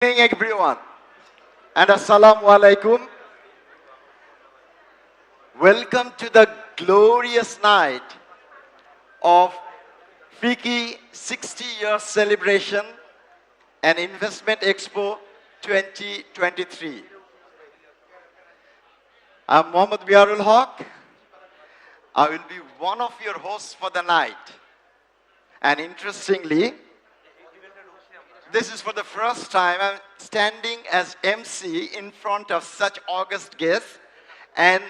Good evening, everyone, and Assalamu alaikum. Welcome to the glorious night of FICCI 60-year celebration and Investment Expo 2023. I'm Mohammad Biarul Haq. I will be one of your hosts for the night. And interestingly, this is for the first time I'm standing as MC in front of such august guests, and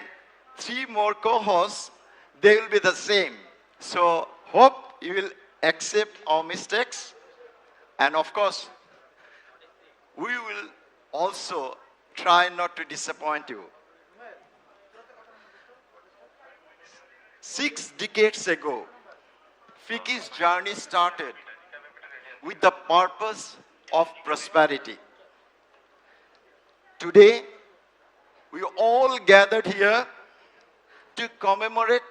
three more co-hosts, they will be the same. So hope you will accept our mistakes, and of course, we will also try not to disappoint you. 6 decades ago, FICCI's journey started with the purpose of prosperity. Today, we all gathered here to commemorate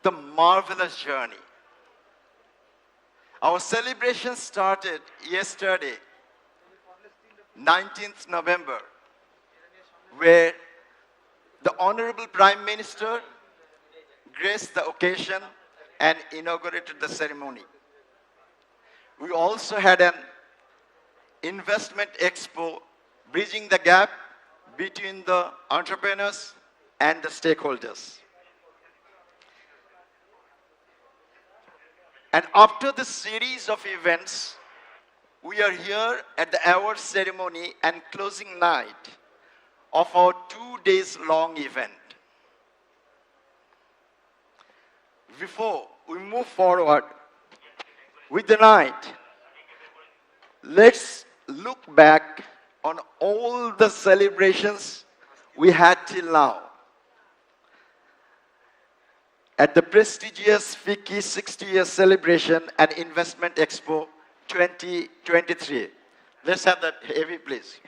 the marvelous journey. Our celebration started yesterday, 19th November, where the Honorable Prime Minister graced the occasion and inaugurated the ceremony. We also had an investment expo bridging the gap between the entrepreneurs and the stakeholders. And after the series of events, we are here at the award ceremony and closing night of our 2 days long event. Before we move forward with the night, let's look back on all the celebrations we had till now at the prestigious FICCI 60-year celebration and Investment Expo 2023. Let's have that heavy, please.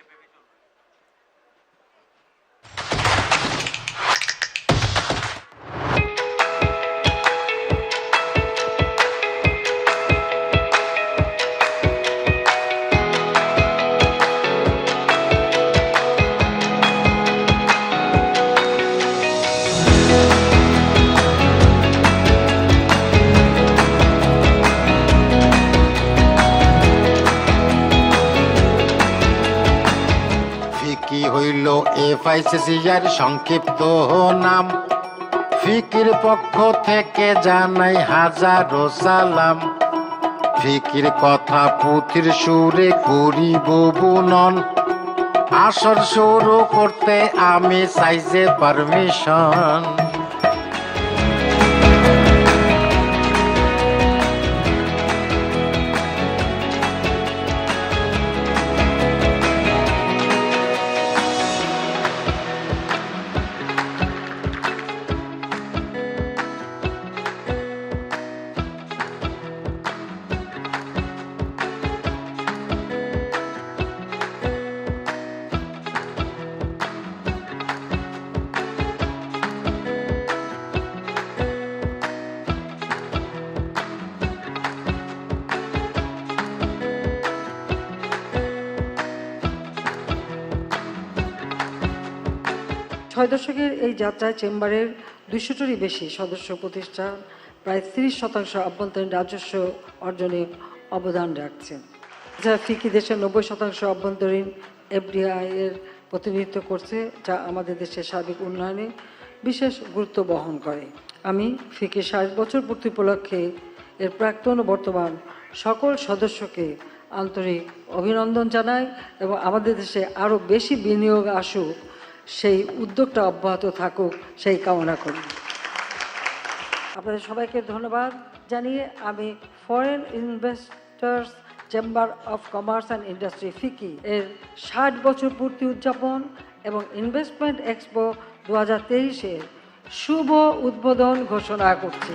হইল FICCI সংক্ষিপ্ত নাম। ফিকির পক্ষ থেকে জানাই হাজারো সালাম। ফিকির কথা পুথির সুরে করিব বুনন। আসর শুরু করতে আমি চাইছে পারমিশন। ছয় দশকের এই যাত্রায় চেম্বারের 200টারই বেশি সদস্য প্রতিষ্ঠান প্রায় 30% অভ্যন্তরীণ রাজস্ব অর্জনে অবদান রাখছেন। যা ফিকি দেশের 90% অভ্যন্তরীণ FDI এর প্রতিনিধিত্ব করছে, যা আমাদের দেশের সার্বিক উন্নয়নে বিশেষ গুরুত্ব বহন করে। আমি ফিকি 60 বছর পূর্তি উপলক্ষে এর প্রাক্তন ও বর্তমান সকল সদস্যকে আন্তরিক অভিনন্দন জানাই এবং আমাদের দেশে আরও বেশি বিনিয়োগ আসুক, সেই উদ্যোগটা অব্যাহত থাকুক, সেই কামনা করি। আপনাদের সবাইকে ধন্যবাদ জানিয়ে আমি foreign investors chamber of commerce and industry FICCI এর 60 বছর পূর্তি উদযাপন এবং ইনভেস্টমেন্ট এক্সপো 2023-এর শুভ উদ্বোধন ঘোষণা করছি।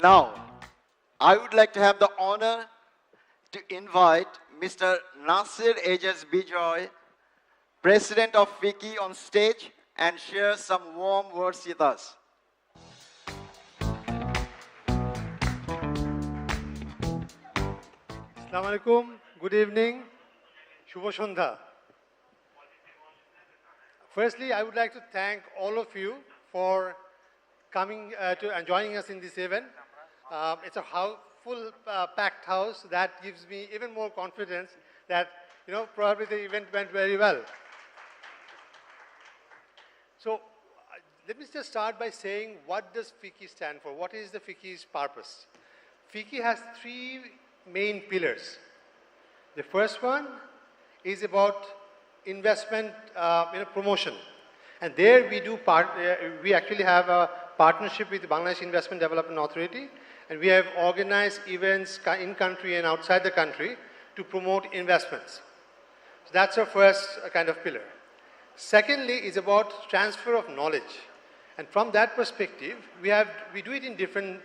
Now, I would like to have the honor to invite Mr. Nasir Ejaz Bijoy, President of FICCI, on stage and share some warm words with us. Assalamu alaikum. Good evening. Shubho Shandha. Firstly, I would like to thank all of you for coming and joining us in this event. It's a full packed house. That gives me even more confidence that, probably the event went very well. So let me just start by saying, what does FICCI stand for? What is the FICCI's purpose? FICCI has three main pillars. The first one is about investment promotion. And there we actually have a partnership with the Bangladesh Investment Development Authority, and we have organized events in country and outside the country to promote investments. So that's our first kind of pillar. Secondly is about transfer of knowledge. And from that perspective, we do it in different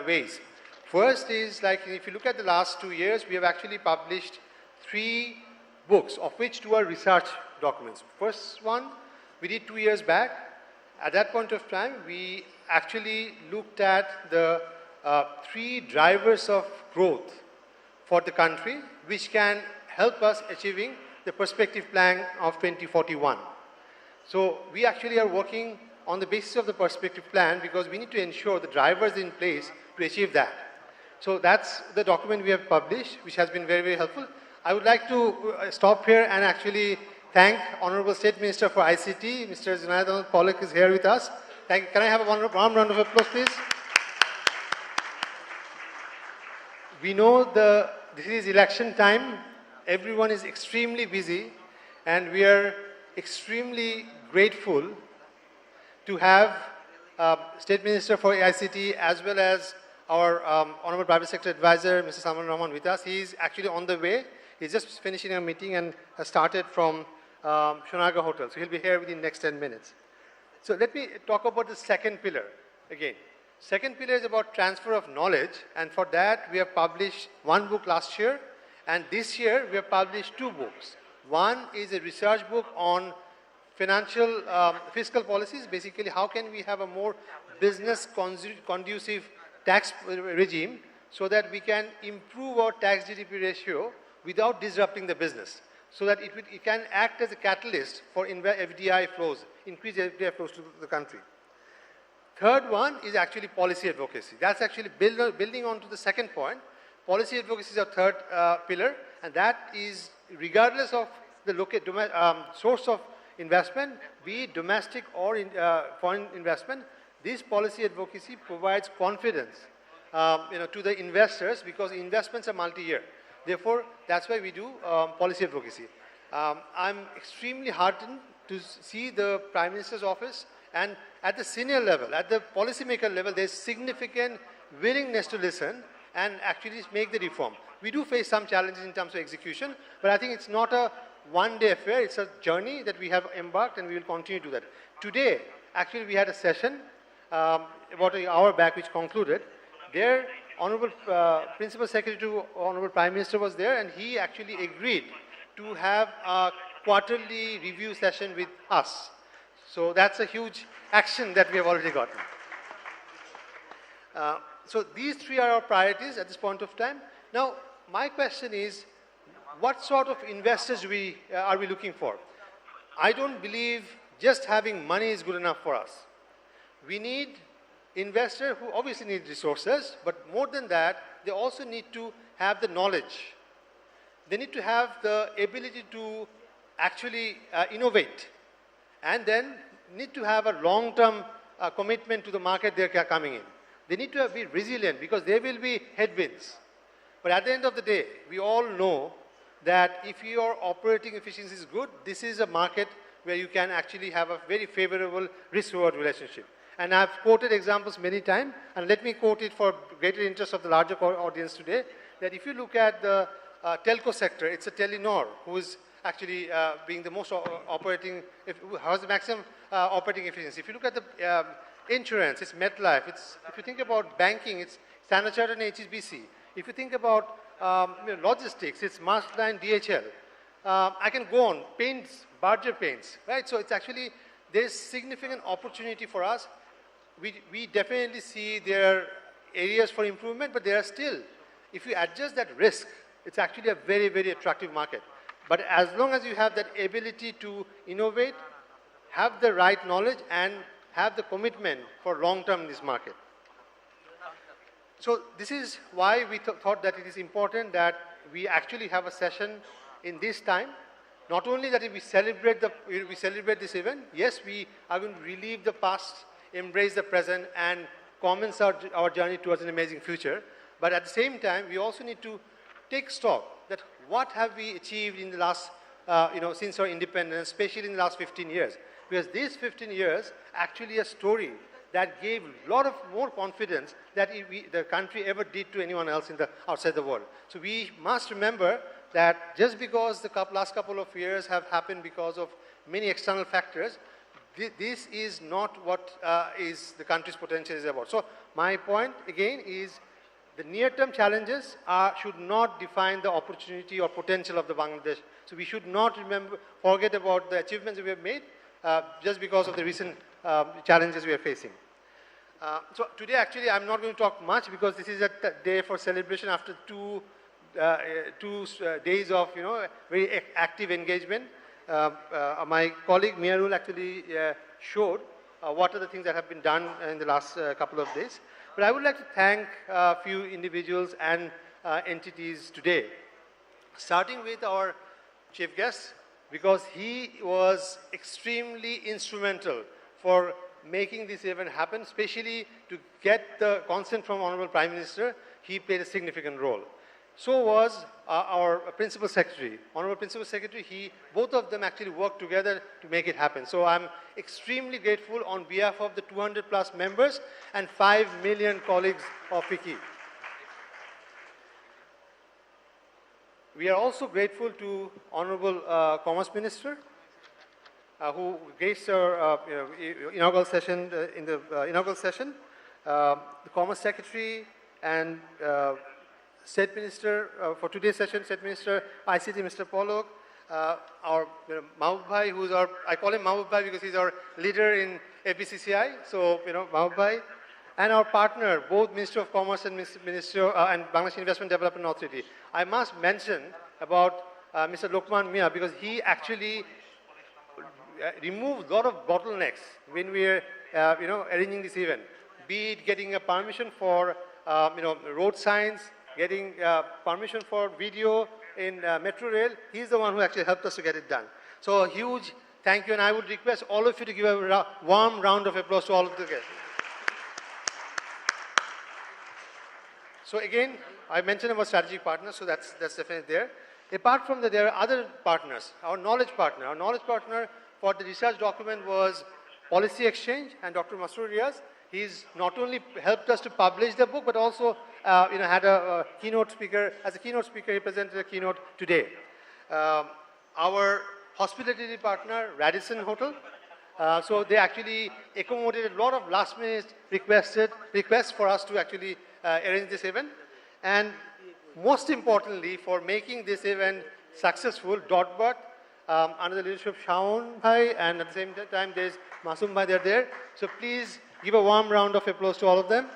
ways. First is, like, if you look at the last 2 years, we have actually published 3 books, of which 2 are research documents. First one we did 2 years back. At that point of time, we actually looked at the 3 drivers of growth for the country, which can help us achieving the perspective plan of 2041. So we actually are working on the basis of the perspective plan, because we need to ensure the drivers in place to achieve that. So that's the document we have published, which has been very, very helpful. I would like to stop here and actually thank Honorable State Minister for ICT, Mr. Junaid Ahmed Pollock is here with us. Thank you. Can I have a warm round of applause, please? We know this is election time. Everyone is extremely busy, and we are extremely grateful to have State Minister for ICT as well as our Honorable Private Sector Advisor, Mr. Salman Rahman, with us. He is actually on the way. He's just finishing a meeting and has started from Shonaga Hotel. So he'll be here within the next 10 minutes. So let me talk about the second pillar again. Second pillar is about transfer of knowledge, and for that we have published 1 book last year, and this year we have published 2 books. One is a research book on fiscal policies, basically how can we have a more business conducive tax regime so that we can improve our tax GDP ratio without disrupting the business, so that it can act as a catalyst for FDI flows, increase FDI flows to the country. Third one is actually policy advocacy. That's actually building on to the second point. Policy advocacy is our third pillar, and that is regardless of the source of investment, be it domestic or foreign investment, this policy advocacy provides confidence to the investors, because investments are multi-year. Therefore, that's why we do policy advocacy. I'm extremely heartened to see the Prime Minister's office, and at the senior level, at the policymaker level, there's significant willingness to listen and actually make the reform. We do face some challenges in terms of execution, but I think it's not a one-day affair. It's a journey that we have embarked, and we will continue to do that. Today, actually, we had a session about an hour back, which concluded. There, Honorable Principal Secretary to Honorable Prime Minister was there, and he actually agreed to have a quarterly review session with us. So that's a huge action that we have already gotten. So these 3 are our priorities at this point of time. Now, my question is, what sort of investors are we looking for? I don't believe just having money is good enough for us. We need investors who obviously need resources, but more than that, they also need to have the knowledge. They need to have the ability to actually innovate, and then need to have a long-term commitment to the market they are coming in. They need to be resilient, because there will be headwinds. But at the end of the day, we all know that if your operating efficiency is good, this is a market where you can actually have a very favorable risk-reward relationship. And I've quoted examples many times, and let me quote it for greater interest of the larger audience today, that if you look at the telco sector, it's a Telenor who is actually being the most who has the maximum operating efficiency. If you look at the insurance, it's MetLife. If you think about banking, it's Standard Chartered and HSBC. If you think about logistics, it's Masterline, DHL. I can go on, paints, Barger Paints, right? So it's actually, there's significant opportunity for us. We definitely see there are areas for improvement, but there are still, if you adjust that risk, it's actually a very, very attractive market. But as long as you have that ability to innovate, have the right knowledge, and have the commitment for long term in this market. So this is why we thought that it is important that we actually have a session in this time. Not only that we celebrate this event, yes, we are going to relive the past, embrace the present, and commence our journey towards an amazing future. But at the same time, we also need to take stock that what have we achieved in the last, since our independence, especially in the last 15 years. Because these 15 years actually a story that gave a lot of more confidence that the country ever did to anyone else outside the world. So we must remember that just because the last couple of years have happened because of many external factors, this is not what is the country's potential is about. So my point again is the near-term challenges should not define the opportunity or potential of the Bangladesh. So we should not forget about the achievements we have made just because of the recent challenges we are facing. So today actually I'm not going to talk much because this is a day for celebration after two days of very active engagement. My colleague Miarul actually showed what are the things that have been done in the last couple of days. But I would like to thank a few individuals and entities today, starting with our chief guest, because he was extremely instrumental for making this event happen, especially to get the consent from Honorable Prime Minister. He played a significant role. So was our Principal Secretary. Honorable Principal Secretary, both of them actually worked together to make it happen. So I'm extremely grateful on behalf of the 200 plus members and 5 million colleagues of FICCI. We are also grateful to Honorable Commerce Minister, who graced our inaugural session, the Commerce Secretary and State Minister for today's session, State Minister ICT, Mr. Pollock, our Mahbub Bhai, who's I call him Mahbub Bhai because he's our leader in FICCI, so Mahbub Bhai, and our partner, both Minister of Commerce and Minister and Bangladesh Investment Development Authority. I must mention about Mr. Lokman Mia because he actually removed a lot of bottlenecks when we are arranging this event, be it getting a permission for road signs, getting permission for video in metro rail. He's the one who actually helped us to get it done. So a huge thank you, and I would request all of you to give a warm round of applause to all of the guests. So again, I mentioned about strategic partners, so that's definitely there. Apart from that, there are other partners. Our knowledge partner for the research document was Policy Exchange and Dr. Masroor Riaz. He's not only helped us to publish the book, but also had a keynote speaker. As a keynote speaker, he presented a keynote today. Our hospitality partner, Radisson Hotel. So they actually accommodated a lot of last-minute requests for us to actually arrange this event. And most importantly, for making this event successful, Dotbot, under the leadership of Shaun Bhai, and at the same time, there's Masum Bhai, they're there. So please give a warm round of applause to all of them.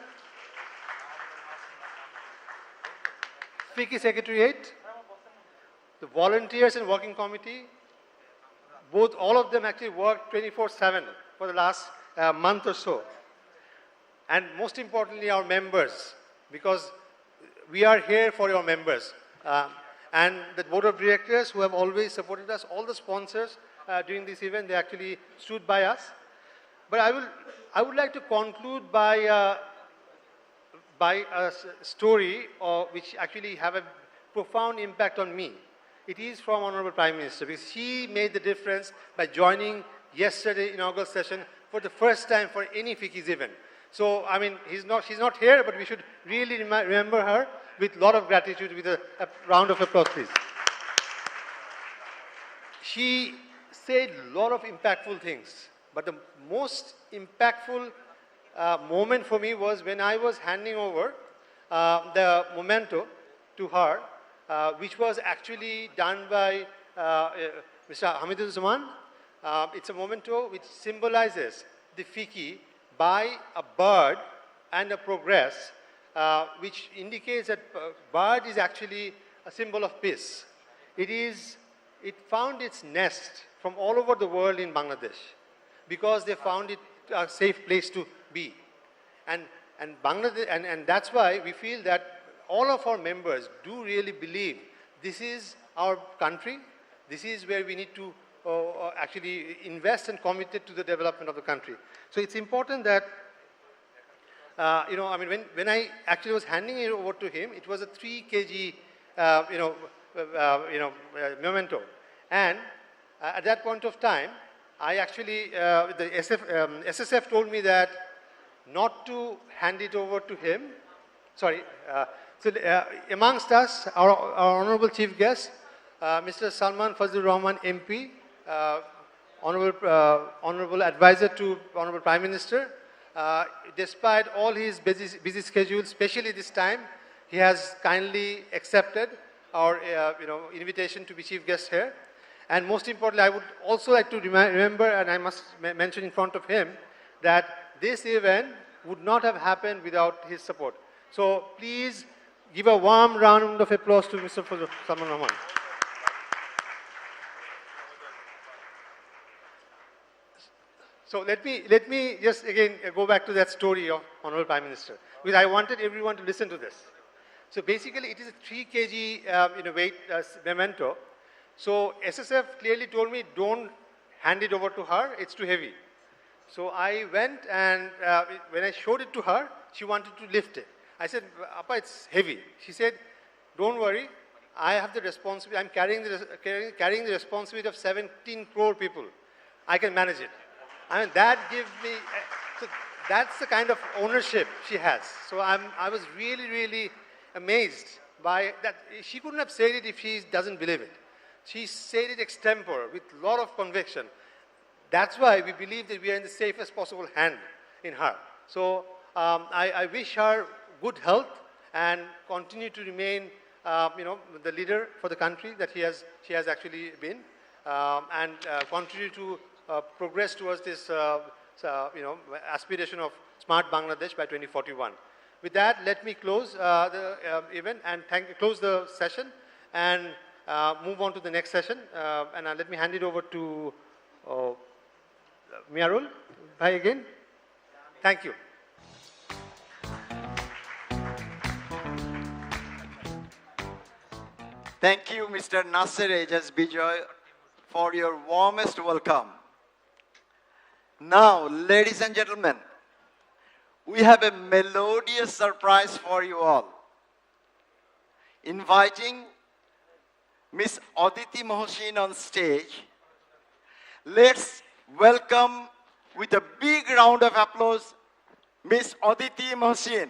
FICCI Secretariat, the volunteers and working committee, all of them actually worked 24/7 for the last month or so. And most importantly, our members, because we are here for your members. And the board of directors who have always supported us, all the sponsors during this event, they actually stood by us. But I would like to conclude by a story which actually have a profound impact on me. It is from Honorable Prime Minister because he made the difference by joining yesterday inaugural session for the first time for any FICCI's event. So, I mean, she's not here, but we should really remember her with a lot of gratitude, with a round of applause, please. She said a lot of impactful things, but the most impactful moment for me was when I was handing over the memento to her, which was actually done by Mr. Hamiduzzaman. It's a memento which symbolizes the FICCI by a bird and a progress, which indicates that bird is actually a symbol of peace. It found its nest from all over the world in Bangladesh because they found it a safe place to be. And Bangladesh, and that's why we feel that all of our members do really believe this is our country, this is where we need to actually invest and commit it to the development of the country. So it's important that, when I actually was handing it over to him, it was a 3 kg, memento. And at that point of time, I actually, the SSF told me that not to hand it over to him. Sorry. Amongst us, our honorable chief guest, Mr. Salman Fazlur Rahman MP, honorable advisor to honorable Prime Minister. Despite all his busy schedule, especially this time, he has kindly accepted our invitation to be chief guest here. And most importantly, I would also like to remember, and I must mention in front of him, that this event would not have happened without his support. So please give a warm round of applause to Mr. Salman Rahman. So let me just again go back to that story of Honorable Prime Minister, because I wanted everyone to listen to this. So basically, it is a 3 kg weight memento. So SSF clearly told me, don't hand it over to her, it's too heavy. So I went and when I showed it to her, she wanted to lift it. I said, Appa, it's heavy. She said, don't worry, I have the responsibility, I'm carrying the responsibility of 17 crore people. I can manage it. I mean, that gives me, so that's the kind of ownership she has. So I was really, really amazed by that. She couldn't have said it if she doesn't believe it. She said it extempore with a lot of conviction. That's why we believe that we are in the safest possible hand in her. So I wish her good health and continue to remain, the leader for the country that she has actually been, and continue to progress towards this, aspiration of smart Bangladesh by 2041. With that, let me close the event and close the session and move on to the next session. And let me hand it over to Miarul Bhai again. Thank you. Thank you, Mr. Nasser Ejaz Bijoy, for your warmest welcome. Now, ladies and gentlemen, we have a melodious surprise for you all. Inviting Miss Aditi Mohsin on stage. Let's welcome with a big round of applause, Miss Aditi Mohsin.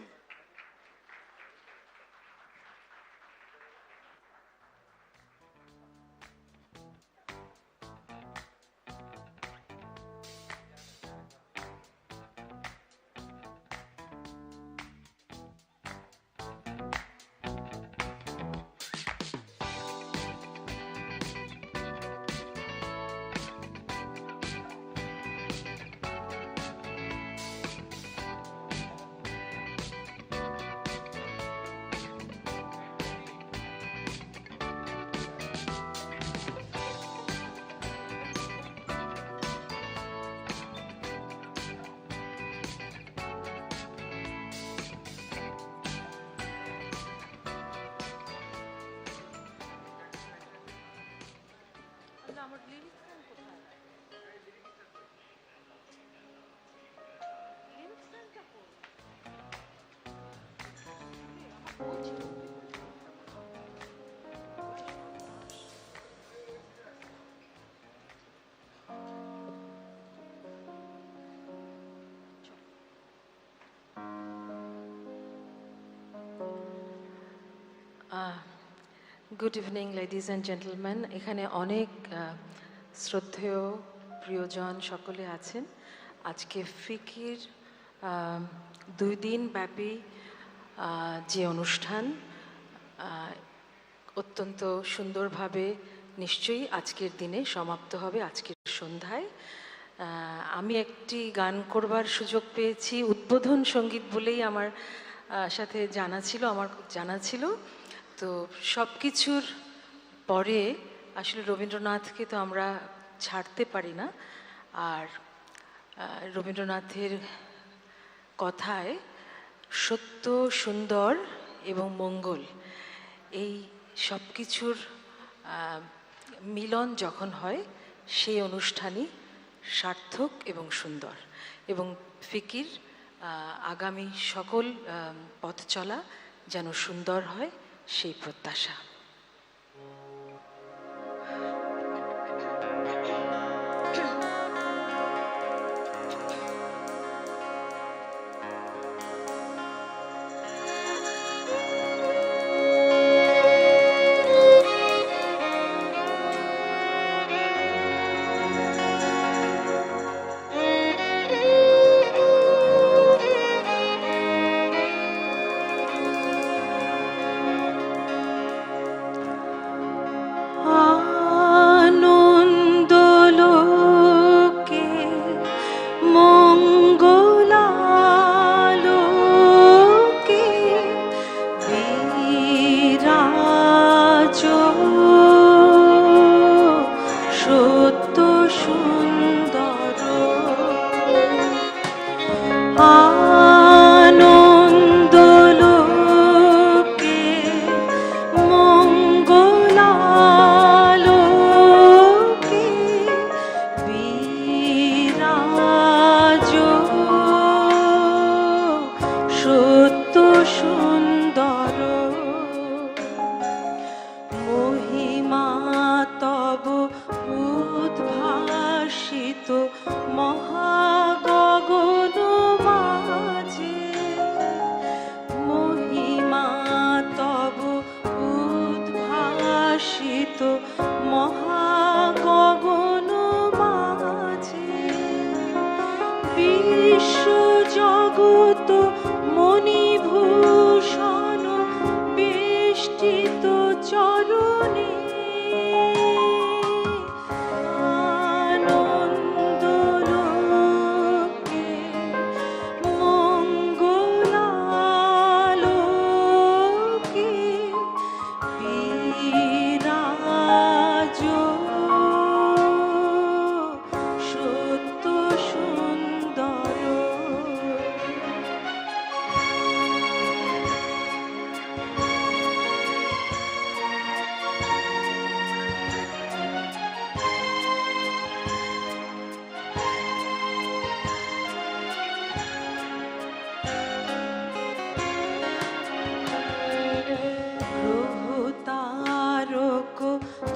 Good evening, ladies and gentlemen. এখানে অনেক শ্রদ্ধেয় প্রিয়জন সকলে আছেন। আজকে ফিকির 2 দিন ব্যাপী যে অনুষ্ঠান অত্যন্ত সুন্দরভাবে নিশ্চয়ই আজকের দিনে সমাপ্ত হবে, আজকের সন্ধ্যায়। আমি একটি গান করবার সুযোগ পেয়েছি, উদ্বোধন সঙ্গীত বলেই আমার সাথে জানা ছিল। তো সব কিছুর পরে আসলে রবীন্দ্রনাথকে তো আমরা ছাড়তে পারি না। আর রবীন্দ্রনাথের কথায় সত্য, সুন্দর এবং মঙ্গল, এই সব কিছুর মিলন যখন হয় সেই অনুষ্ঠানই সার্থক এবং সুন্দর। এবং ফিকির আগামী সকল পথ চলা যেন সুন্দর হয় সেই প্রত্যাশা।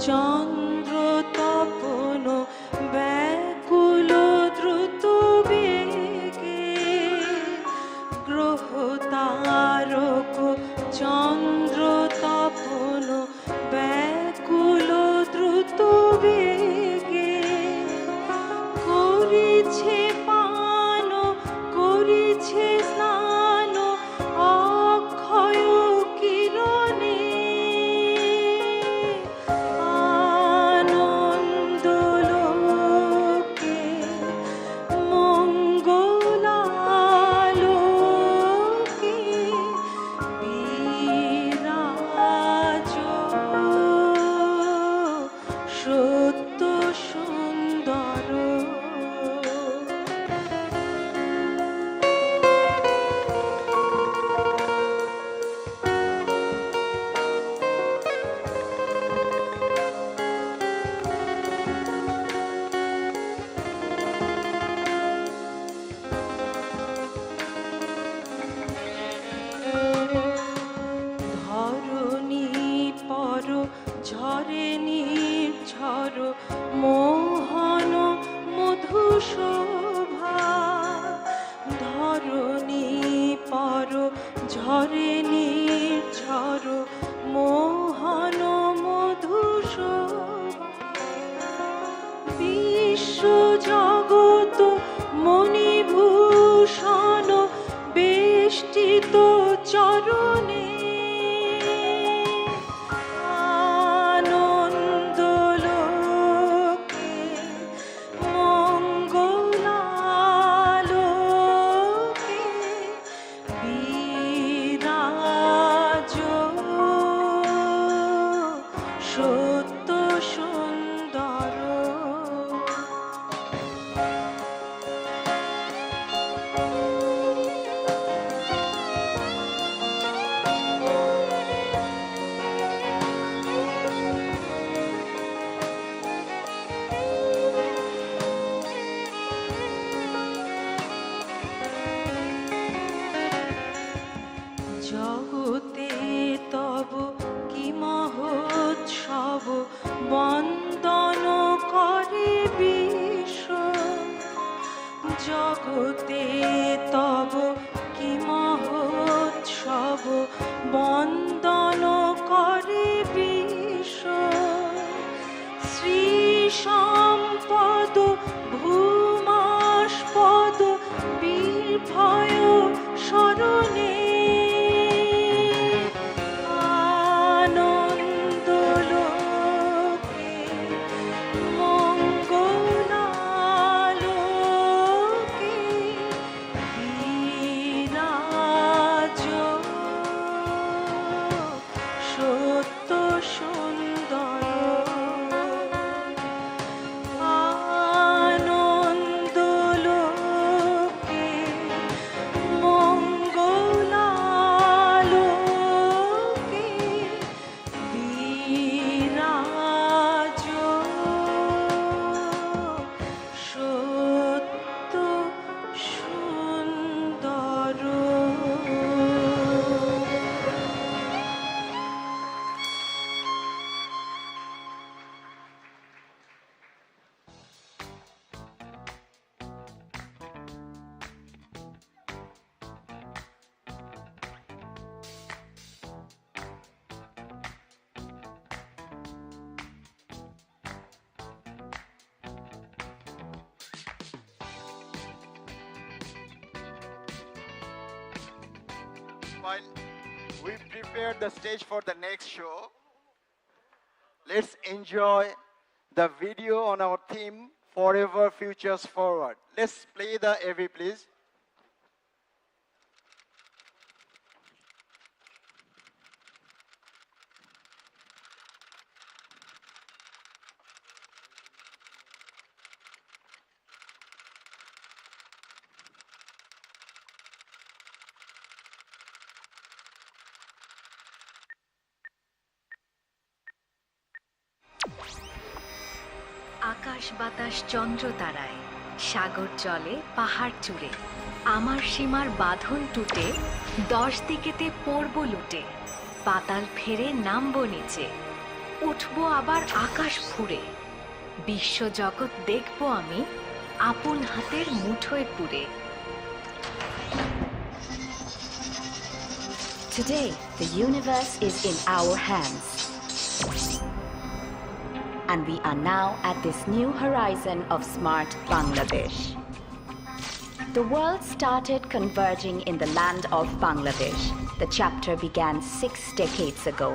চন্দ্র তপন ব্যাকুল দ্রুত বেগে, গ্রহ তারক চন্দ্র তপন ব্যাকুল দ্রুত বেগে, করিছে পান করিছে স্নান অক্ষয় কিরণে, ঝরে নির্ঝর মোহন মধুশোভা, ধরণী পর ঝরে নির্ঝর মোহন মধুশোভা, বিশ্ব জগৎ মণিভূষণ বেষ্টিত তো চরণে আনন্দ লোকে মঙ্গলালোকে বিরাজ সত্য সুন্দর। জগতে তব কি মহোৎসব বন্দন করে বিশ্ব, জগতে তব কি মহোৎসব বন্দন করে বিশ্ব। শ্রী সম্পদ ভূমাস্পদ বীরভয় স্মরণে আনন্দ লোকে মঙ্গলালোকে বিরাজ সত্য সুন্দর। আনন্দ লোকে মঙ্গলালোকে বিরাজ সত্য সুন্দর। While we prepare the stage for the next show, let's enjoy the video on our theme, Forever Futures Forward. Let's play the AV, please. আকাশ বাতাস চন্দ্র তারায়, সাগর জলে পাহাড় চূড়ে, আমার সীমার বাঁধন টুটে 10 দিকেতে পড়ব লুটে, পাতাল ফেরে নামবো নিচে, উঠবো আবার আকাশ ফুঁড়ে, বিশ্ব জগৎ দেখবো আমি আপন হাতের মুঠোয় পুরে। Today, the universe is in our hands. And we are now at this new horizon of smart Bangladesh. The world started converging in the land of Bangladesh. The chapter began 6 decades ago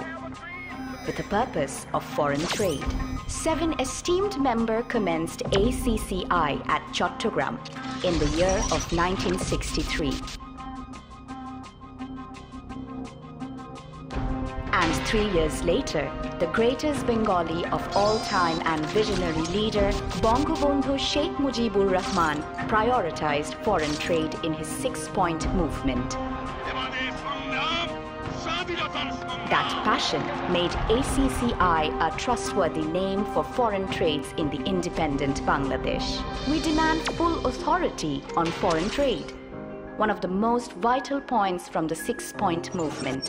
with the purpose of foreign trade. 7 esteemed members commenced ACCI at Chattogram in the year of 1963. And 3 years later, the greatest Bengali of all time and visionary leader, Bangabandhu Sheikh Mujibur Rahman, prioritized foreign trade in his 6-point movement. That passion made ACCI a trustworthy name for foreign trades in the independent Bangladesh. We demand full authority on foreign trade, one of the most vital points from the 6-point movement.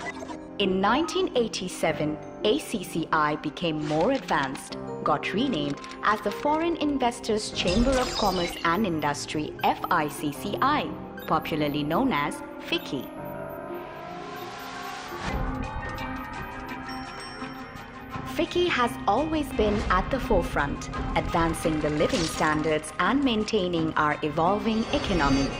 In 1987, ACCI became more advanced, got renamed as the Foreign Investors Chamber of Commerce and Industry FICCI, popularly known as FICCI. FICCI has always been at the forefront, advancing the living standards and maintaining our evolving economy.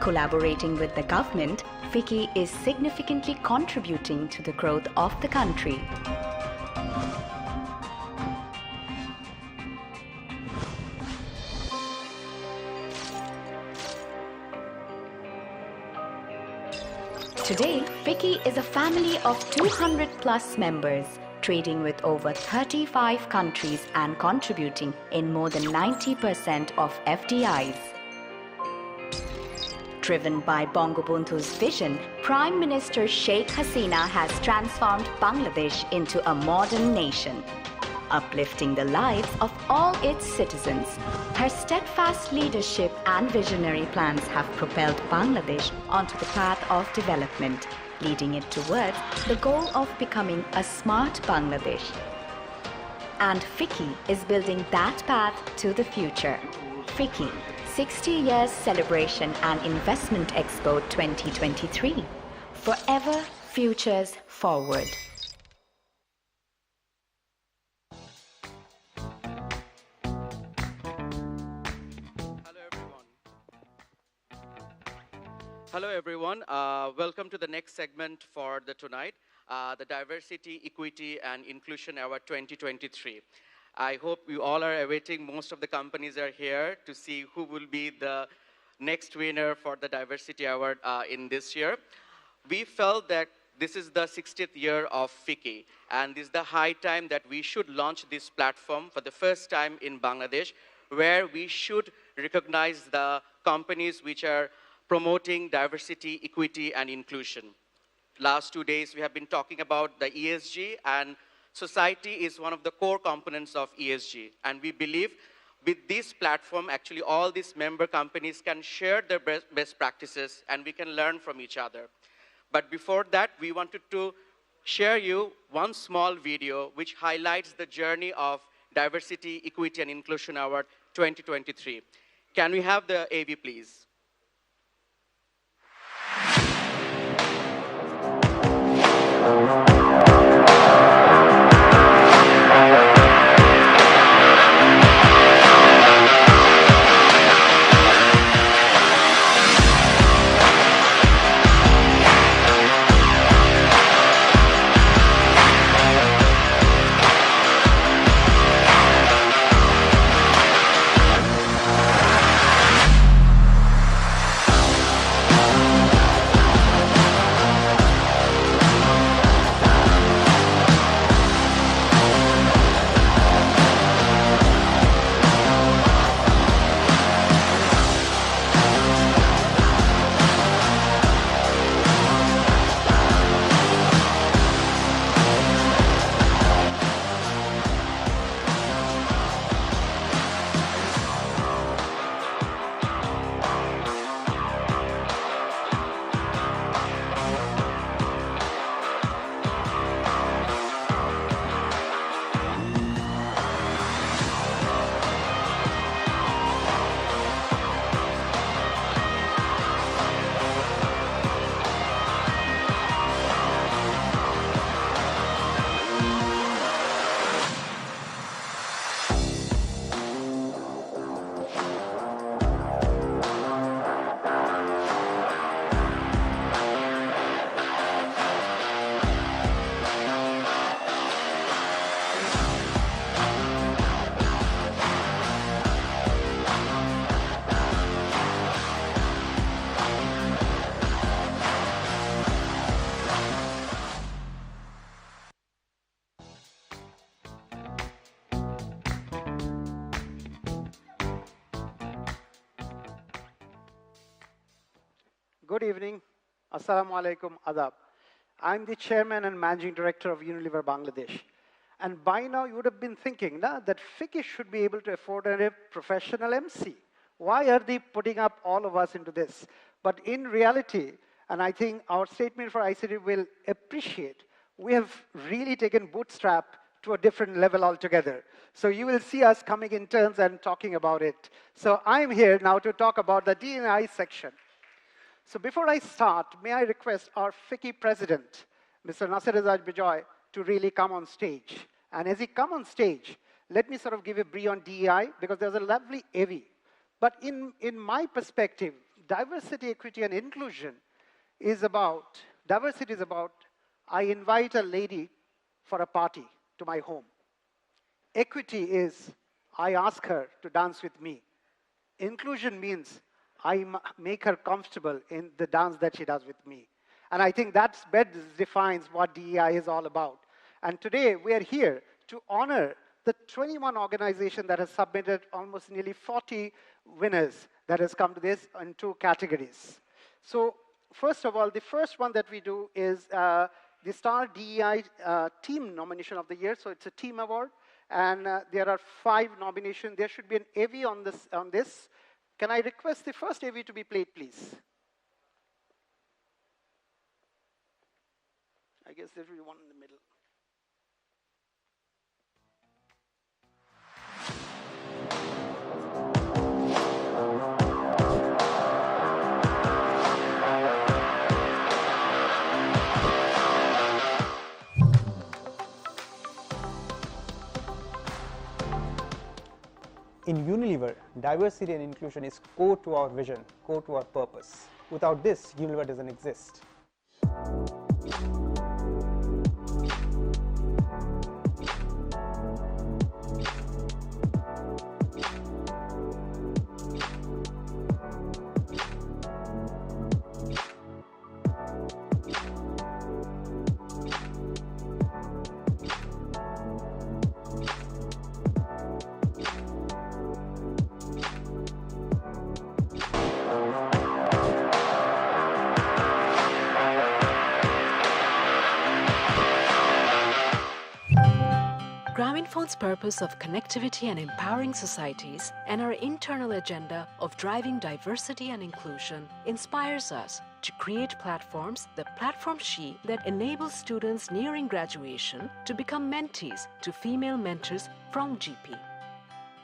Collaborating with the government, FICCI is significantly contributing to the growth of the country. Today, FICCI is a family of 200 plus members, trading with over 35 countries and contributing in more than 90% of FDIs. Driven by Bangabandhu's vision, Prime Minister Sheikh Hasina has transformed Bangladesh into a modern nation, uplifting the lives of all its citizens. Her steadfast leadership and visionary plans have propelled Bangladesh onto the path of development, leading it towards the goal of becoming a smart Bangladesh. And FICCI is building that path to the future. FICCI, 60 Years Celebration and Investment Expo 2023. Forever Futures Forward. Hello everyone, welcome to the next segment for the tonight, the Diversity, Equity and Inclusion Award 2023. I hope you all are awaiting, most of the companies are here to see who will be the next winner for the Diversity Award in this year. We felt that this is the 60th year of FICCI, and this is the high time that we should launch this platform for the first time in Bangladesh, where we should recognize the companies which are promoting diversity, equity, and inclusion. Last 2 days, we have been talking about the ESG, and society is one of the core components of ESG. And we believe with this platform, actually all these member companies can share their best practices, and we can learn from each other. But before that, we wanted to share you one small video which highlights the journey of Diversity, Equity, and Inclusion Award 2023. Can we have the AV, please? Good evening. Assalamu alaikum, adab. I'm the chairman and managing director of Unilever Bangladesh. And by now you would have been thinking that FICCI should be able to afford a professional MC. Why are they putting up all of us into this? But in reality, and I think our statement for ICT will appreciate, we have really taken bootstrap to a different level altogether. So you will see us coming in turns and talking about it. So I'm here now to talk about the D&I section. So before I start, may I request our FICCI president, Mr. Nasser Azaj Bijoy, to really come on stage. And as he come on stage, let me sort of give a brief on DEI, because there's a lovely AV. But in my perspective, diversity, equity, and inclusion is about, diversity is about, I invite a lady for a party to my home. Equity is, I ask her to dance with me. Inclusion means I make her comfortable in the dance that she does with me. And I think that best defines what DEI is all about. And today we are here to honor the 21 organizations that have submitted almost nearly 40 winners that has come to this in 2 categories. So first of all, the first one that we do is the Star DEI Team Nomination of the Year. So it's a team award. And there are 5 nominations. There should be an AV on this. Can I request the first AV to be played, please? I guess there will be one in the middle. In Unilever, diversity and inclusion is core to our vision, core to our purpose. Without this, Unilever doesn't exist. Grameenphone's purpose of connectivity and empowering societies and our internal agenda of driving diversity and inclusion inspires us to create platforms, the Platform She, that enables students nearing graduation to become mentees to female mentors from GP.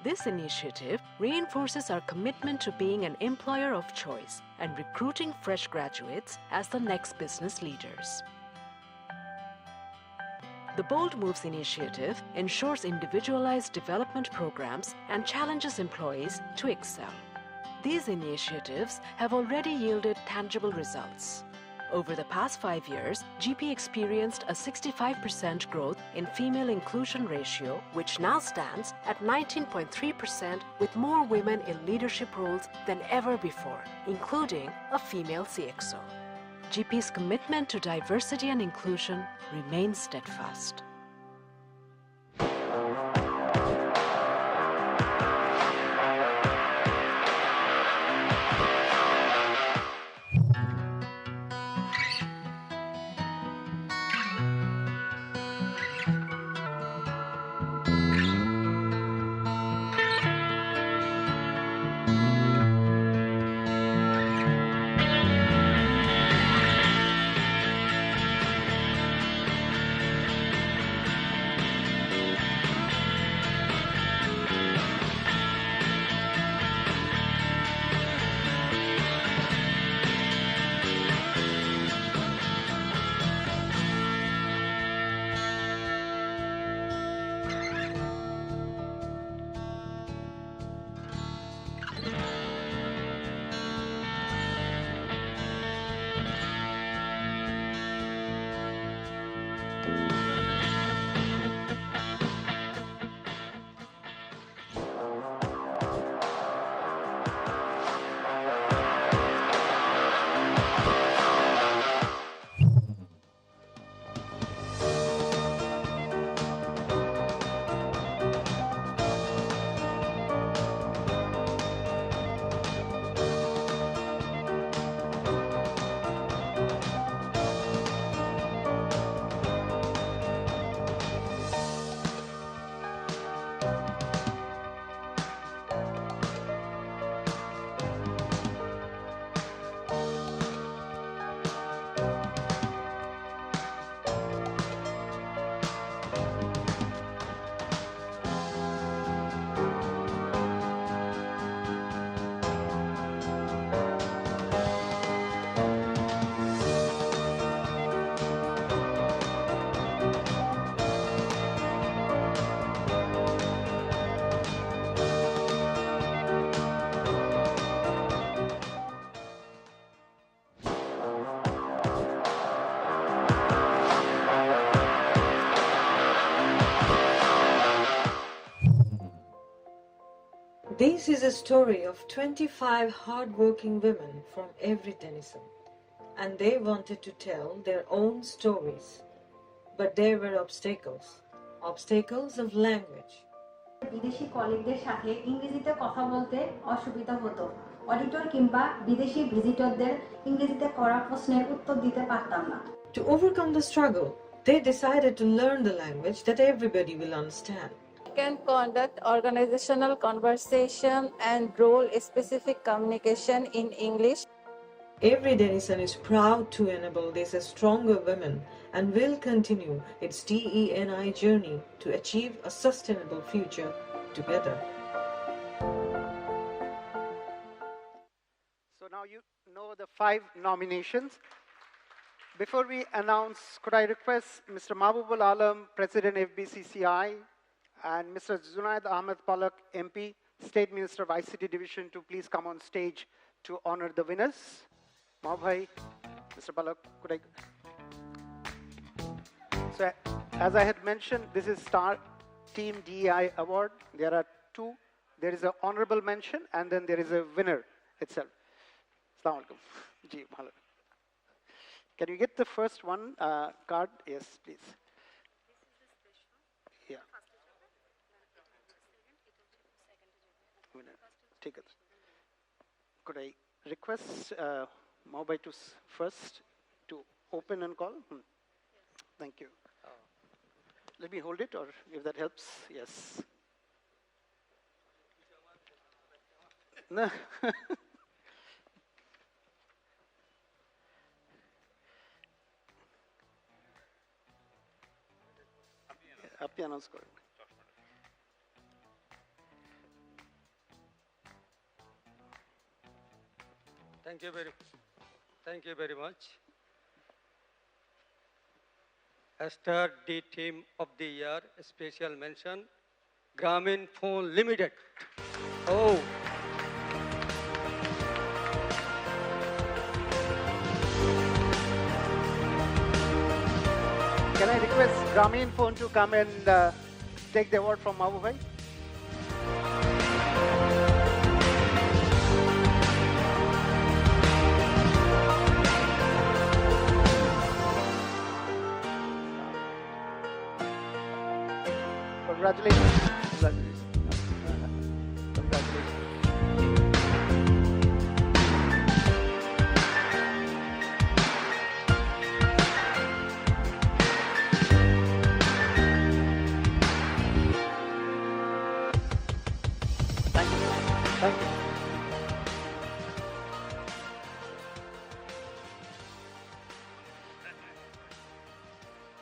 This initiative reinforces our commitment to being an employer of choice and recruiting fresh graduates as the next business leaders. The Bold Moves initiative ensures individualized development programs and challenges employees to excel. These initiatives have already yielded tangible results. Over the past 5 years, GP experienced a 65% growth in female inclusion ratio, which now stands at 19.3%, with more women in leadership roles than ever before, including a female CXO. GP's commitment to diversity and inclusion remains steadfast. This is a story of 25 hard-working women from every Tennyson, and they wanted to tell their own stories. But there were obstacles of language. বিদেশি কলিগদের সাথে ইংরেজিতে কথা বলতে অসুবিধা হতো। Auditor কিংবা বিদেশি ভিজিটরদের ইংরেজিতে করা প্রশ্নের উত্তর দিতে পারতাম না। To overcome the struggle, they decided to learn the language that everybody will understand. Can conduct organizational conversation and role-specific communication in English. Every Denison is proud to enable these stronger women and will continue its DENI journey to achieve a sustainable future together. So now you know the 5 nominations. Before we announce, could I request Mr. Mahbubul Alam, President FBCCI, and Mr. Zunaid Ahmed Palak, MP, State Minister of ICT Division, to please come on stage to honor the winners. Mahbhai, Mr. Palak, could I? So, as I had mentioned, this is Star Team DEI Award. There are 2. There is an honorable mention, and then there is a winner itself. Assalamu alaikum. Ji, bhalo. Can you get the first one card? Yes, please. Yeah. Take it. Could I request Maubai to first to open and call? Thank you. Let me hold it, or if that helps. Yes. No. আপনি announce করেন। Thank you very much. Star D Team of the Year, special mention, Grameen Phone Limited. Oh. Can I request Grameen Phone to come and take the award from Mabu Bhai? Congratulations. Congratulations. Congratulations. Thank you. Thank you.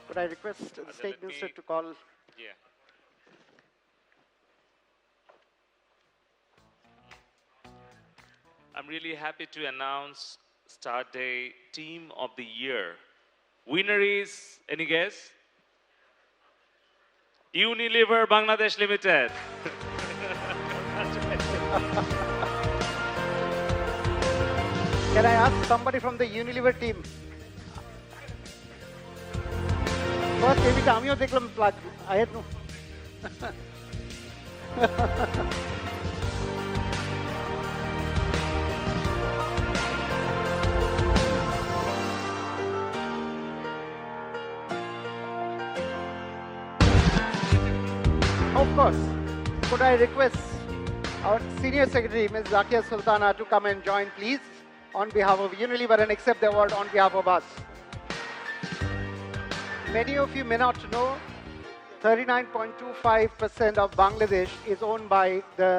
Could I request the State Minister to call? Yeah. I'm really happy to announce Star Day Team of the Year. Winner is, any guess? Unilever Bangladesh Limited. Can I ask somebody from the Unilever team? First, maybe আমিও দেখলাম plug. I had no. Of course. Could I request our Senior Secretary, Ms. Zakia Sultana, to come and join, please, on behalf of Unilever and accept the award on behalf of us. Many of you may not know, 39.25% of Bangladesh is owned by the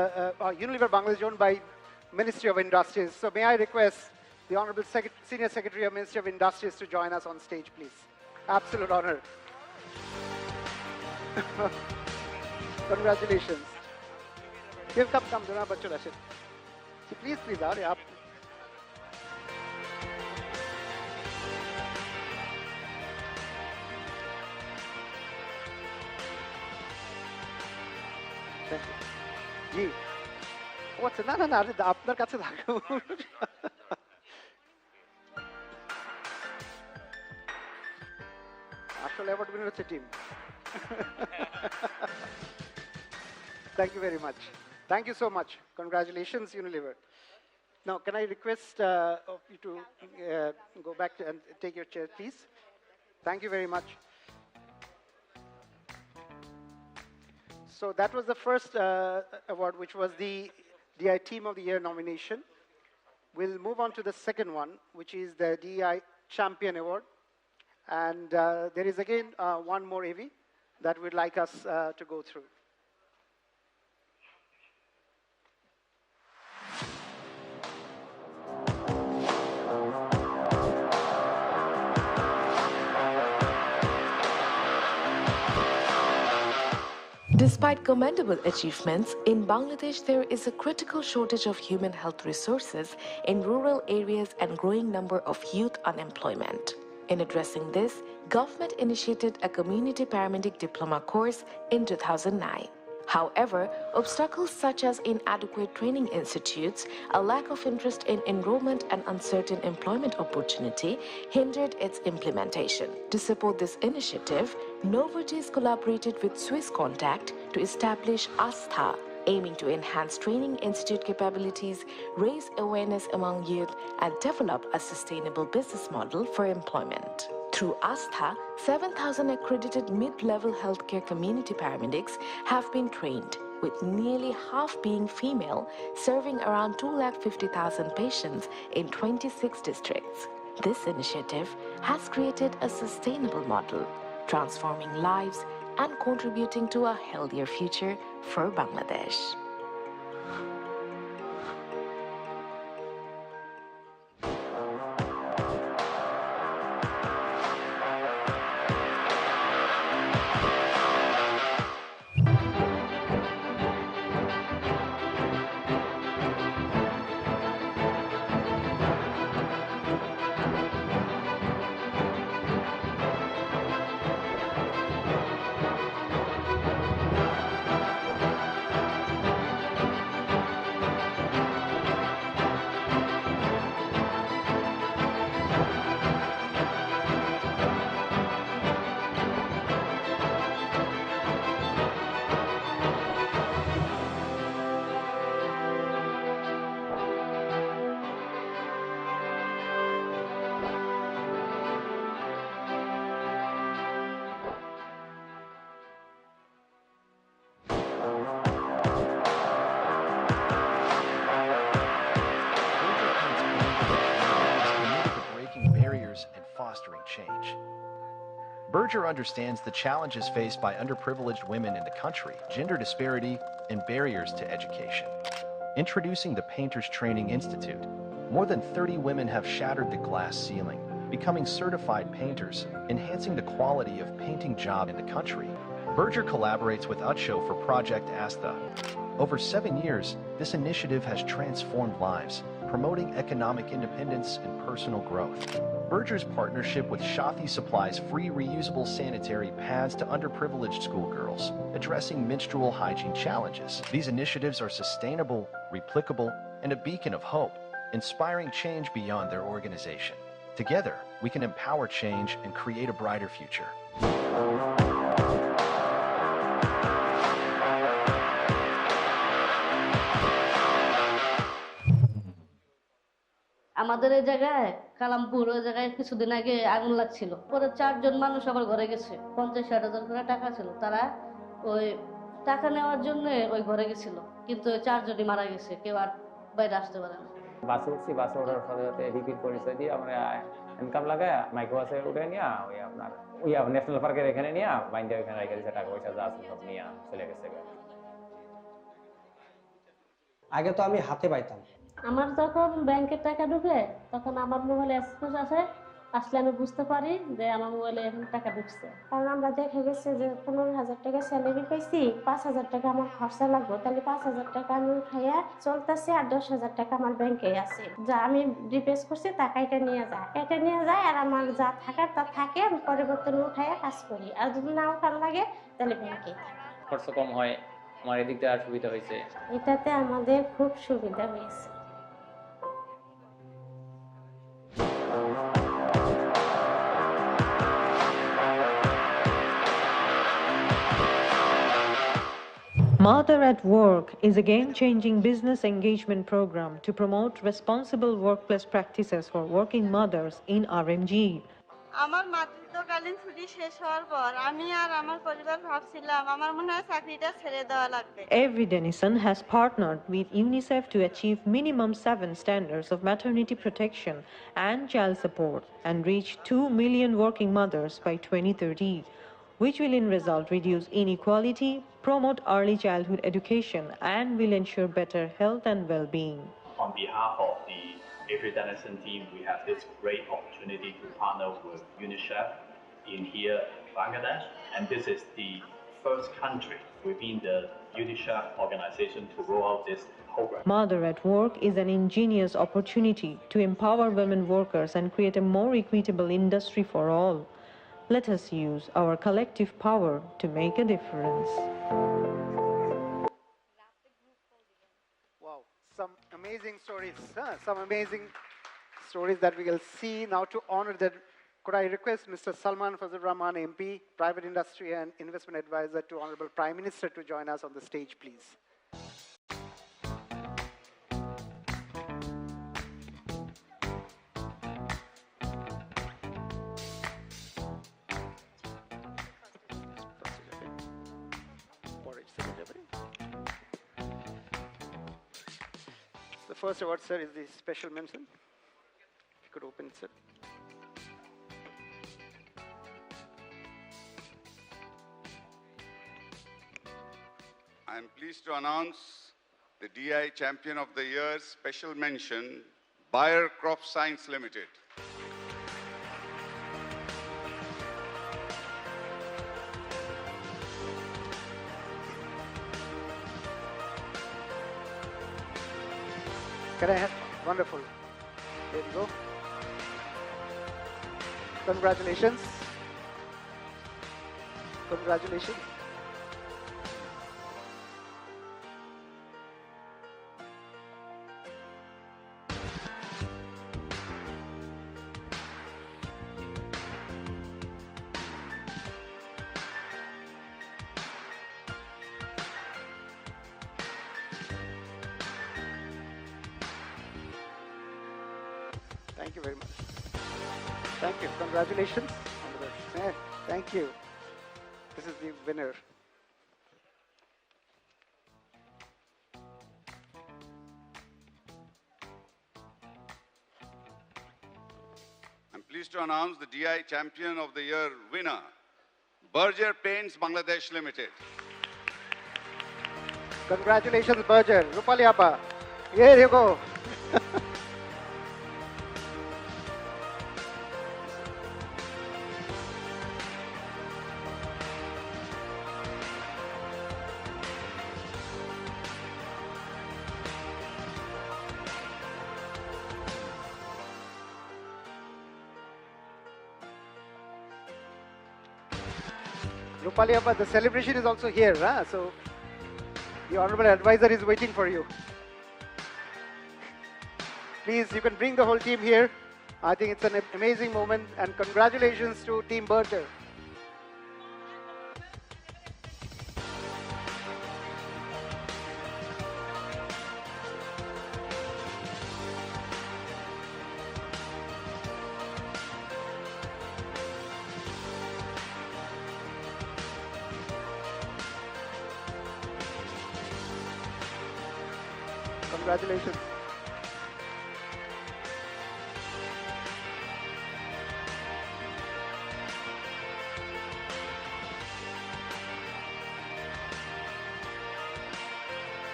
Unilever Bangladesh is owned by Ministry of Industries. So may I request the Honorable Senior Secretary of Ministry of Industries to join us on stage, please. Absolute honor. Congratulations. Give come, Dona Bachchu Rashid. Please, hurry up. Thank you. Ji. What's না না না আরে আপনার কাছে থাকো আসলে award winner হচ্ছে team Thank you very much. Thank you so much. Congratulations, Unilever. Now, can I request of you to go back and take your chair, please? Thank you very much. So that was the first award, which was the DI Team of the Year nomination. We'll move on to the second one, which is the DI Champion Award. And there is again one more AV that we'd like us to go through. Despite commendable achievements, in Bangladesh there is a critical shortage of human health resources in rural areas and growing number of youth unemployment. In addressing this, government initiated a community paramedic diploma course in 2009. However, obstacles such as inadequate training institutes, a lack of interest in enrollment and uncertain employment opportunity hindered its implementation. To support this initiative, Novartis collaborated with Swiss Contact to establish ASTHA, aiming to enhance training institute capabilities, raise awareness among youth, and develop a sustainable business model for employment. Through ASTHA, 7,000 accredited mid-level healthcare community paramedics have been trained, with nearly half being female, serving around 250,000 patients in 26 districts. This initiative has created a sustainable model, transforming lives and contributing to a healthier future for Bangladesh. Change. Berger understands the challenges faced by underprivileged women in the country, gender disparity, and barriers to education. Introducing the Painters Training Institute, more than 30 women have shattered the glass ceiling, becoming certified painters, enhancing the quality of painting job in the country. Berger collaborates with UTSHO for Project ASTHA. Over 7 years, this initiative has transformed lives, promoting economic independence and personal growth. Berger's partnership with Shafi supplies free reusable sanitary pads to underprivileged schoolgirls, addressing menstrual hygiene challenges. These initiatives are sustainable, replicable, and a beacon of hope, inspiring change beyond their organization. Together, we can empower change and create a brighter future. আমাদের এই জায়গায় কালামপুর ওই জায়গায় কিছুদিন আগে আগুন লাগছিল, পরে 4 জন মানুষ আবার ঘরে গেছে। 50-60 হাজার করে টাকা ছিল, তারা ওই টাকা নেওয়ার জন্য ওই ঘরে গেছিল, কিন্তু ওই 4 জনই মারা গেছে, কেউ আর বাইরে আসতে পারে না। বাসে উঠছি, বাসে ওঠার সাথে সাথে রিপিট পরিচয় দিয়ে আমরা ইনকাম লাগায় মাইক্রো বাসে উঠে নিয়ে ওই আপনার ন্যাশনাল পার্কের এখানে নিয়ে বাইন্ডে ওইখানে রেখে দিয়েছে, টাকা পয়সা যা আছে সব নিয়ে চলে গেছে। আগে তো আমি হাতে পাইতাম। আমার যখন ব্যাংকের টাকা ঢুকে তখন আমার মোবাইলে এসএমএস আসে, আসলে আমি বুঝতে পারি যে আমার মোবাইলে এখন টাকা ঢুকছে। কারণ আমরা দেখে গেছি যে 15,000 টাকা স্যালারি পাইছি, 5,000 টাকা আমার খরচা লাগবে, তাহলে 5,000 টাকা আমি উঠাইয়া চলতেছি আর 10,000 টাকা আমার ব্যাংকে আছে, যা আমি রিপেস করছি টাকা এটা নিয়ে যায় আর আমার যা থাকার তা থাকে, আমি পরিবর্তনে উঠাইয়া কাজ করি, আর যদি না উঠার লাগে তাহলে ব্যাংকে খরচ কম হয়, আমার এদিক দিয়ে আর সুবিধা হয়েছে। এটাতে আমাদের খুব সুবিধা হয়েছে। Mother at Work is a game-changing business engagement program to promote responsible workplace practices for working mothers in RMG. আমার মাতৃত্বকালীন ছুটি শেষ হওয়ার পর আমি আর আমার পরিবার ভাবছিলাম আমার মনে হয় চাকরিটা ছেড়ে দেওয়া লাগবে। Every Denison has partnered with UNICEF to achieve minimum 7 standards of maternity protection and child support and reach 2 million working mothers by 2030, which will in result reduce inequality, promote early childhood education, and will ensure better health and well-being. On behalf of the Every Denison team, we have this great opportunity to partner with UNICEF in here in Bangladesh, and this is the first country within the UNICEF organization to roll out this program. Mother at Work is an ingenious opportunity to empower women workers and create a more equitable industry for all. Let us use our collective power to make a difference. Wow, some amazing stories, some amazing stories that we will see. Now to honor that, could I request Mr. Salman Fazlur Rahman, MP, Private Industry and Investment Advisor to Honorable Prime Minister to join us on the stage, please. The first award, sir, is the special mention. If you could open it, sir. I am pleased to announce the DI Champion of the Year special mention, Bayer Crop Science Limited. Can I have? Wonderful. There you go. Congratulations. Congratulations. Thank you very much. Thank you. Congratulations. Thank you. This is the winner. I'm pleased to announce the DI Champion of the Year winner, Berger Paints Bangladesh Limited. Congratulations, Berger. Rupali Appa. Here you go. Rupali Appa, the celebration is also here, huh? So the Honorable Advisor is waiting for you. Please, you can bring the whole team here. I think it's an amazing moment, and congratulations to Team Berger. Congratulations.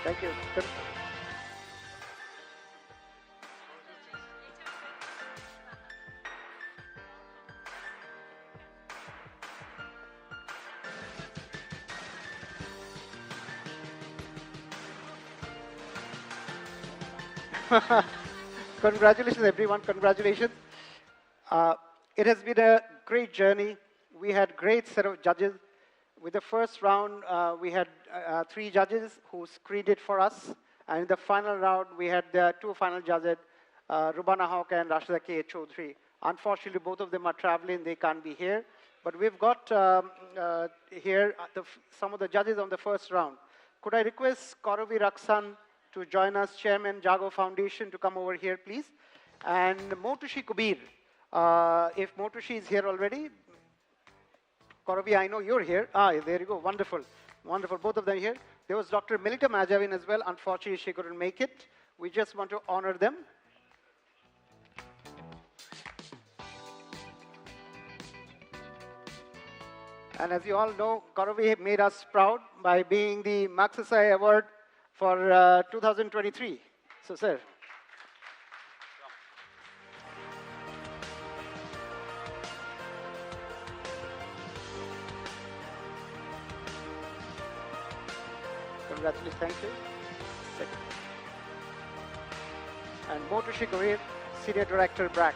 Thank you. Congratulations, everyone. Congratulations. It has been a great journey. We had great set of judges. With the first round, we had 3 judges who screened it for us. And in the final round, we had the 2 final judges, Rubana Hawk and Rashida K. Chaudhry. Unfortunately, both of them are traveling. They can't be here. But we've got here some of the judges on the first round. could I request Kauravi Raksan to join us, Chairman, Jago Foundation, to come over here, please? And Motushi Kubir, if Motushi is here already. Kauravi, I know you're here. Ah, there you go. Wonderful. Wonderful. Both of them here. There was Dr. Melita Majavin as well. Unfortunately, she couldn't make it. We just want to honor them. And as you all know, Kauravi made us proud by being the Maxasai Award for 2023. So, sir. Congratulations, thank you. Second. And Motushi Kabir, Senior Director, BRAC.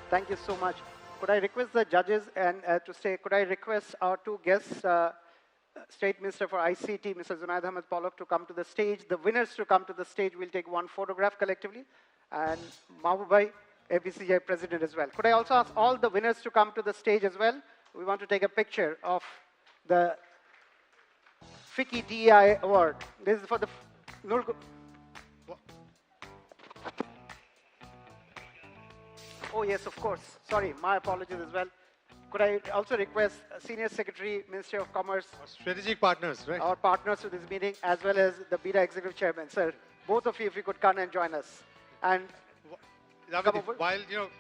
Thank you so much. Could I request the judges and to say, could I request our two guests, State Minister for ICT, Mr. Zunaid Ahmed Pollock, to come to the stage, the winners to come to the stage. We'll take one photograph collectively, and Mahbub FICCI President as well. Could I also ask all the winners to come to the stage as well? We want to take a picture of the FICCI DEI Award. This is for the Oh, yes, of course. Sorry, my apologies as well. Could I also request Senior Secretary, Ministry of Commerce. Strategic partners, right? Our partners to this meeting, as well as the BIDA Executive Chairman. Sir, both of you, if you could come and join us. And while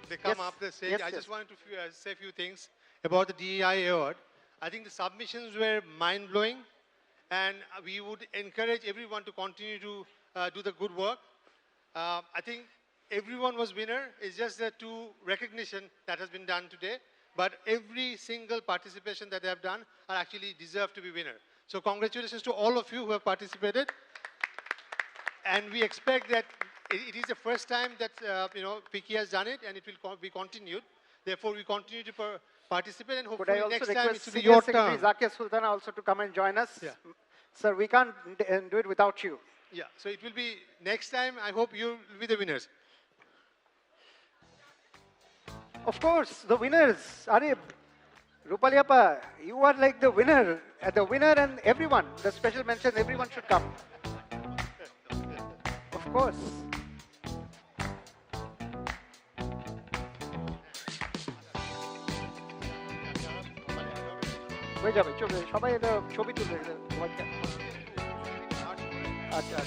they come up the stage, I just wanted to say a few things about the DEI award. I think the submissions were mind-blowing, and we would encourage everyone to continue to do the good work. I think everyone was winner. It's just the two recognition that has been done today. But every single participation that they have done are actually deserve to be winner. So congratulations to all of you who have participated. And we expect that it is the first time that FICCI has done it, and it will be continued. Therefore, we continue to participate, and hopefully next time it will be your turn. Zakir Sultana also to come and join us. Yeah. Sir, we can't do it without you. Yeah, so it will be next time. I hope you will be the winners. Of course, the winners. Arif, Rupaliappa, you are like the winner. The winner and everyone. The special mention, everyone should come. Of course. হয়ে যাবে সবাই এটা ছবি তুলে আচ্ছা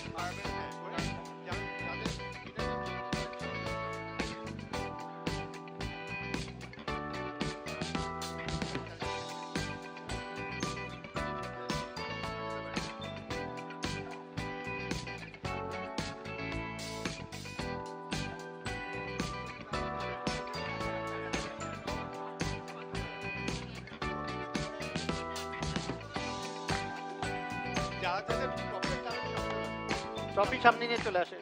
trophy সামনে নিয়ে চলে আসে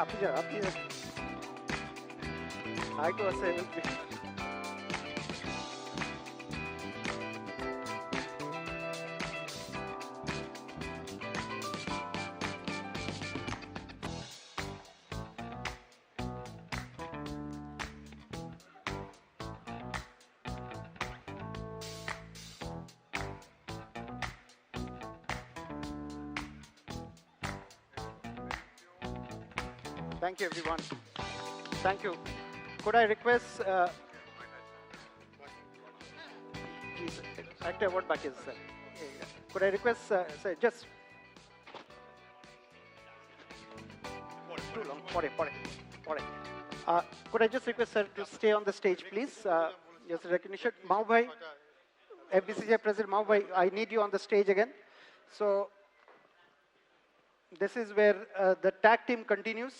আপনি আরেকটু আছে Thank you, everyone. Thank you. Could I request... Actor award back is, sir. Could I request, sir, just... Too long. Could I just request, sir, to stay on the stage, please? Just recognition. Mahbub, FICCI President Mahbub, I need you on the stage again. So, this is where the tag team continues.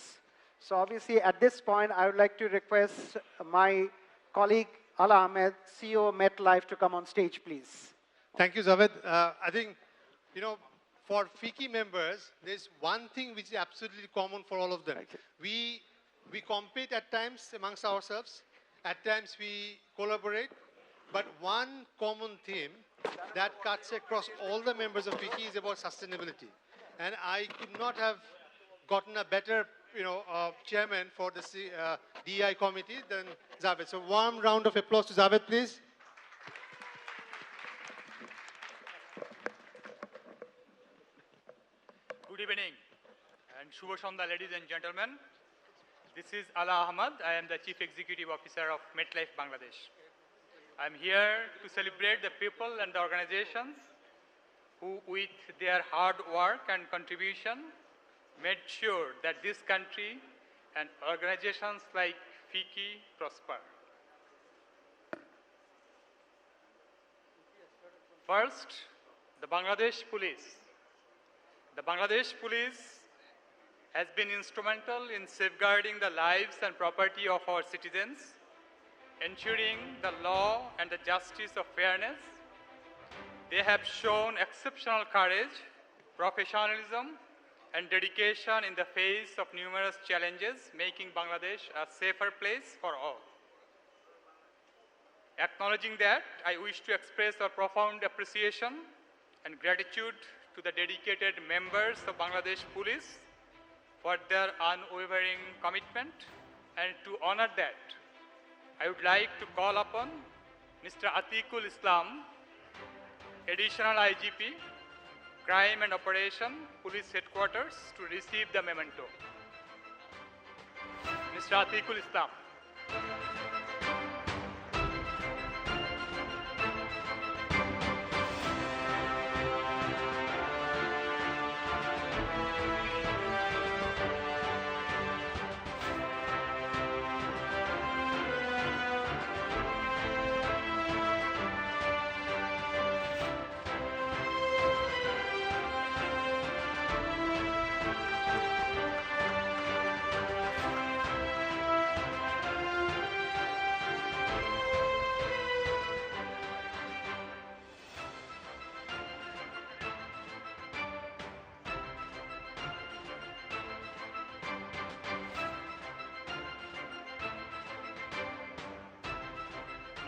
So obviously, at this point, I would like to request my colleague, Ala Ahmed, CEO MetLife, to come on stage, please. Thank you, Zaved. I think, for FICCI members, there's one thing which is absolutely common for all of them. We compete at times amongst ourselves. At times, we collaborate. But one common theme that cuts across all the members of FICCI is about sustainability. And I could not have gotten a better chairman for the DEI committee than Javed. So warm round of applause to Javed, please. Good evening and Shubha Sandhya, ladies and gentlemen. This is Ala Ahmad. I am the Chief Executive Officer of MetLife Bangladesh. I am here to celebrate the people and the organizations who, with their hard work and contribution, made sure that this country and organizations like FICCI prosper. First, the Bangladesh Police. The Bangladesh Police has been instrumental in safeguarding the lives and property of our citizens, ensuring the law and the justice of fairness. They have shown exceptional courage, professionalism, and dedication in the face of numerous challenges, making Bangladesh a safer place for all. Acknowledging that, I wish to express our profound appreciation and gratitude to the dedicated members of Bangladesh Police for their unwavering commitment, and to honor that, I would like to call upon Mr. Atiqul Islam, Additional IGP, Crime and Operation, Police Headquarters, to receive the memento. Mr. Atiqul Islam.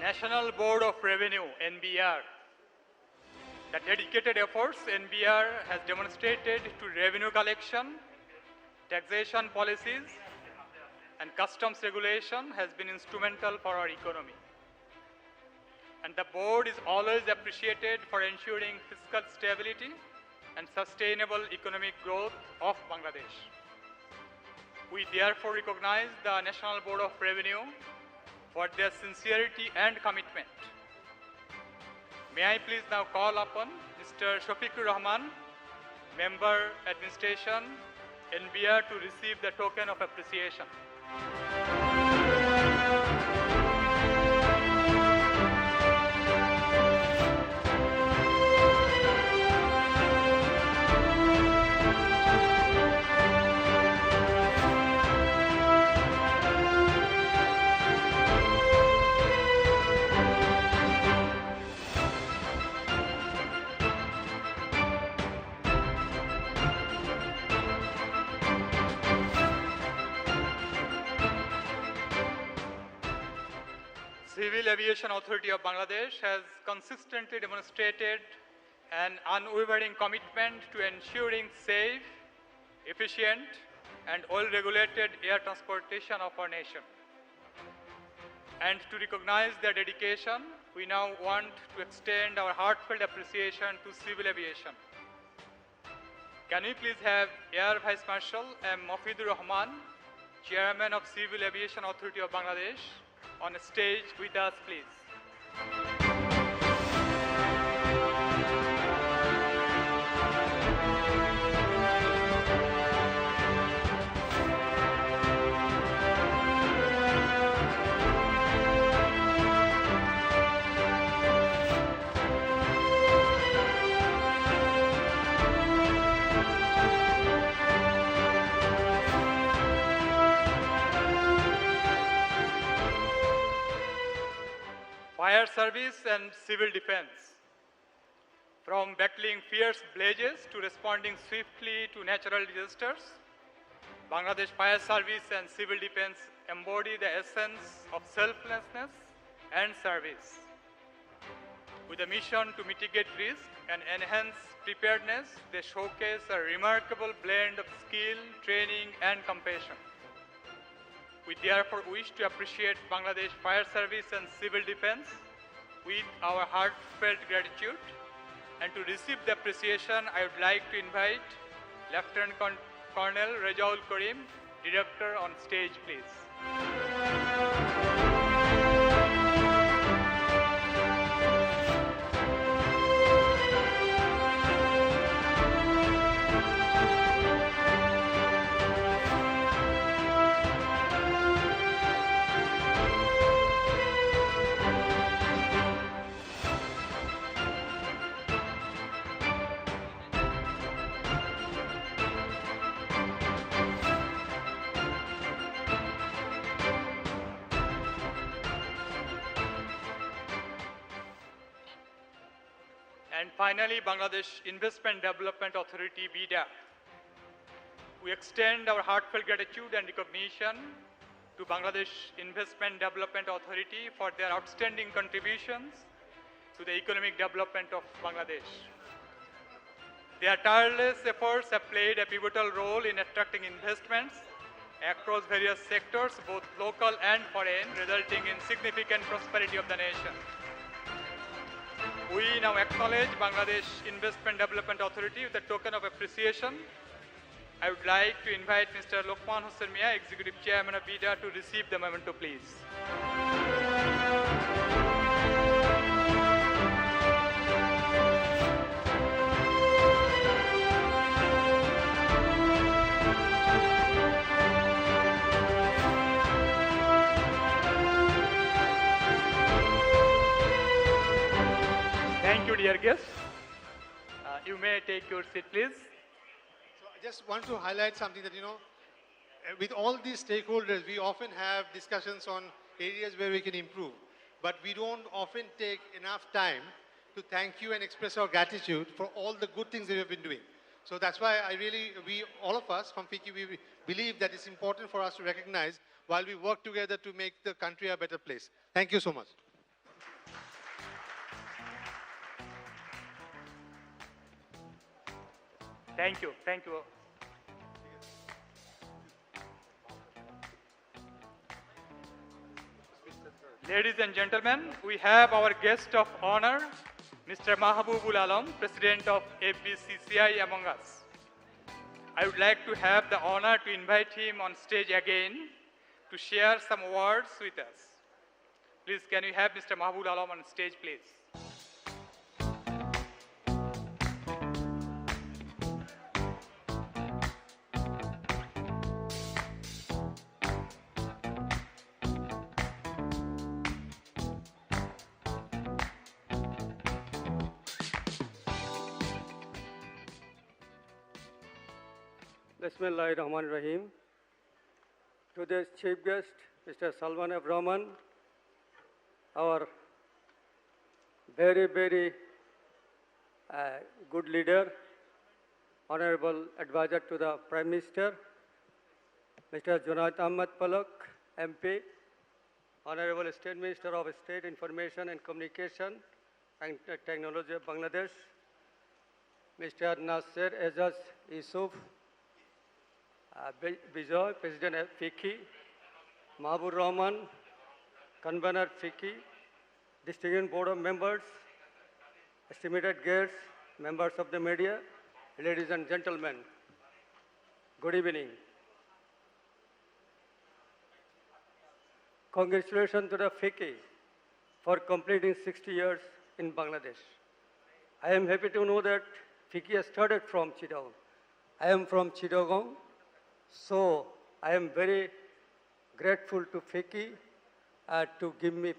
National Board of Revenue, NBR. The dedicated efforts NBR has demonstrated to revenue collection, taxation policies, and customs regulation has been instrumental for our economy. And the board is always appreciated for ensuring fiscal stability and sustainable economic growth of Bangladesh. We therefore recognize the National Board of Revenue for their sincerity and commitment. May I please now call upon Mr. Shafiqur Rahman, Member Administration, NBR, to receive the token of appreciation. Civil Aviation Authority of Bangladesh has consistently demonstrated an unwavering commitment to ensuring safe, efficient, and well-regulated air transportation of our nation. And to recognize their dedication, we now want to extend our heartfelt appreciation to civil aviation. Can we please have Air Vice Marshal M. Mofidur Rahman, Chairman of Civil Aviation Authority of Bangladesh, on stage with us, please. Fire service and civil defense. From battling fierce blazes to responding swiftly to natural disasters, Bangladesh Fire Service and Civil Defense embody the essence of selflessness and service. With a mission to mitigate risk and enhance preparedness, they showcase a remarkable blend of skill, training, and compassion. We therefore wish to appreciate Bangladesh Fire Service and Civil Defense with our heartfelt gratitude. And to receive the appreciation, I would like to invite Lieutenant Colonel Rejaul Karim, Director, on stage, please. And finally, Bangladesh Investment Development Authority, BIDA. We extend our heartfelt gratitude and recognition to Bangladesh Investment Development Authority for their outstanding contributions to the economic development of Bangladesh. Their tireless efforts have played a pivotal role in attracting investments across various sectors, both local and foreign, resulting in significant prosperity of the nation. We now acknowledge Bangladesh Investment Development Authority with a token of appreciation. I would like to invite Mr. Lokman Hussain Mia, Executive Chairman of BIDA, to receive the memento, please. Thank you, dear guests. You may take your seat, please. So I just want to highlight something that, with all these stakeholders, we often have discussions on areas where we can improve. But we don't often take enough time to thank you and express our gratitude for all the good things that you have been doing. So that's why all of us from FICCI, we believe that it's important for us to recognize while we work together to make the country a better place. Thank you so much. Thank you. Thank you. Ladies and gentlemen, we have our guest of honor, Mr. Mahabubul Alam, President of FICCI among us. I would like to have the honor to invite him on stage again to share some words with us. Please, can we have Mr. Mahabubul Alam on stage, please? Bismillahirrahmanirrahim. Today's chief guest, Mr. Salman F. Rahman, our very, very good leader, honorable advisor to the Prime Minister, Mr. Junaid Ahmad Palak, MP, honorable State Minister of State Information and Communication and Technology of Bangladesh, Mr. Nasser Azaz Yusuf, Bijoy, President of FICCI, Mahbub Rahman, Convener FICCI, distinguished board of members, estimated guests, members of the media, ladies and gentlemen, good evening. Congratulations to the FICCI for completing 60 years in Bangladesh. I am happy to know that FICCI has started from Chittagong. I am from Chittagong. So I am very grateful to FICCI to give me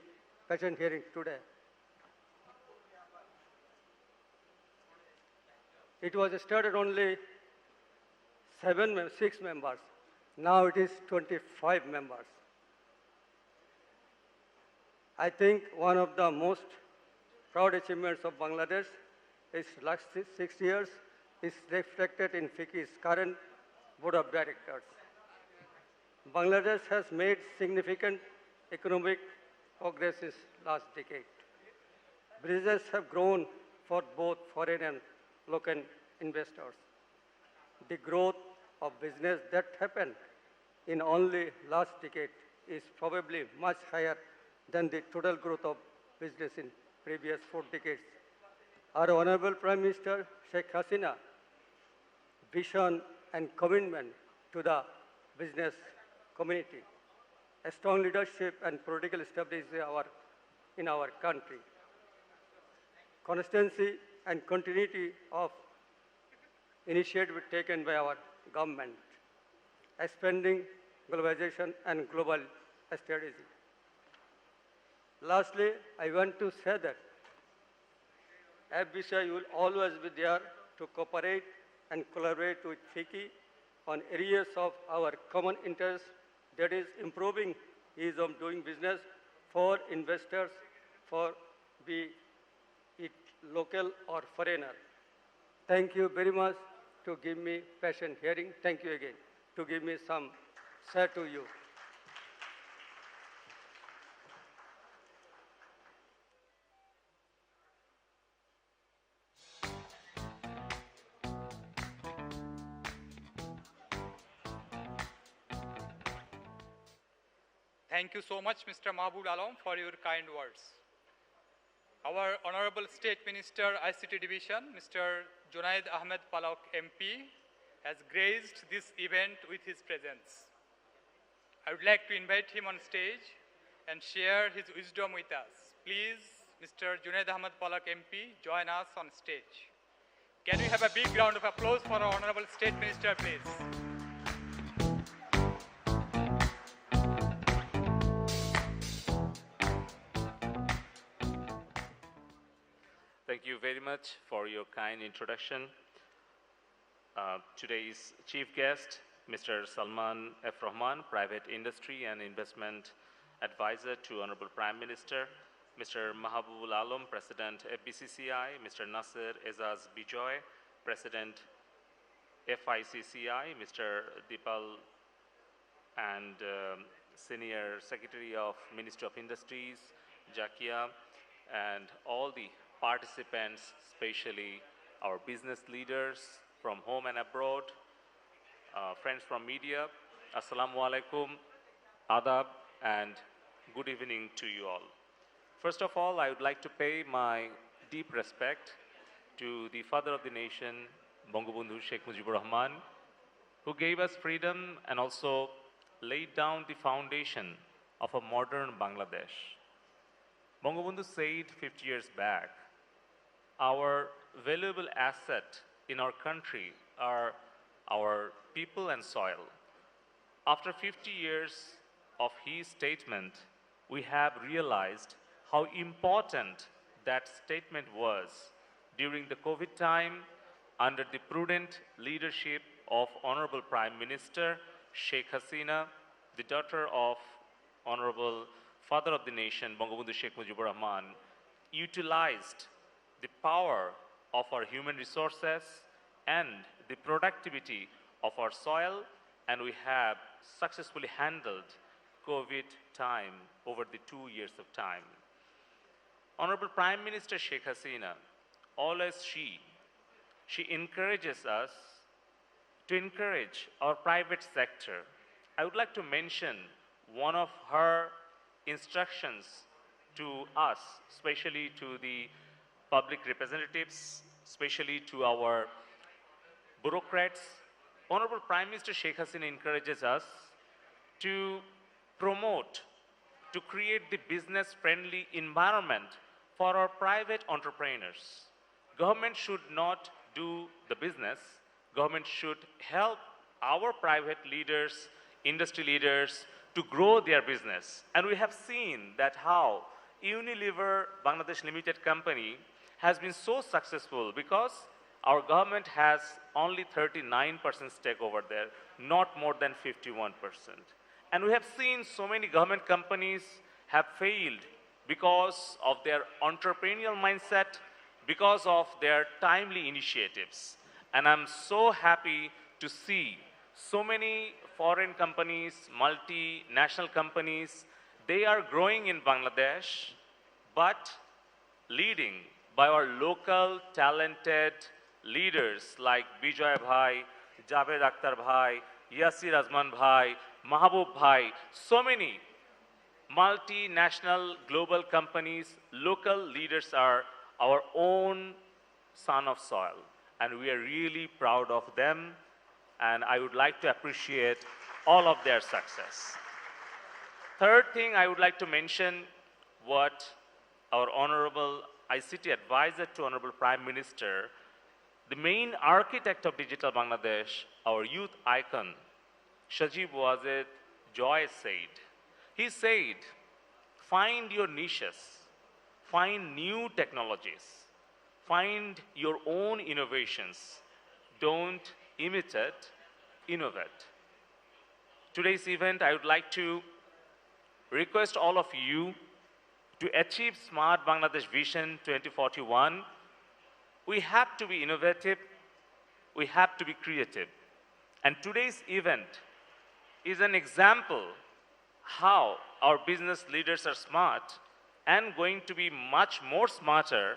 patient hearing today. It was started only 6 members. Now it is 25 members. I think one of the most proud achievements of Bangladesh is last 6 years is reflected in FICCI's current Board of Directors. Bangladesh has made significant economic progress in last decade. business have grown for both foreign and local investors. The growth of business that happened in only last decade is probably much higher than the total growth of business in previous 4 decades. Our Honorable Prime Minister Sheikh Hasina vision and commitment to the business community, a strong leadership and political stability in our country, consistency and continuity of initiatives taken by our government, expanding globalization and global strategy. Lastly, I want to say that FBCI will always be there to cooperate and collaborate with FICCI on areas of our common interest, that is improving ease of doing business for investors, for be it local or foreigner. Thank you very much to give me patient hearing. Thank you again to give me some say to you. Thank you so much, Mr. Mahbub Alam, for your kind words. Our Honorable State Minister, ICT Division, Mr. Junaid Ahmed Palak MP, has graced this event with his presence. I would like to invite him on stage and share his wisdom with us. Please, Mr. Junaid Ahmed Palak MP, join us on stage. Can we have a big round of applause for our Honorable State Minister, please? Thank you very much for your kind introduction. Today's chief guest, Mr. Salman F. Rahman, Private Industry and Investment Advisor to Honorable Prime Minister, Mr. Mahabubul Alam, President FBCCI, Mr. Nasser Ezaz Bijoy, President FICCI, Mr. Dipal and Senior Secretary of Ministry of Industries, Jakia, and all the participants, especially our business leaders from home and abroad, friends from media, Assalamu alaikum, adab, and good evening to you all. First of all, I would like to pay my deep respect to the father of the nation, Bangabandhu Sheikh Mujibur Rahman, who gave us freedom and also laid down the foundation of a modern Bangladesh. Bangabandhu said 50 years back, our valuable asset in our country are our people and soil. After 50 years of his statement, we have realized how important that statement was during the COVID time under the prudent leadership of Honorable Prime Minister Sheikh Hasina, the daughter of Honorable Father of the Nation, Bangabandhu Sheikh Mujibur Rahman, utilized the power of our human resources and the productivity of our soil, and we have successfully handled COVID time over the 2 years of time. Honorable Prime Minister Sheikh Hasina, always she encourages us to encourage our private sector. I would like to mention one of her instructions to us, especially to the public representatives, especially to our bureaucrats. Honorable Prime Minister Sheikh Hasina encourages us to promote, to create the business-friendly environment for our private entrepreneurs. Government should not do the business. Government should help our private leaders, industry leaders, to grow their business. And we have seen that how Unilever Bangladesh Limited Company has been so successful because our government has only 39% stake over there, not more than 51%. And we have seen so many government companies have failed because of their entrepreneurial mindset, because of their timely initiatives. And I'm so happy to see so many foreign companies, multinational companies, they are growing in Bangladesh, but leading by our local talented leaders like Bijoy Bhai, Javed Akhtar Bhai, Yasir Azman Bhai, Mahabub Bhai, so many multinational global companies, local leaders are our own son of soil. And we are really proud of them. And I would like to appreciate all of their success. Third thing I would like to mention what our Honorable ICT Advisor to Honorable Prime Minister, the main architect of Digital Bangladesh, our youth icon, Sajib Wazid Joy said. He said, find your niches, find new technologies, find your own innovations. Don't imitate, innovate. Today's event, I would like to request all of you to achieve Smart Bangladesh Vision 2041. We have to be innovative, we have to be creative. And today's event is an example how our business leaders are smart and going to be much more smarter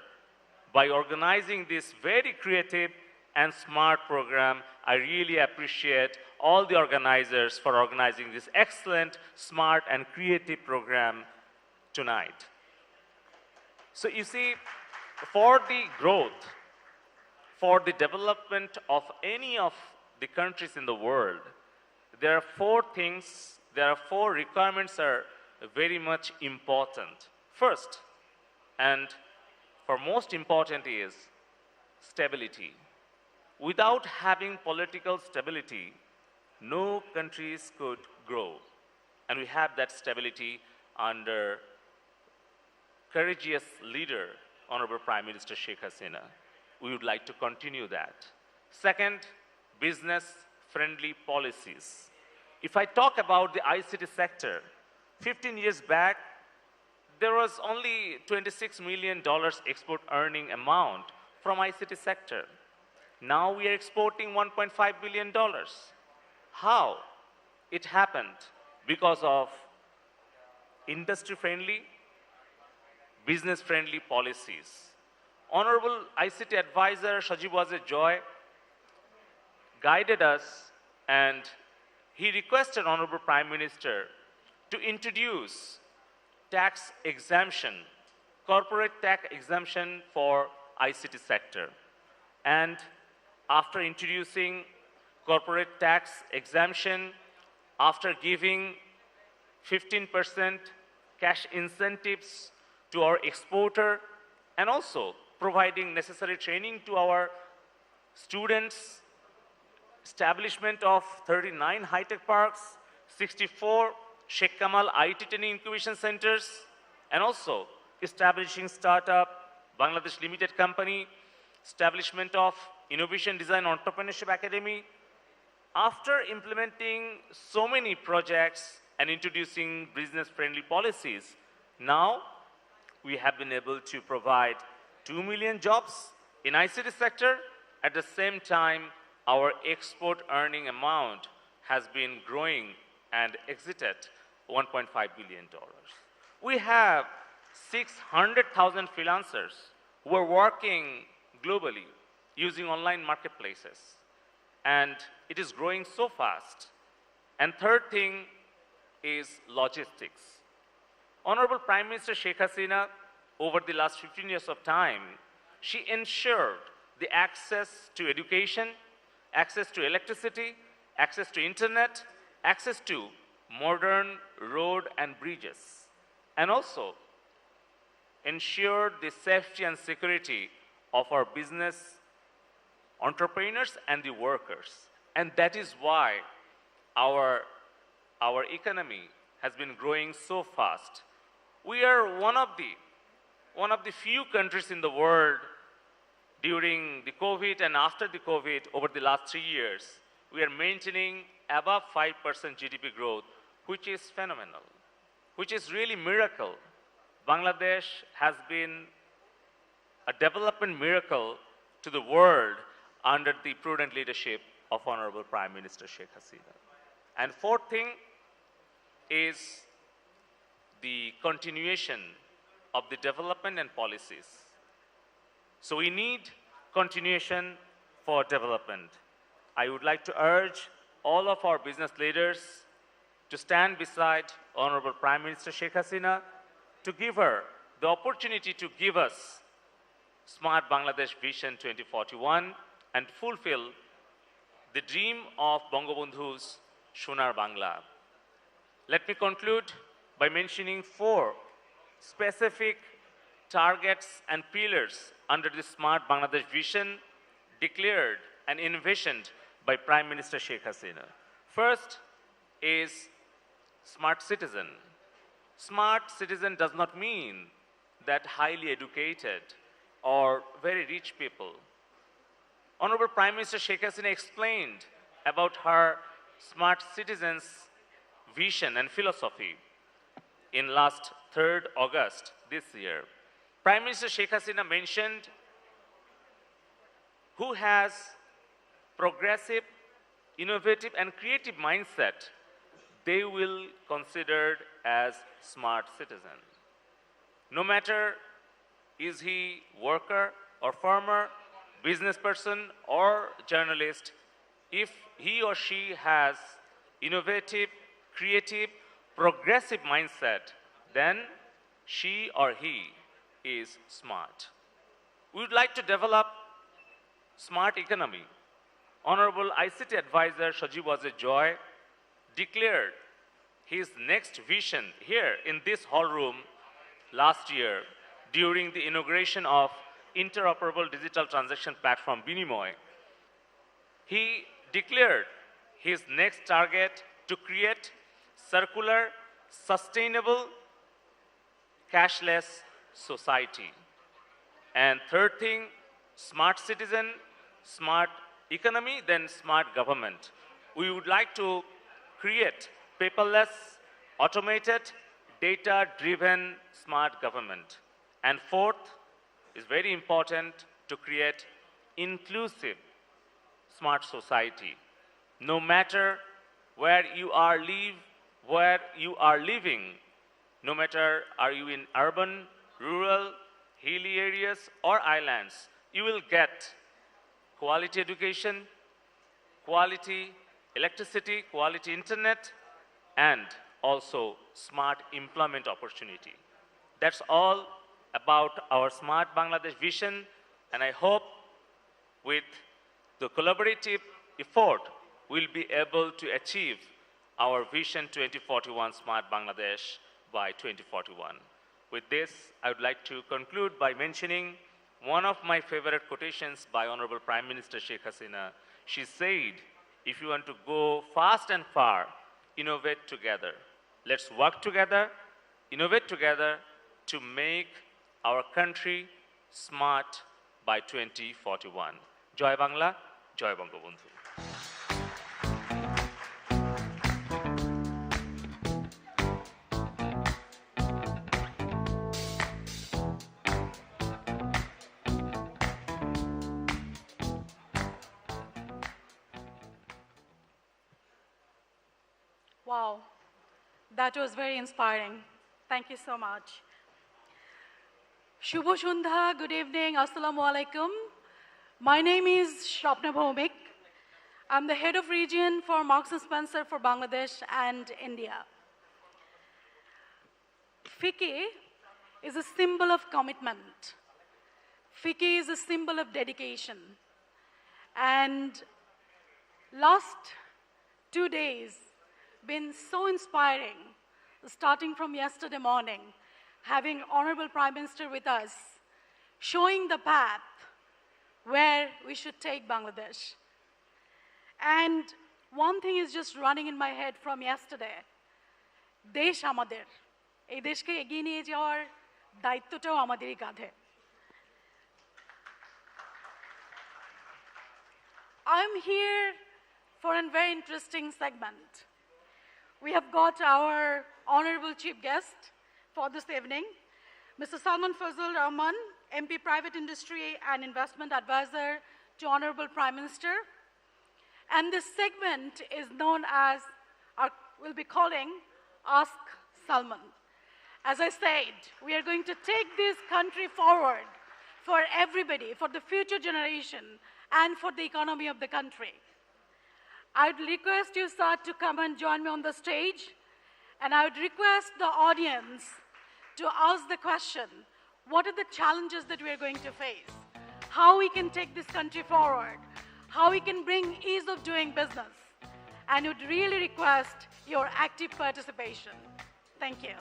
by organizing this very creative and smart program. I really appreciate all the organizers for organizing this excellent, smart, and creative program tonight. So you see, for the growth, for the development of any of the countries in the world, there are four things, there are four requirements are very much important. First, and for most important is stability. Without having political stability, no countries could grow. And we have that stability under courageous leader, Honorable Prime Minister Sheikh Hasina. We would like to continue that. Second, business-friendly policies. If I talk about the ICT sector, 15 years back, there was only $26 million export earning amount from ICT sector. Now we are exporting $1.5 billion. How? It happened because of industry-friendly, business-friendly policies. Honorable ICT Advisor Sajib Wazir Joy guided us and he requested Honorable Prime Minister to introduce tax exemption, corporate tax exemption for ICT sector. And after introducing corporate tax exemption, after giving 15% cash incentives to our exporter, and also providing necessary training to our students, establishment of 39 high-tech parks, 64 Sheikh Kamal IT training incubation centers, and also establishing startup Bangladesh Limited Company, establishment of Innovation Design Entrepreneurship Academy. After implementing so many projects and introducing business-friendly policies, now we have been able to provide 2 million jobs in ICT sector. At the same time, our export earning amount has been growing and exited $1.5 billion. We have 600,000 freelancers who are working globally using online marketplaces. And it is growing so fast. And third thing is logistics. Honorable Prime Minister Sheikh Hasina, over the last 15 years of time, she ensured the access to education, access to electricity, access to internet, access to modern road and bridges, and also ensured the safety and security of our business entrepreneurs and the workers. And that is why our economy has been growing so fast. We are one of the few countries in the world during the COVID and after the COVID over the last 3 years, we are maintaining above 5% GDP growth, which is phenomenal, which is really miracle. Bangladesh has been a development miracle to the world under the prudent leadership of Honorable Prime Minister Sheikh Hasina. And fourth thing is the continuation of the development and policies. So we need continuation for development. I would like to urge all of our business leaders to stand beside Honorable Prime Minister Sheikh Hasina to give her the opportunity to give us Smart Bangladesh Vision 2041 and fulfill the dream of Bangabandhu's Sonar Bangla. Let me conclude by mentioning 4 specific targets and pillars under the Smart Bangladesh Vision declared and envisioned by Prime Minister Sheikh Hasina. First is Smart Citizen. Smart citizen does not mean that highly educated or very rich people. Honorable Prime Minister Sheikh Hasina explained about her smart citizens vision and philosophy in last 3rd August this year. Prime Minister Sheikh Hasina mentioned who has progressive, innovative and creative mindset, they will considered as smart citizen. No matter is he worker or farmer, business person or journalist, if he or she has innovative, creative, progressive mindset, then she or he is smart. We would like to develop smart economy. Honorable ICT Advisor Sajib Wazir Joy declared his next vision here in this hall room last year during the inauguration of interoperable digital transaction platform Binimoy. He declared his next target to create circular, sustainable, cashless society. And third thing, smart citizen, smart economy, then smart government. We would like to create paperless, automated, data-driven smart government. And fourth is very important to create inclusive smart society. No matter where you are living, no matter are you in urban, rural, hilly areas or islands, you will get quality education, quality electricity, quality internet, and also smart employment opportunity. That's all about our Smart Bangladesh vision, and I hope with the collaborative effort, we'll be able to achieve our Vision 2041 Smart Bangladesh by 2041. With this, I would like to conclude by mentioning one of my favorite quotations by Honorable Prime Minister Sheikh Hasina. She said, if you want to go fast and far, innovate together. Let's work together, innovate together to make our country smart by 2041. Joy Bangla, Joy Bangabandhu. Wow, that was very inspiring. Thank you so much. Shubho Shundha, good evening, Assalamu alaikum. My name is Shapna Bhaumik. I'm the head of region for Marks & Spencer for Bangladesh and India. FICCI is a symbol of commitment. FICCI is a symbol of dedication. And last 2 days been so inspiring, starting from yesterday morning, having Honorable Prime Minister with us, showing the path where we should take Bangladesh. And one thing is just running in my head from yesterday. দেশ আমাদের, এই দেশকে এগিয়ে নিয়ে যাওয়ার দায়িত্বটাও আমাদেরই কাঁধে। I'm here for a very interesting segment. We have got our honorable chief guest for this evening, Mr. Salman Fazul Rahman, MP Private Industry and Investment Advisor to Honorable Prime Minister. And this segment is known as, we'll be calling Ask Salman. As I said, we are going to take this country forward for everybody, for the future generation, and for the economy of the country. I would request you, sir, to come and join me on the stage. And I would request the audience to ask the question, what are the challenges that we are going to face? How we can take this country forward? How we can bring ease of doing business? And would really request your active participation. Thank you.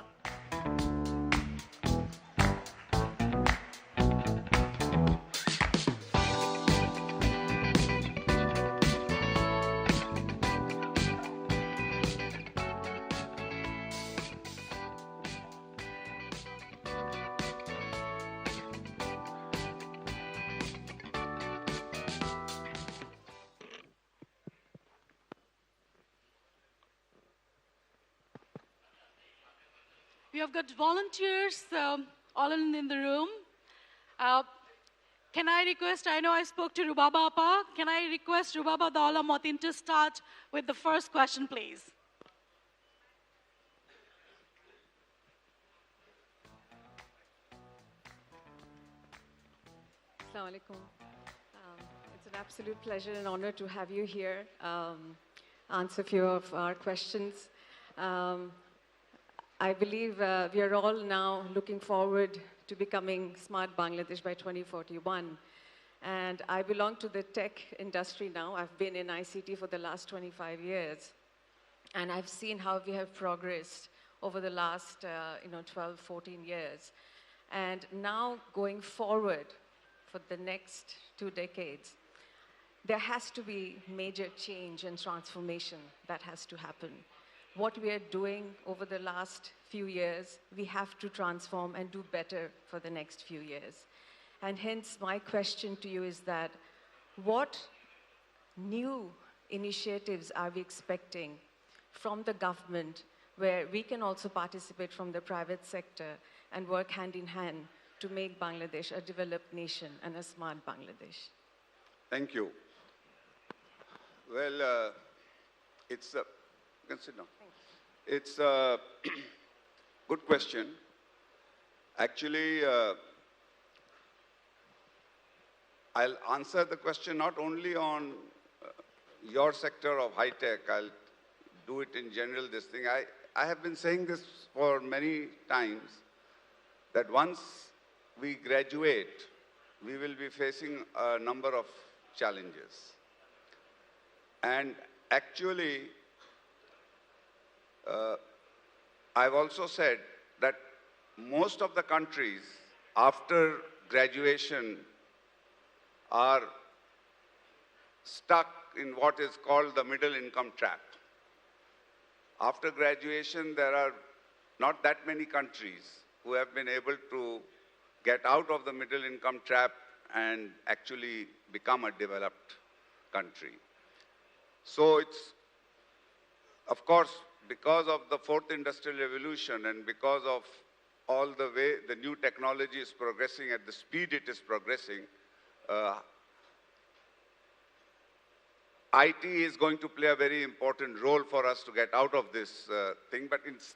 We have got volunteers all in the room. Can I request, I know I spoke to Rubaba Appa, can I request Rubaba Daula Motin to start with the first question, please? Assalamu alaikum. It's an absolute pleasure and honor to have you here, answer a few of our questions. I believe we are all now looking forward to becoming Smart Bangladesh by 2041. And I belong to the tech industry now. I've been in ICT for the last 25 years. And I've seen how we have progressed over the last 12, 14 years. And now going forward for the next 2 decades, there has to be major change and transformation that has to happen. What we are doing over the last few years, we have to transform and do better for the next few years. And hence, my question to you is that, what new initiatives are we expecting from the government where we can also participate from the private sector and work hand in hand to make Bangladesh a developed nation and a smart Bangladesh? Thank you. Well, it's a, you can sit down. It's a good question. Actually, I'll answer the question not only on your sector of high tech, I'll do it in general, this thing. I have been saying this for many times, that once we graduate, we will be facing a number of challenges. And actually, I've also said that most of the countries after graduation are stuck in what is called the middle income trap. After graduation, there are not that many countries who have been able to get out of the middle income trap and actually become a developed country. So it's, of course, because of the fourth industrial revolution and because of all the way the new technology is progressing at the speed it is progressing, IT is going to play a very important role for us to get out of this thing, but it's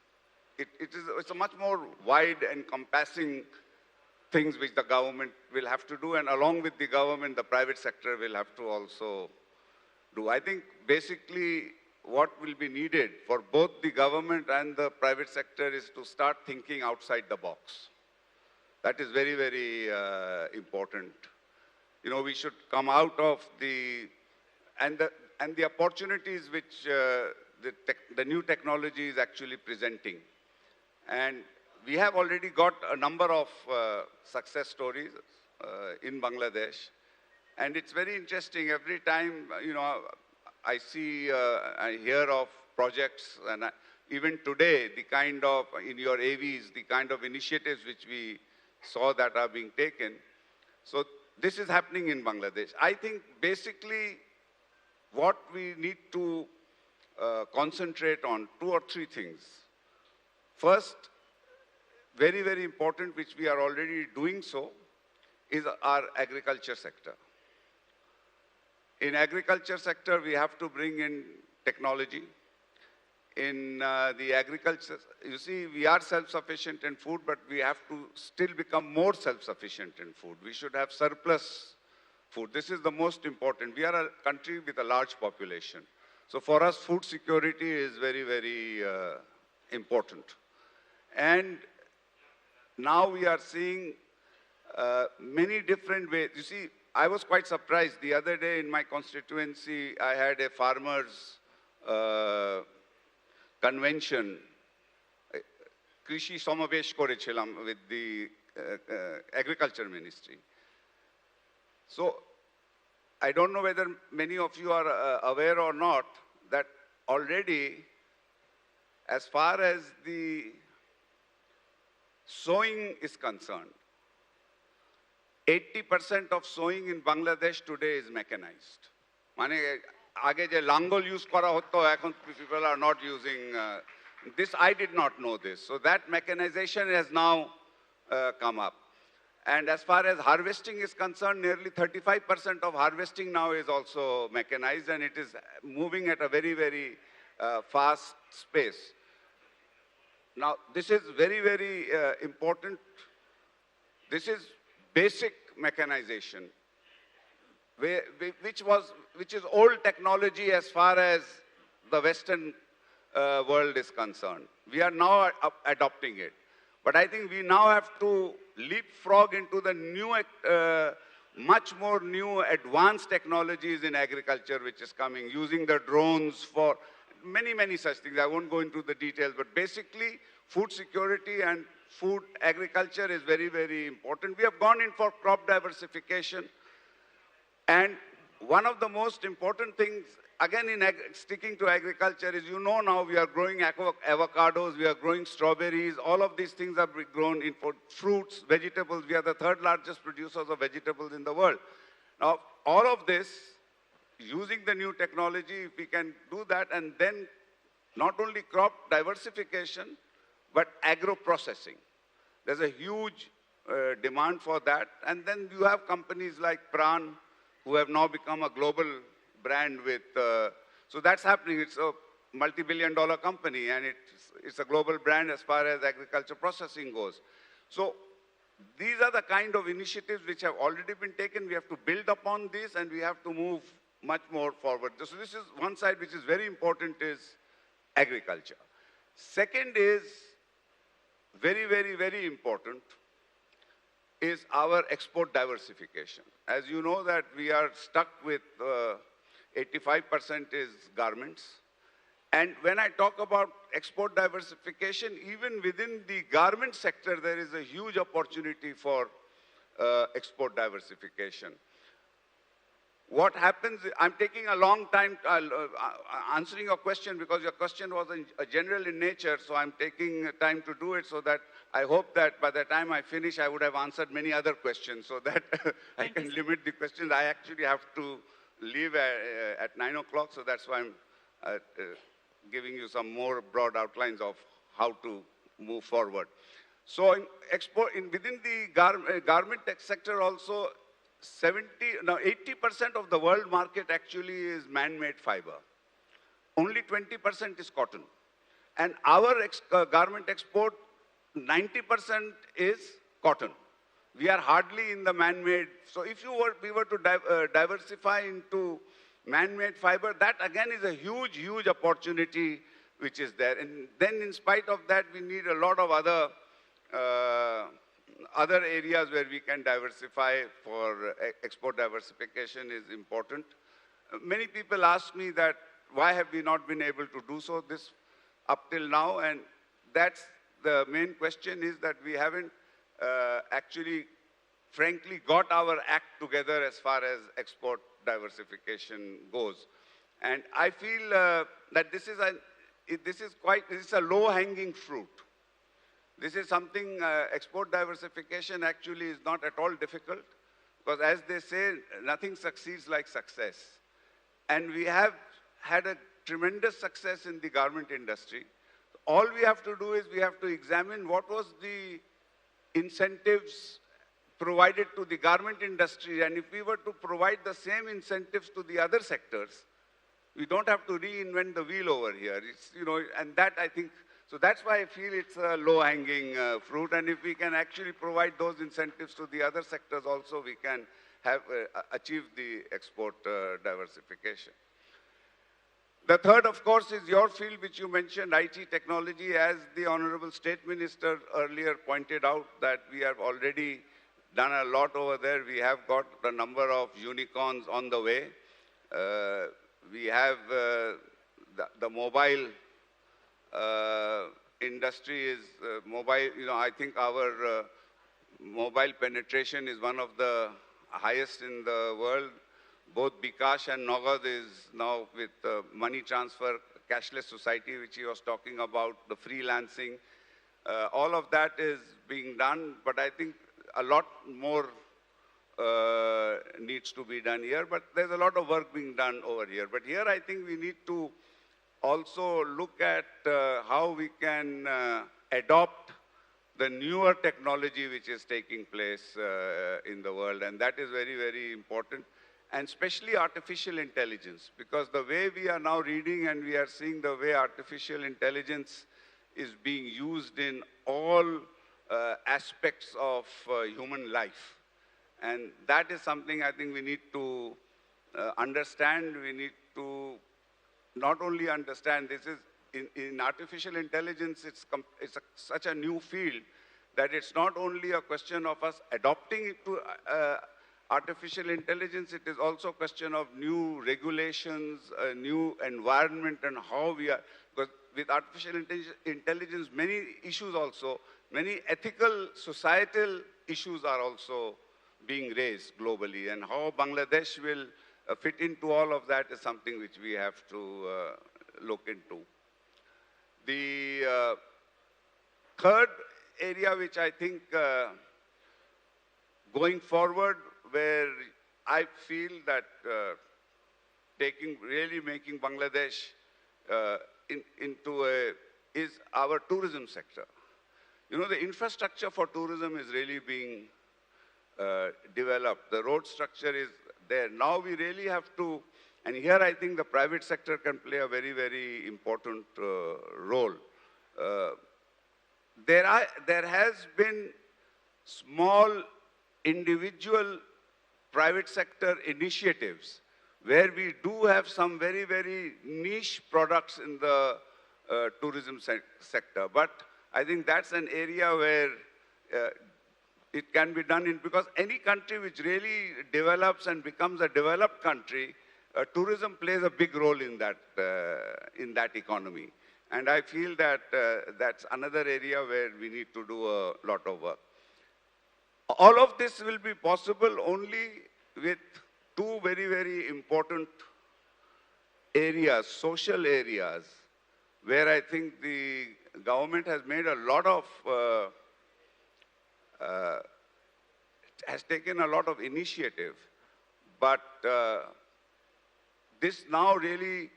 a much more wide encompassing things which the government will have to do, and along with the government, the private sector will have to also do. I think basically what will be needed for both the government and the private sector is to start thinking outside the box. That is very, very important. You know, we should come out of the opportunities which the new technology is actually presenting. And we have already got a number of success stories in Bangladesh. And it's very interesting. Every time, you know, I see, I hear of projects, and even today, the kind of, in your AVs, the kind of initiatives which we saw that are being taken. So this is happening in Bangladesh. I think basically what we need to concentrate on, 2 or 3 things. First, very, very important, which we are already doing so, is our agriculture sector. In agriculture sector, we have to bring in technology. in the agriculture. You see, we are self-sufficient in food, but we have to still become more self-sufficient in food. We should have surplus food. This is the most important. We are a country with a large population. So for us, food security is very, very important. And now we are seeing many different ways. You see, I was quite surprised. The other day in my constituency, I had a farmers' convention, Krishi Samavesh korechilam with the Agriculture Ministry. So I don't know whether many of you are aware or not that already, as far as the sowing is concerned, 80% of sowing in Bangladesh today is mechanized. Mane aage je langol use kora hotto, ekhon people are not using this. I did not know this. So that mechanization has now come up. And as far as harvesting is concerned, nearly 35% of harvesting now is also mechanized, and it is moving at a very, very fast pace. Now, this is very, very important. This is basic mechanization, which is old technology as far as the Western world is concerned. We are now adopting it. But I think we now have to leapfrog into the new, much more new advanced technologies in agriculture which is coming, using the drones for many, many such things. I won't go into the details, but basically food security and food agriculture is very, very important. We have gone in for crop diversification. And one of the most important things, again, in sticking to agriculture is, you know, now we are growing avocados, we are growing strawberries, all of these things are grown in for fruits, vegetables. We are the third largest producers of vegetables in the world. Now, all of this, using the new technology, if we can do that, and then not only crop diversification, but agro-processing. There's a huge demand for that. And then you have companies like Pran, who have now become a global brand with, so that's happening. It's a multi-billion-dollar company, and it's a global brand as far as agriculture processing goes. So these are the kind of initiatives which have already been taken. We have to build upon this, and we have to move much more forward. So this is one side which is very important, is agriculture. Second is very, very, very important is our export diversification. As you know that we are stuck with 85% is garments. And when I talk about export diversification, even within the garment sector, there is a huge opportunity for export diversification. What happens, I'm taking a long time answering your question because your question was general in nature, so I'm taking time to do it so that I hope that by the time I finish, I would have answered many other questions so that I can limit the questions. I actually have to leave at 9 o'clock, so that's why I'm giving you some more broad outlines of how to move forward. So within the garment tech sector also, 80% of the world market actually is man-made fiber. Only 20% is cotton. And our garment export, 90% is cotton. We are hardly in the man-made. So if we were to diversify into man-made fiber, that again is a huge, huge opportunity which is there. And then in spite of that, we need a lot of other areas where we can diversify for export diversification is important. Many people ask me that why have we not been able to do so this up till now, and that's the main question, is that we haven't actually frankly got our act together as far as export diversification goes. And I feel that this is a low-hanging fruit. This is something, export diversification actually is not at all difficult, because as they say, nothing succeeds like success. And we have had a tremendous success in the garment industry. All we have to do is we have to examine what was the incentives provided to the garment industry, and if we were to provide the same incentives to the other sectors, We don't have to reinvent the wheel over here. It's, and that I think, so that's why I feel it's a low-hanging fruit. And if we can actually provide those incentives to the other sectors also, we can have achieve the export diversification. The third, of course, is your field, which you mentioned, IT technology. As the Honorable State Minister earlier pointed out, that we have already done a lot over there. We have got a number of unicorns on the way. We have the mobile industry is mobile. I think our mobile penetration is one of the highest in the world. Both Bikash and Nagad is now with money transfer, cashless society, which he was talking about, the freelancing. All of that is being done, but I think a lot more needs to be done here. But there's a lot of work being done over here. But here I think we need to also look at how we can adopt the newer technology which is taking place in the world. And that is very, very important. And especially artificial intelligence, because the way we are now reading and we are seeing the way artificial intelligence is being used in all aspects of human life. And that is something I think we need to understand. We need to not only understand, this is, in artificial intelligence, it's such a new field that it's not only a question of us adopting it to artificial intelligence, it is also a question of new regulations, a new environment, and how we are, because with artificial intelligence, many issues also, many ethical, societal issues are also being raised globally, and how Bangladesh will fit into all of that is something which we have to look into. The third area which I think going forward, where I feel that really making Bangladesh is our tourism sector. The infrastructure for tourism is really being developed. The road structure is there. Now we really have to, and here I think the private sector can play a very, very important role. There has been small individual private sector initiatives where we do have some very, very niche products in the tourism sector. But I think that's an area where it can be done because any country which really develops and becomes a developed country, tourism plays a big role in that economy. And I feel that that's another area where we need to do a lot of work. All of this will be possible only with two very, very important areas, social areas, where I think the government has made a lot of, has taken a lot of initiative. But this now really,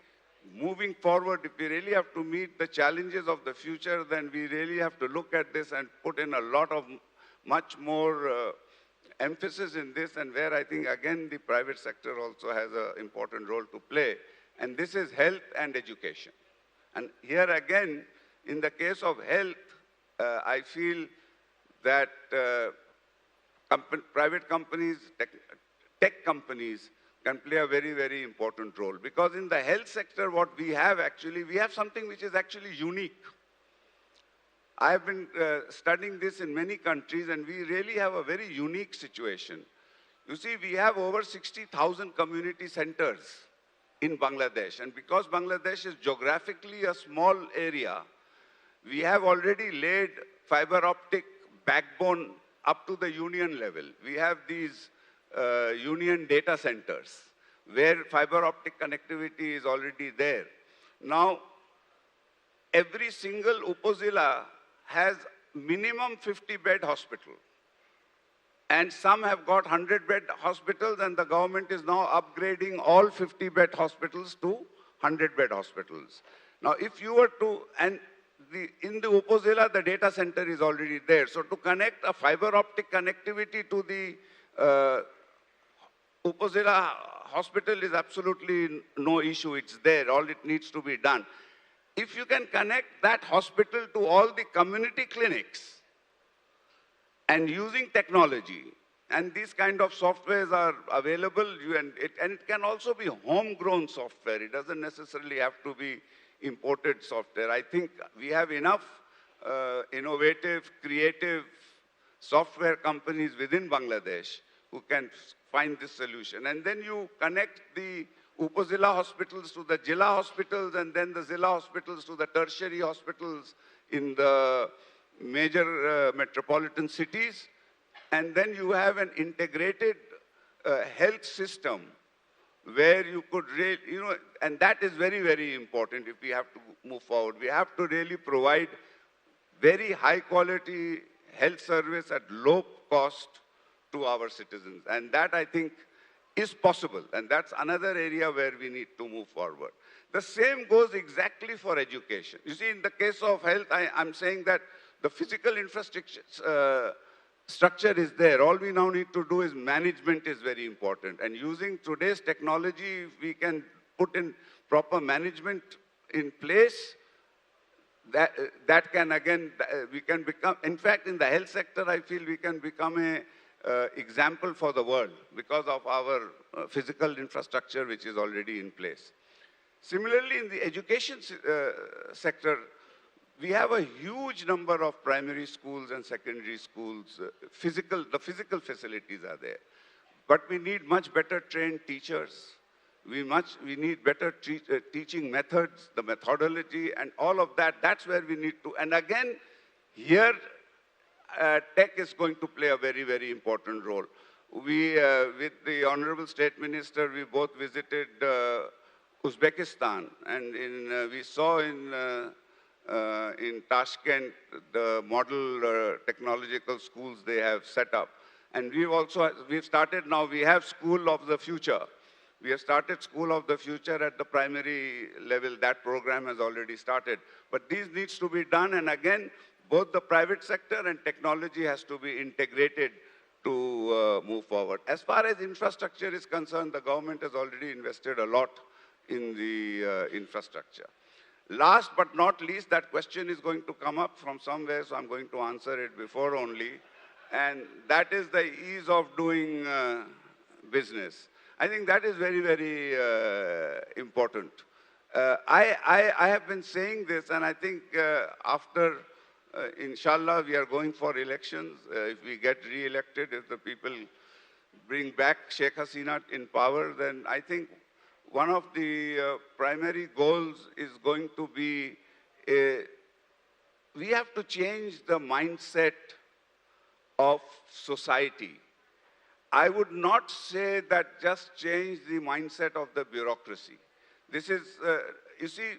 moving forward, if we really have to meet the challenges of the future, then we really have to look at this and put in a lot of much more emphasis in this, and where I think, again, the private sector also has an important role to play. And this is health and education. And here again, in the case of health, I feel that private companies, tech companies, can play a very, very important role. Because in the health sector, what we have actually, we have something which is actually unique. I have been studying this in many countries, and we really have a very unique situation. You see, we have over 60,000 community centers in Bangladesh. And because Bangladesh is geographically a small area, we have already laid fiber optic backbone up to the union level. We have these union data centers where fiber optic connectivity is already there. Now, every single upazila has minimum 50-bed hospital. And some have got 100-bed hospitals, and the government is now upgrading all 50-bed hospitals to 100-bed hospitals. Now, if you were to, and in the upazila, the data center is already there. So to connect a fiber optic connectivity to the upazila hospital is absolutely no issue. It's there. All it needs to be done. If you can connect that hospital to all the community clinics and using technology, and these kind of softwares are available, and it can also be homegrown software. It doesn't necessarily have to be imported software. I think we have enough innovative, creative software companies within Bangladesh who can find this solution. And then you connect the Upazila hospitals to the Jilla hospitals, and then the Zilla hospitals to the tertiary hospitals in the major metropolitan cities. And then you have an integrated health system where you could really, and that is very, very important if we have to move forward. We have to really provide very high quality health service at low cost to our citizens. And that, I think, is possible. And that's another area where we need to move forward. The same goes exactly for education. You see, in the case of health, I'm saying that the physical infrastructure structure is there. All we now need to do is management is very important. And using today's technology, if we can put in proper management in place, that can again, we can become, in fact, in the health sector, I feel we can become a example for the world because of our physical infrastructure which is already in place. Similarly, in the education sector, we have a huge number of primary schools and secondary schools. The physical facilities are there. But we need much better trained teachers. We need better teaching methods, the methodology, and all of that. That's where we need to. And again, here, tech is going to play a very, very important role. We, with the Honorable State Minister, we both visited Uzbekistan, and we saw in Tashkent the model technological schools they have set up. And we've started now, we have School of the Future. We have started School of the Future at the primary level. That program has already started. But this needs to be done, and again, both the private sector and technology has to be integrated to move forward. As far as infrastructure is concerned, the government has already invested a lot in the infrastructure. Last but not least, that question is going to come up from somewhere, so I'm going to answer it before only, and that is the ease of doing business. I think that is very, very important. I have been saying this, and I think after, inshallah, we are going for elections. If we get re-elected, if the people bring back Sheikh Hasina in power, then I think one of the primary goals is going to be, we have to change the mindset of society. I would not say that just change the mindset of the bureaucracy. This is, you see,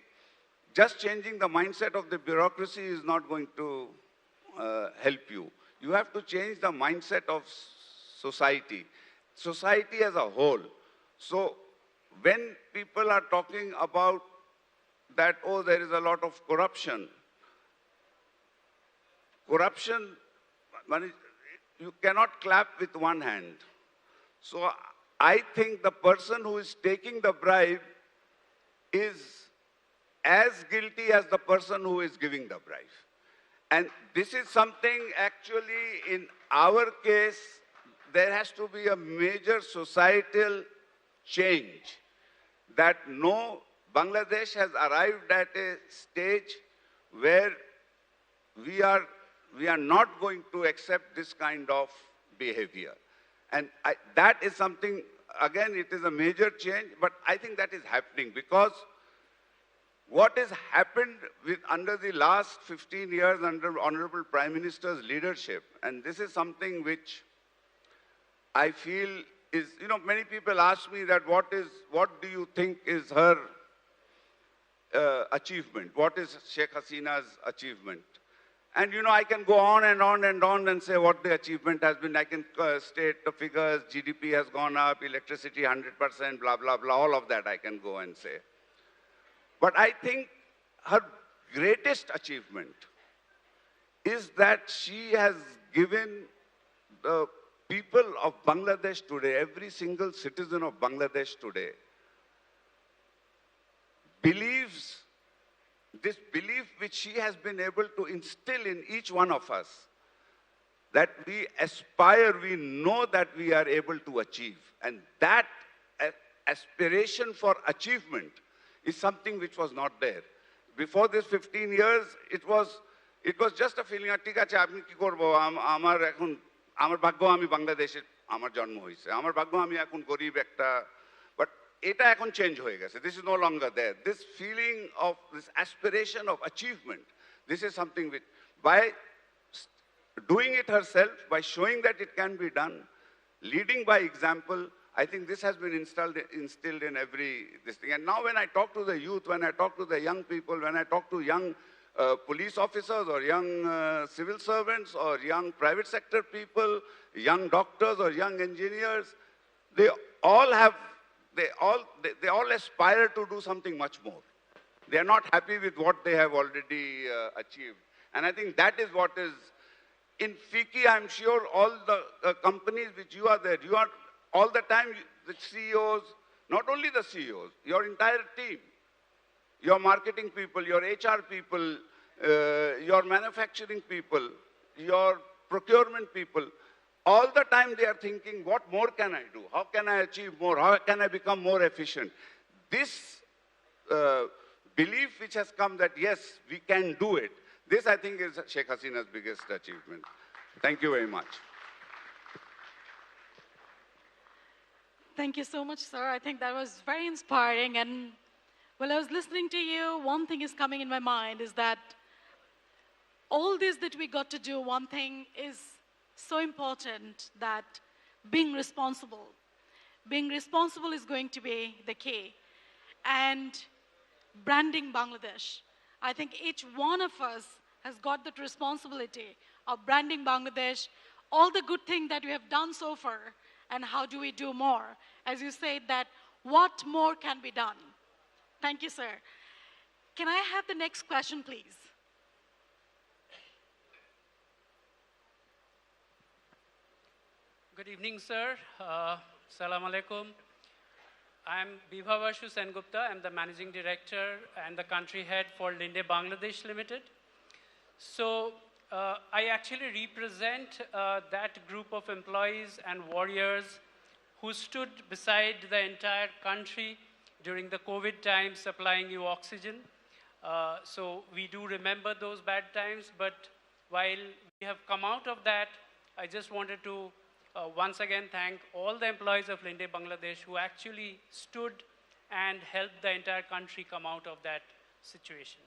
just changing the mindset of the bureaucracy is not going to help you. You have to change the mindset of society as a whole. So when people are talking about that, oh, there is a lot of corruption, you cannot clap with one hand. So I think the person who is taking the bribe is as guilty as the person who is giving the bribe. And this is something actually, in our case, there has to be a major societal change. That no, Bangladesh has arrived at a stage where we are not going to accept this kind of behavior. And that is something, again, it is a major change, but I think that is happening because what has happened under the last 15 years under Honorable Prime Minister's leadership, and this is something which I feel is, many people ask me that what do you think is her achievement? What is Sheikh Hasina's achievement? And, I can go on and on and on and say what the achievement has been. I can state the figures, GDP has gone up, electricity 100%, blah, blah, blah, all of that I can go and say. But I think her greatest achievement is that she has given the people of Bangladesh today, every single citizen of Bangladesh today, believes, this belief which she has been able to instill in each one of us, that we aspire, we know that we are able to achieve. And that aspiration for achievement is something which was not there. Before this 15 years, it was just a feeling, ঠিক আছে আমি কি করব, আমার ভাগ্য আমি বাংলাদেশে আমার জন্ম হয়েছে, আমার ভাগ্য আমি এখন গরিব একটা, but এটা এখন চেঞ্জ হয়ে গেছে. This is no longer there. This feeling of, this aspiration of achievement, this is something which, by doing it herself, by showing that it can be done, leading by example, I think this has been instilled in this thing. And now when I talk to the youth, when I talk to the young people, when I talk to young police officers or young civil servants or young private sector people, young doctors or young engineers, they all aspire to do something much more. They are not happy with what they have already achieved. And I think that is what is, in FICCI, I'm sure all the companies which you are there, you are all the time, the CEOs, not only the CEOs, your entire team, your marketing people, your HR people, your manufacturing people, your procurement people, all the time they are thinking, what more can I do? How can I achieve more? How can I become more efficient? This belief which has come that, yes, we can do it, this I think is Sheikh Hasina's biggest achievement. Thank you very much. Thank you so much, sir. I think that was very inspiring. And while I was listening to you, one thing is coming in my mind is that all this that we got to do, one thing is so important, that being responsible. Being responsible is going to be the key. And branding Bangladesh. I think each one of us has got that responsibility of branding Bangladesh, all the good things that we have done so far, and how do we do more? As you said, that what more can be done? Thank you, sir. Can I have the next question, please? Good evening, sir. Assalamu alaikum. I'm Bibhavashu Sengupta. I'm the Managing Director and the Country Head for Linde Bangladesh Limited. So I actually represent that group of employees and warriors who stood beside the entire country during the COVID times, supplying you oxygen. So we do remember those bad times, but while we have come out of that, I just wanted to once again thank all the employees of Linde Bangladesh who actually stood and helped the entire country come out of that situation.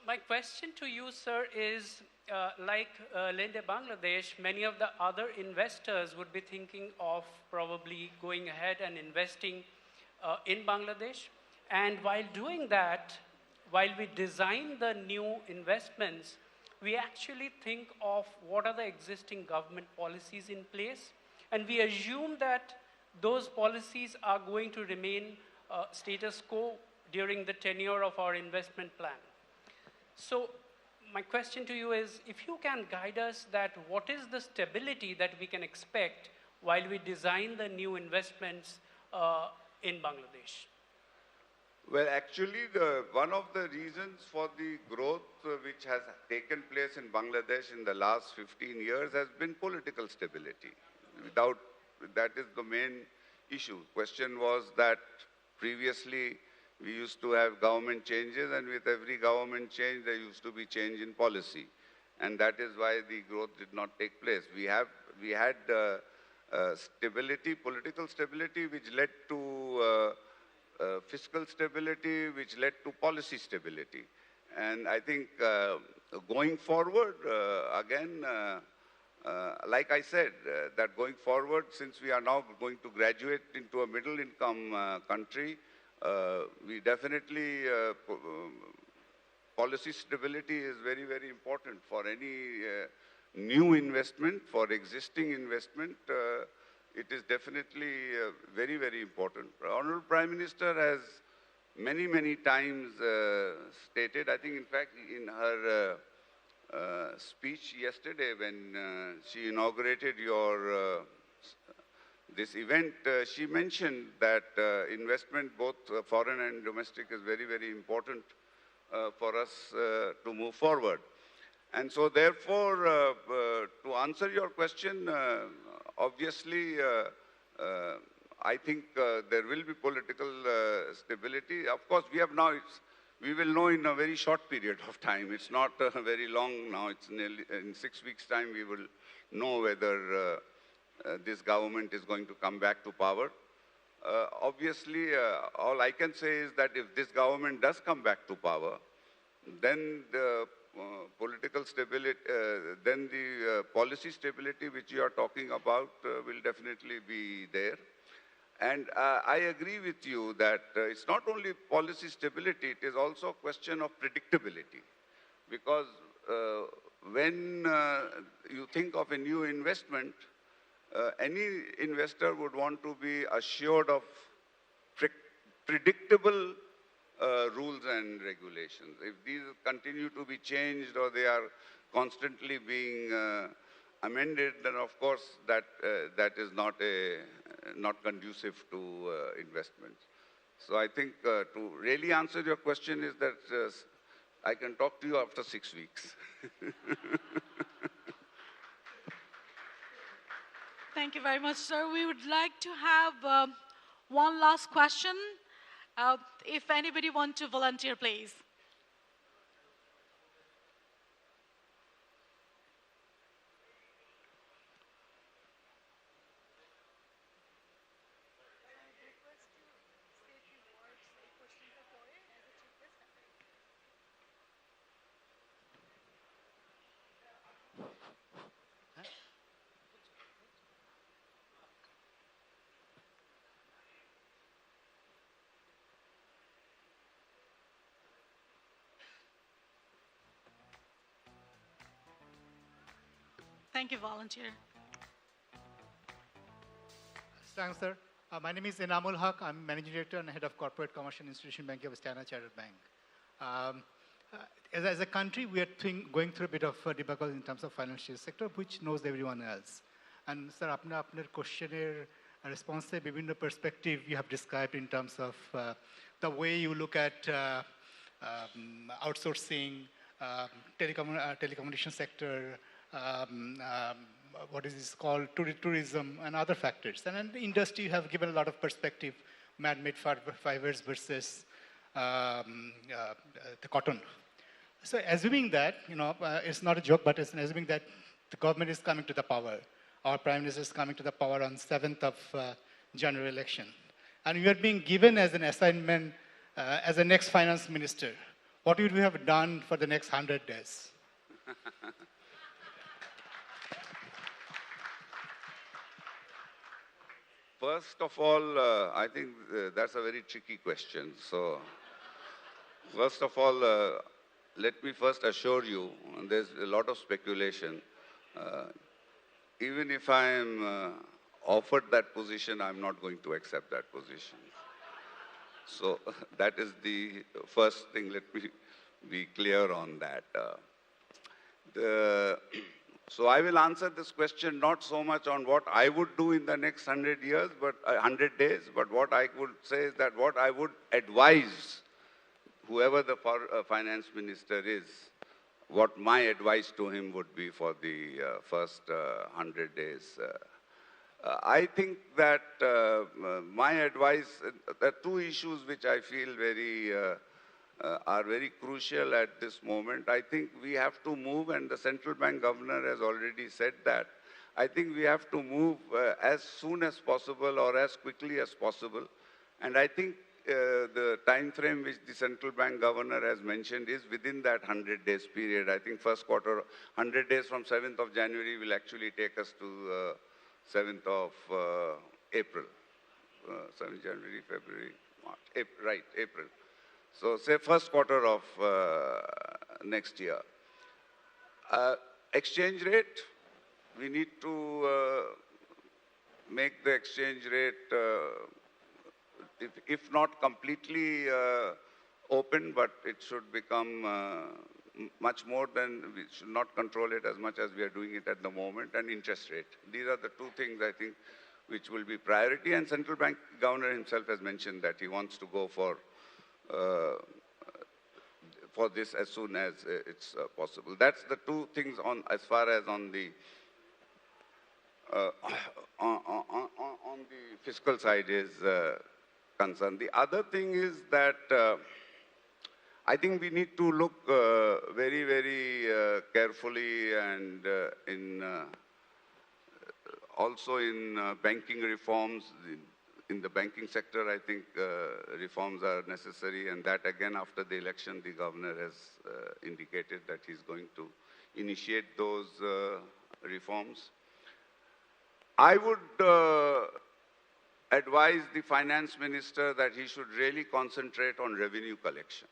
My question to you, sir, is like Linde Bangladesh, many of the other investors would be thinking of probably going ahead and investing in Bangladesh. And while doing that, while we design the new investments, we actually think of what are the existing government policies in place, and we assume that those policies are going to remain status quo during the tenure of our investment plan. So my question to you is, if you can guide us that what is the stability that we can expect while we design the new investments in Bangladesh? Well, actually, one of the reasons for the growth which has taken place in Bangladesh in the last 15 years has been political stability. That is the main issue. Question was that previously we used to have government changes, and with every government change, there used to be change in policy. And that is why the growth did not take place. We had stability, political stability, which led to fiscal stability, which led to policy stability. And I think going forward, again, like I said, that going forward, since we are now going to graduate into a middle income country, we definitely, policy stability is very, very important for any new investment, for existing investment. It is definitely very, very important. Honorable Prime Minister has many, many times stated, I think in fact in her speech yesterday when she inaugurated your this event, she mentioned that investment, both foreign and domestic, is very, very important for us to move forward. And so therefore, to answer your question, obviously, I think there will be political stability. Of course, we will know in a very short period of time. It's not very long now. It's nearly in 6 weeks' time we will know whether this government is going to come back to power. Obviously, all I can say is that if this government does come back to power, then the political stability, then the policy stability which you are talking about will definitely be there. And I agree with you that it's not only policy stability, it is also a question of predictability. Because when you think of a new investment, any investor would want to be assured of predictable rules and regulations. If these continue to be changed or they are constantly being amended, then of course that is not conducive to investments. So I think to really answer your question is that I can talk to you after 6 weeks. Thank you very much, sir. We would like to have one last question. If anybody wants to volunteer, please. Thank you, volunteer. Thanks, sir. My name is Enamul Haq. I'm Managing Director and Head of Corporate Commercial Institution Bank of Standard Chartered Bank. As a country, we are going through a bit of a debacle in terms of financial sector, which knows everyone else. And sir, apnar question response বিভিন্ন perspective you have described in terms of the way you look at outsourcing, telecommunication sector, what is this called, tourism and other factors. And in the industry, you have given a lot of perspective, man-made fibers versus the cotton. So assuming that, it's not a joke, but it's assuming that the government is coming to the power, our Prime Minister is coming to the power on 7th of January election. And you are being given as an assignment as the next finance minister. What would we have done for the next 100 days? First of all, I think that's a very tricky question. So, first of all, let me first assure you, there's a lot of speculation. Even if I am offered that position, I'm not going to accept that position. So, that is the first thing. Let me be clear on that. So I will answer this question not so much on what I would do in the next 100 years, but 100 days, but what I would say is that what I would advise whoever the finance minister is, what my advice to him would be for the first 100 days. I think that my advice, there are two issues which I feel are very crucial at this moment. I think we have to move, and the central bank governor has already said that. I think we have to move as soon as possible or as quickly as possible. And I think the time frame which the central bank governor has mentioned is within that 100 days period. I think first quarter, 100 days from 7th of January will actually take us to 7th of April. 7th January, February, March, April, right, April. So say first quarter of next year. Exchange rate, we need to make the exchange rate, if not completely open, but it should become much more than, we should not control it as much as we are doing it at the moment, and interest rate. These are the two things I think which will be priority, and central bank governor himself has mentioned that he wants to go for this as soon as it's possible. That's the two things on as far as on the on the fiscal side is concerned. The other thing is that I think we need to look very, very carefully and also in banking reforms. In the banking sector, I think reforms are necessary, and that again after the election, the governor has indicated that he's going to initiate those reforms. I would advise the finance minister that he should really concentrate on revenue collection.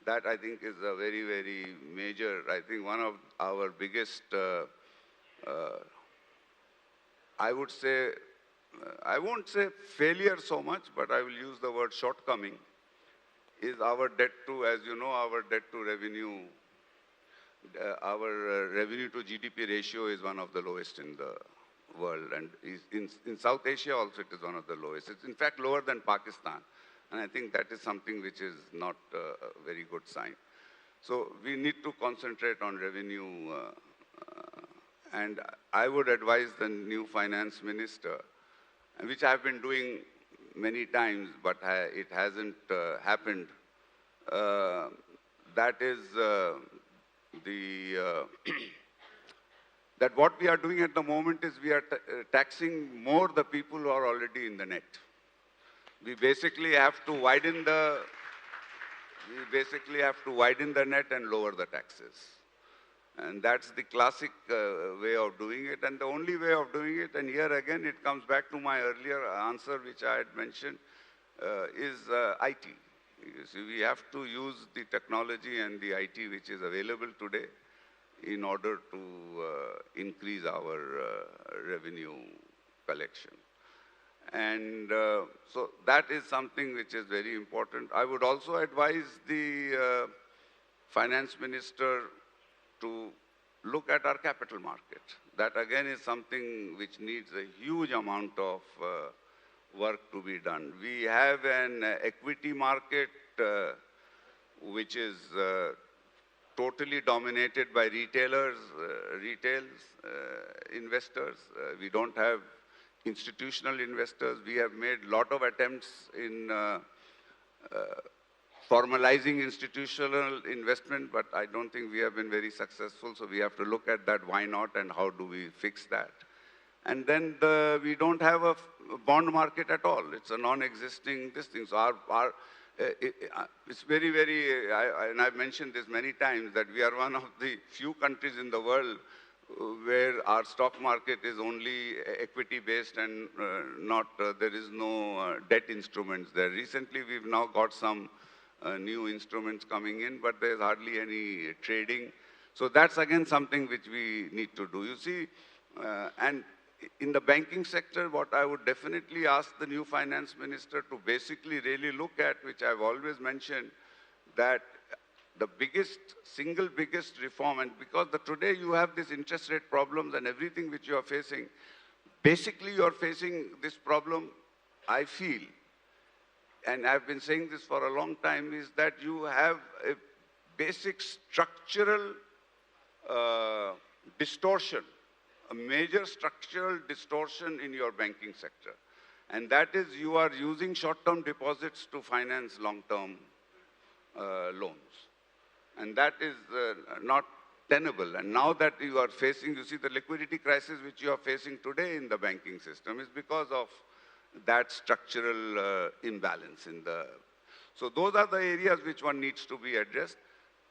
That I think is a very, very major, I think one of our biggest, I would say, I won't say failure so much, but I will use the word shortcoming, is our debt to, as you know, our debt to revenue, our revenue to GDP ratio is one of the lowest in the world, and in South Asia also it is one of the lowest. It's in fact lower than Pakistan, and I think that is something which is not a very good sign. So we need to concentrate on revenue, and I would advise the new finance minister, which I have been doing many times, but it hasn't happened. That is that what we are doing at the moment is we are taxing more the people who are already in the net. We basically have to widen the net and lower the taxes. And that's the classic way of doing it. And the only way of doing it, and here again it comes back to my earlier answer which I had mentioned, is IT. You see, we have to use the technology and the IT which is available today in order to increase our revenue collection. And so that is something which is very important. I would also advise the finance minister to look at our capital market. That again is something which needs a huge amount of work to be done. We have an equity market which is totally dominated by retail investors. We don't have institutional investors. We have made a lot of attempts in formalizing institutional investment, but I don't think we have been very successful. So we have to look at that, why not, and how do we fix that. And then we don't have a bond market at all. It's a non-existing this thing. So it's very, very, and I've mentioned this many times, that we are one of the few countries in the world where our stock market is only equity-based and there is no debt instruments there. Recently, we've now got some new instruments coming in, but there's hardly any trading. So that's again something which we need to do. You see, and in the banking sector, what I would definitely ask the new finance minister to basically really look at, which I've always mentioned, that the single biggest reform, and because today you have this interest rate problems and everything which you are facing, basically you are facing this problem, I feel, and I've been saying this for a long time, is that you have a basic structural distortion, a major structural distortion in your banking sector. And that is you are using short-term deposits to finance long-term loans. And that is not tenable. And now that you are facing, you see the liquidity crisis which you are facing today in the banking system is because of that structural imbalance in the... So those are the areas which one needs to be addressed.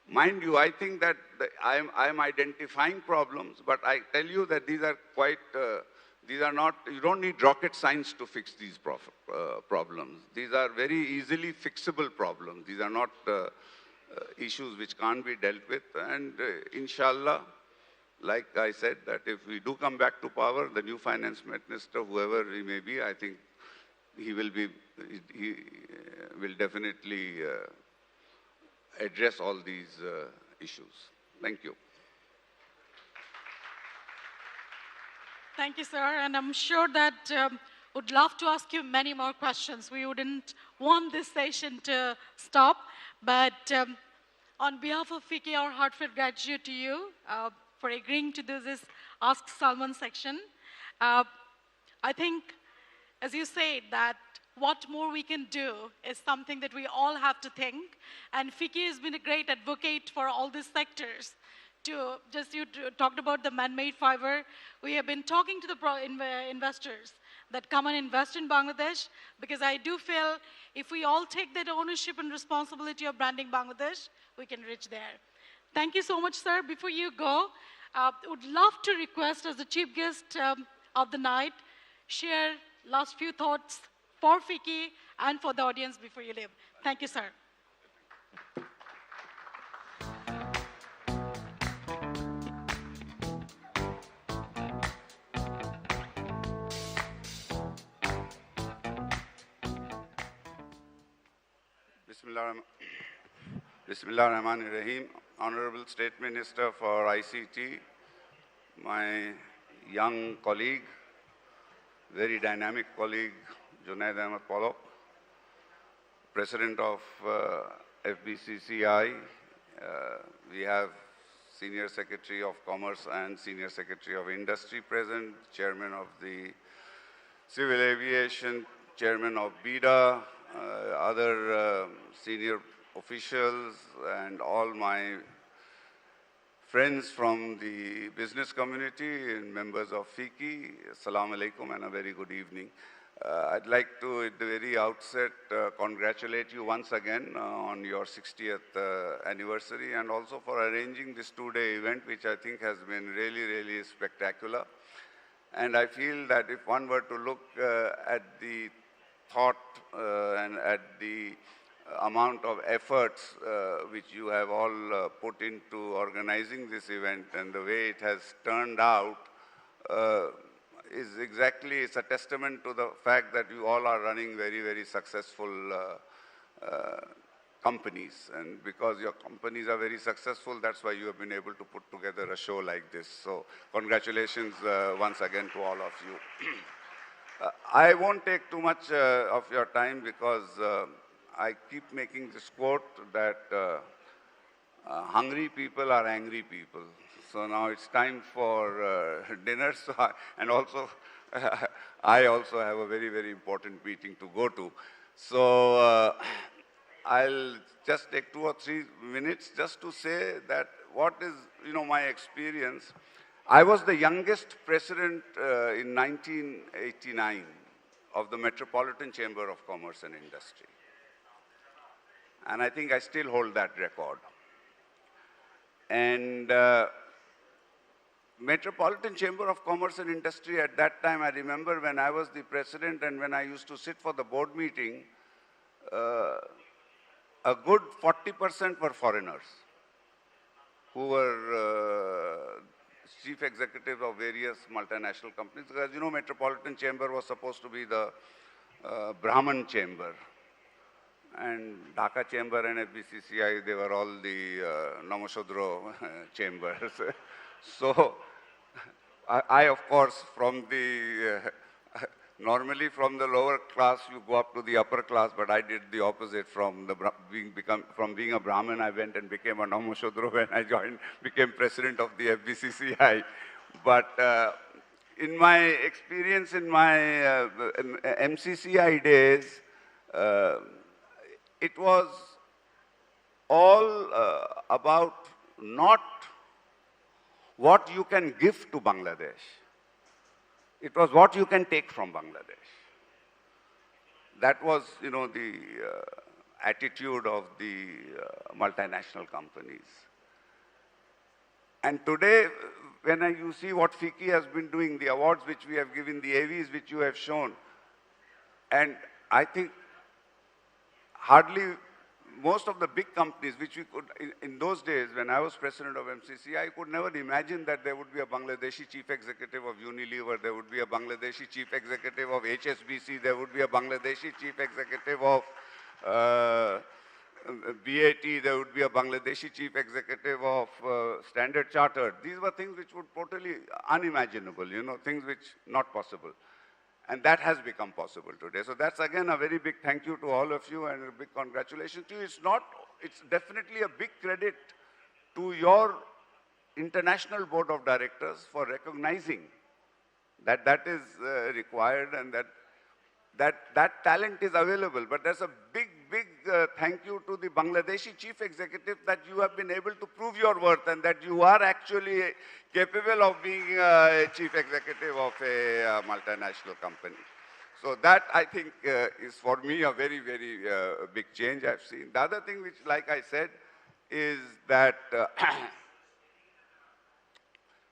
Mind you, I think that I am identifying problems, but I tell you that these are quite, these are not, you don't need rocket science to fix these problems. These are very easily fixable problems. These are not issues which can't be dealt with. And inshallah, like I said, that if we do come back to power, the new finance minister, whoever he may be, I think he will definitely address all these issues. Thank you. Thank you, sir. And I'm sure that would love to ask you many more questions. We wouldn't want this session to stop. But on behalf of FICCI, our heartfelt gratitude to you for agreeing to do this Ask Salman section. I think, as you said, that what more we can do is something that we all have to think. And FICCI has been a great advocate for all these sectors. You talked about the man-made fiber. We have been talking to the investors that come and invest in Bangladesh, because I do feel if we all take that ownership and responsibility of branding Bangladesh, we can reach there. Thank you so much, sir. Before you go, would love to request, as the chief guest of the night, share last few thoughts for FICCI and for the audience before you leave. Thank you, sir. Bismillah Rahman Rahim. Honorable State Minister for ICT, my young colleague, very dynamic colleague, Junaid Ahmed Polok, President of FBCCI, we have Senior Secretary of Commerce and Senior Secretary of Industry present, Chairman of the Civil Aviation, Chairman of BIDA, other senior officials, and all my friends from the business community and members of FICCI. Assalamu alaikum and a very good evening. I'd like to, at the very outset, congratulate you once again on your 60th anniversary, and also for arranging this two-day event, which I think has been really, really spectacular. And I feel that if one were to look at the thought and at the amount of efforts which you have all put into organizing this event, and the way it has turned out is exactly, it's a testament to the fact that you all are running very, very successful companies. And because your companies are very successful, that's why you have been able to put together a show like this. So congratulations once again to all of you. I won't take too much of your time, because I keep making this quote that hungry people are angry people. So now it's time for dinner. So and also, I also have a very, very important meeting to go to. So I'll just take 2 or 3 minutes just to say that what is, my experience. I was the youngest president in 1989 of the Metropolitan Chamber of Commerce and Industry. And I think I still hold that record. And Metropolitan Chamber of Commerce and Industry, at that time, I remember when I was the president and when I used to sit for the board meeting, a good 40% were foreigners who were chief executives of various multinational companies. Because, Metropolitan Chamber was supposed to be the Brahman chamber. And Dhaka Chamber and FBCCI, they were all the Namashodro chambers. So I, of course, from the, normally from the lower class, you go up to the upper class, but I did the opposite. From being a Brahmin, I went and became a Namashodro when I became president of the FBCCI. But in my experience in my MCCI days, it was all about not what you can give to Bangladesh. It was what you can take from Bangladesh. That was, the attitude of the multinational companies. And today, when you see what FICCI has been doing, the awards which we have given, the AVs which you have shown, and I think hardly most of the big companies which we could, in those days when I was president of MCC, I could never imagine that there would be a Bangladeshi chief executive of Unilever, there would be a Bangladeshi chief executive of HSBC, there would be a Bangladeshi chief executive of BAT, there would be a Bangladeshi chief executive of Standard Chartered. These were things which were totally unimaginable, you know, things which not possible. And that has become possible today. So that's again a very big thank you to all of you and a big congratulations to you. It's definitely a big credit to your international board of directors for recognizing that that is required and that talent is available. But there's a big thank you to the Bangladeshi chief executive that you have been able to prove your worth and that you are actually capable of being a chief executive of a multinational company. So that, I think, is for me a very big change I've seen. The other thing which, like I said, is that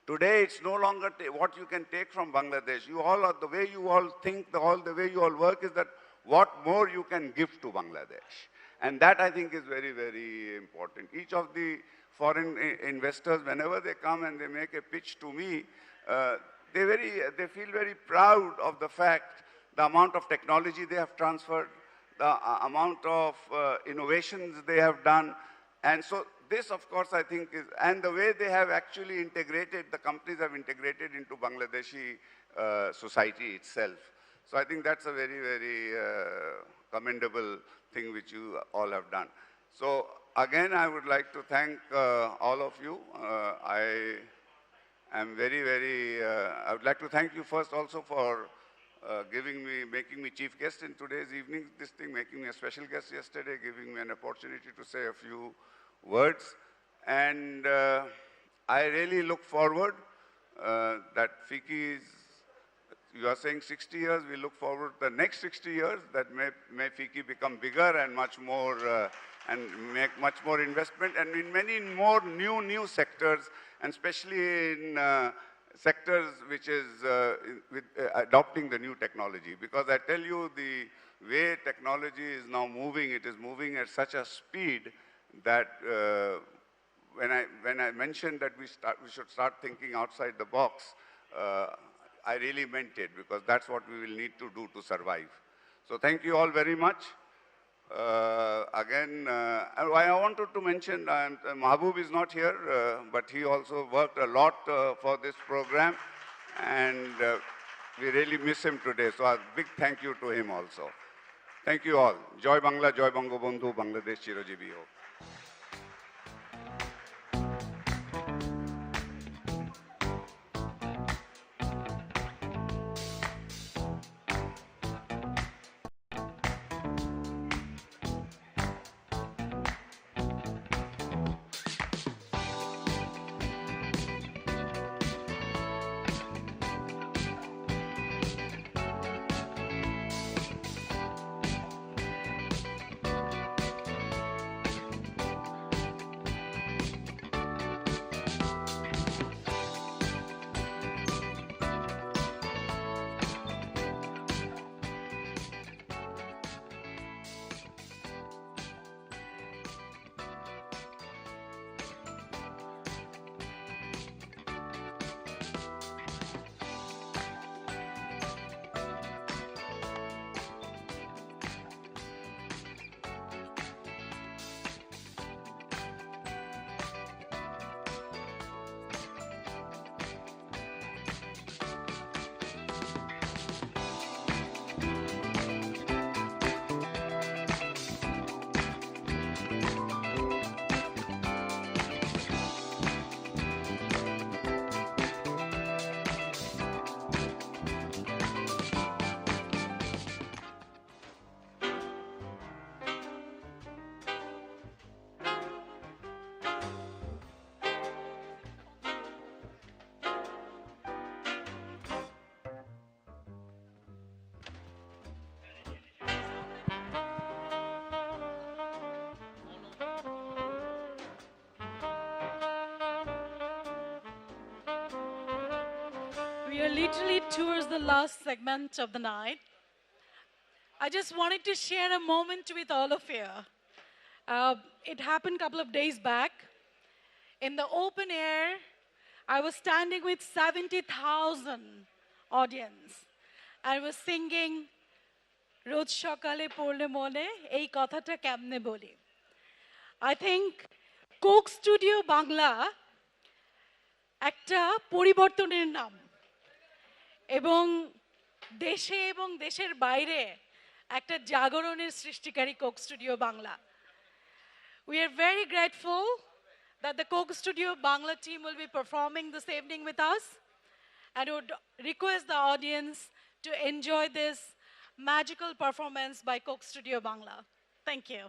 today, it's no longer what you can take from Bangladesh. You all are, the way you all think, the way you all work is that what more you can give to Bangladesh. And that, I think, is very important. Each of the foreign investors, whenever they come and they make a pitch to me, they feel very proud of the fact, the amount of technology they have transferred, the amount of innovations they have done. And so this, of course, I think is, and the way they have actually integrated, the companies have integrated into Bangladeshi society itself. So I think that's a very commendable thing which you all have done. So again, I would like to thank all of you. I am I would like to thank you first also for making me chief guest in today's evening, making me a special guest yesterday, giving me an opportunity to say a few words. And I really look forward that FICCI is, you are saying 60 years, we look forward to the next 60 years that may FICCI become bigger and much more, and make much more investment and in many more new sectors, and especially in sectors which is with adopting the new technology. Because I tell you, the way technology is now moving, it is moving at such a speed that when I mentioned that we should start thinking outside the box, I really meant it, because that's what we will need to do to survive. So thank you all very much. Again, I wanted to mention, Mahbub is not here, but he also worked a lot for this program, and we really miss him today. So a big thank you to him also. Thank you all. Joy Bangla, Joy Bangabandhu, Bangladesh Chirojibi ho. We are literally towards the last segment of the night. I just wanted to share a moment with all of you. It happened a couple of days back. In the open air, I was standing with 70,000 audience. I was singing, Roj Shokale Porle Mole, Ei Kothata Kemne Boli. I think Coke Studio Bangla একটা পরিবর্তনের নাম এবং দেশে এবং দেশের বাইরে একটা জাগরণের সৃষ্টিকারী Coke Studio Bangla. We are very grateful that the Coke Studio Bangla team will be performing this evening with us and would request the audience to enjoy this magical performance by Coke Studio Bangla. Thank you.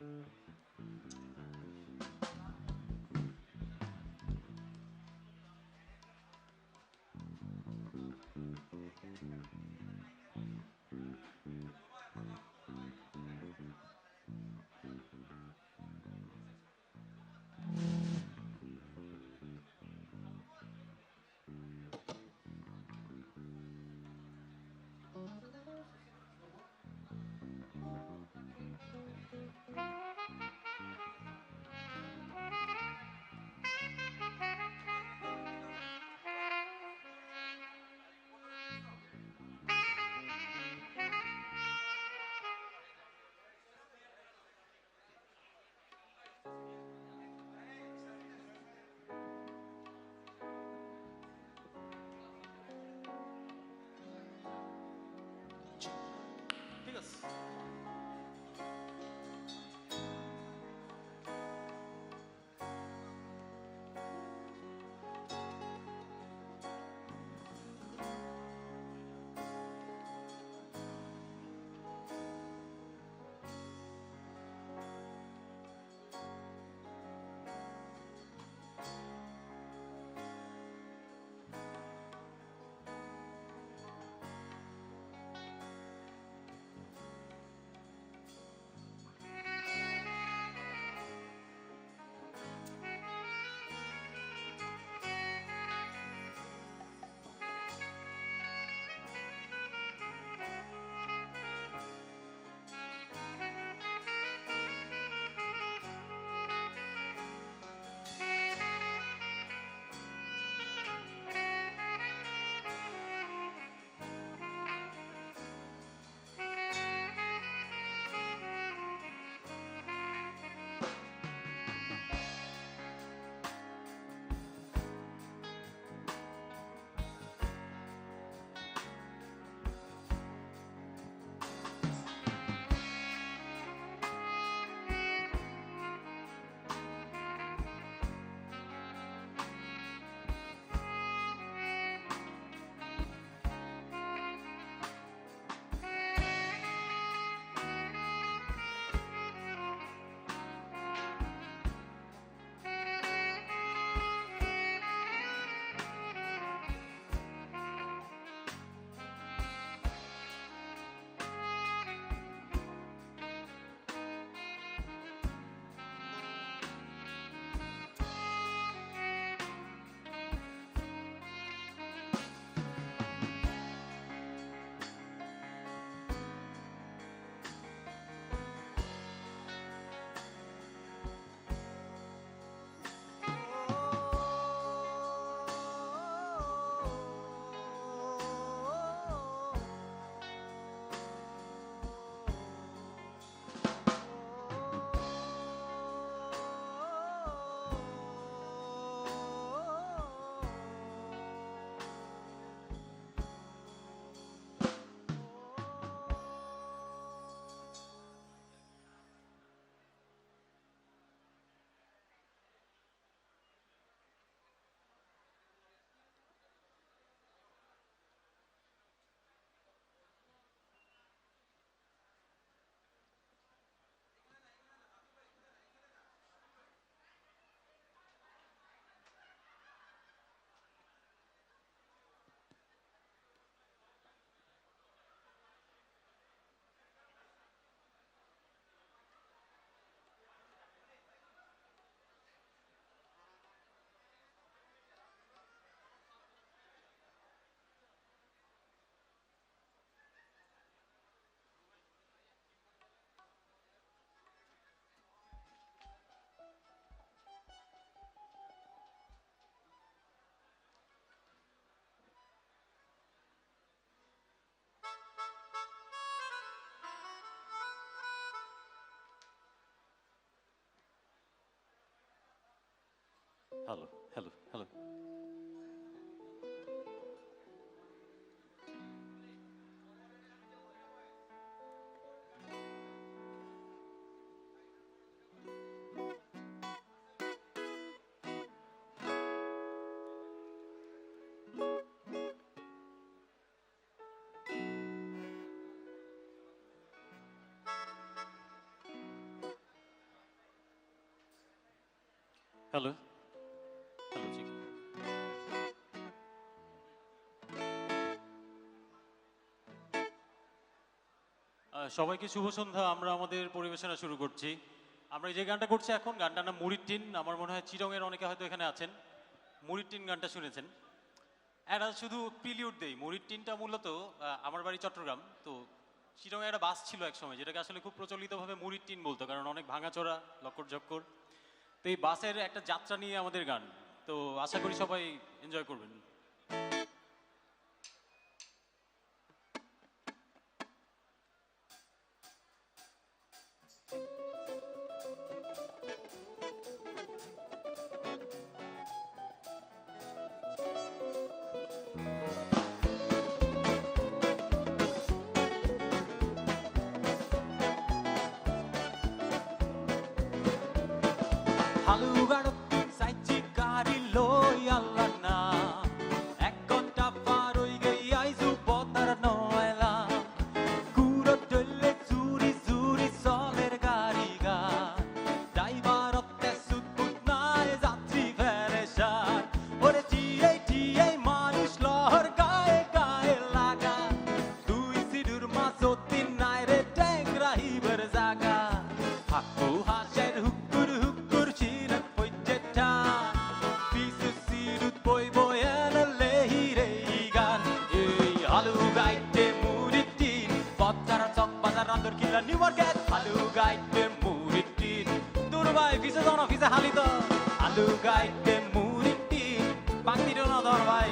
Hello, hello, hello. Hello hello ji সবাইকে শুভ সন্ধ্যা। আমরা আমাদের পরিবেশনা শুরু করছি। আমরা যে গানটা করছি এখন, গানটার নাম মুড়ির টিন। আমার মনে হয় চিরঙের অনেকে হয়তো এখানে আছেন, মুড়ির টিন গানটা শুনেছেন। এটা শুধু প্রিলিউড দেই। মুড়ির টিনটা মূলত আমার বাড়ি চট্টগ্রাম, তো চিরঙে একটা বাস ছিল এক সময় যেটাকে আসলে খুব প্রচলিতভাবে মুড়ির টিন বলতো, কারণ অনেক ভাঙাচোরা লক্কর ঝক্কর। তো এই বাসের একটা যাত্রা নিয়ে আমাদের গান, তো আশা করি সবাই এনজয় করবেন। হালুগাড় সাইচি গাড়ি লই আল্লাহ না, এক ঘন্টা পার হই গই আইজু পতার নয়লা, কুড়ো ডলে চুরি চুরি চলের গাড়ি গা, ড্রাইভার অত্তে সুদবুদ নাই যাত্রী ফেরেশান, ওরে টিয়াই মানুষ লহর গায়ে গায়ে লাগা, দুই সিডুর মাঝো তিন নাই রে ট্যাংরা হিবার জাগা, হাকু হাসের হুকুর হুকুর চিরক পৈজেটা, পিসু সিরুত বই বয়ান লেহিরে গান, এই হালু গাইতে মুড়ির টিন, পথচারা চক বাজার রান্দর কিল্লা নিউ মার্কেট, হালু গাইতে মুড়ির টিন, দুর্বাই ভিসে জন ভিসে হালিত, হালু গাইতে মুড়ির টিন, বাংতির না ধর ভাই,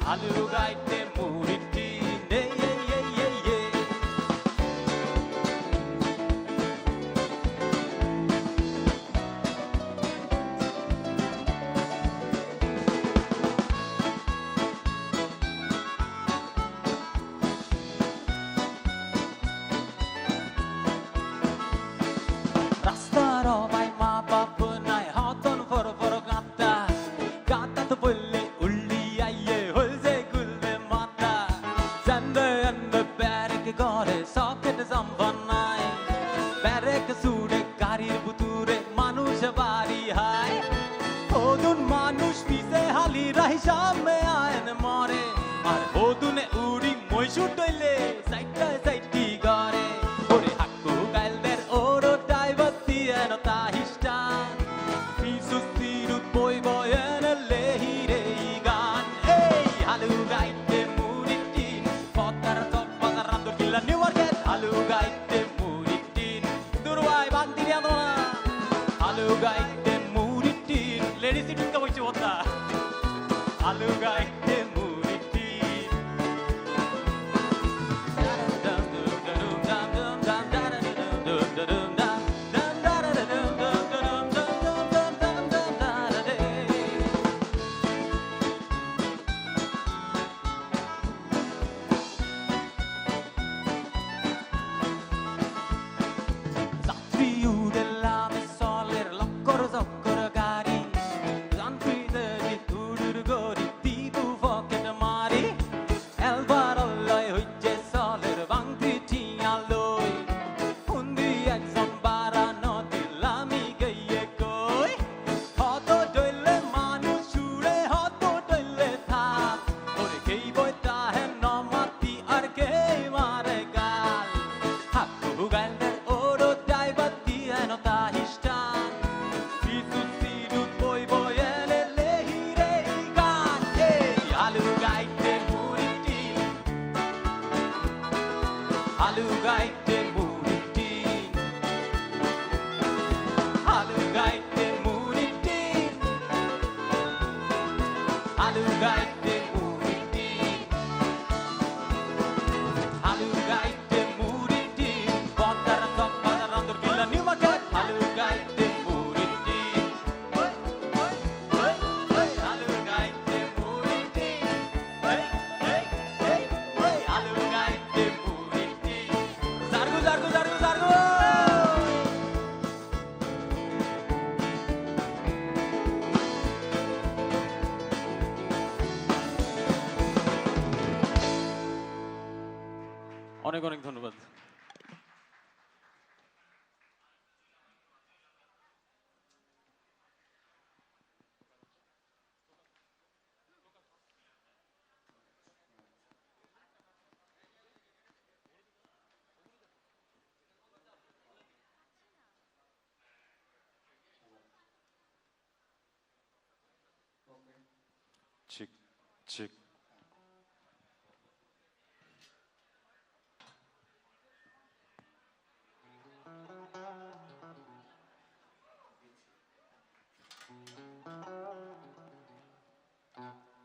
হালু গাইতে মুড়ির টিন, এই এই এই এই এই রাস্তার অবাই মা বাপ নাই হতন ফর ফর গাঁতা, গাঁতা তো বললে উল্লি আইয়ে হলছে গুলবে মাতা, জানবে আনবে ব্যারেক ঘরে সকেট জম্বন নাই, ব্যারেক সুড়ে গাড়ির বুতুরে মানুষ বাড়ি হায়, ওদুন মানুষ পিছে হালি রাহি সামনে আয়ন মরে, আর ওদুনে উড়ি মৈশুর ডইলে সাইডটা সাইডটি গড়ে, ওরে হাক্কু গাইলদের ওরো ড্রাইভার দিয়েন তাহিস্টান, পিসু সিরুত বই বয়েন লেহিরে গান, এই হালু গাইতে মুড়ির টিন, পতার চক বাজার রান্দর কিল্লা নিউ মার্কেট, হালু গাইতে মুড়ির টিন, দুর্বাই বান্দির আন্দোলন, হালু গাইতে মুড়ির টিন, লেডিস টিন কা বইছে হতা, হালু গাইতে মুড়ির tin, dum dum dum dum dum dum dum dum dum dum যাত্রী উড়েলাম চলের লক্কর চক্কর গাড়ি, যান্ত্রীদের উড়ুর গড়ি দিবু পকেট মারি, এলবার লয় হইছে চলের বাংতি ঠিয়া লই, হুন্দি একজন বাড়ানো দিলামি গইয়ে কই, হত ডইলে মানুষ উড়ে হত ডইলে থাক, ওরে কেই বইতা হেন নমাতি আর কে মারে গাল, হাকু গাইলদের ওরো ড্রাইভার দিয়েন তাহিস্টান, পিসু সিরুত বই বয়েলে লেহিরে গান, এই হালু গাইতে মুড়ির টিন, হালু গাইতে মুড়ির টিন, হালু গাইতে মুড়ির টিন, হালু গাইতে মুড়ির টিন, হালু গাইতে মুড়ির টিন, পতার চক বাজার রান্দর কিল্লা নিউ মার্কেট, হালু গাইতে মুড়ির টিন, হালু গাইতে মুড়ির টিন, হালু গাইতে মুড়ির টিন, জারগু জারগু জারগু জারগু। অনেক অনেক ধন্যবাদ। Check.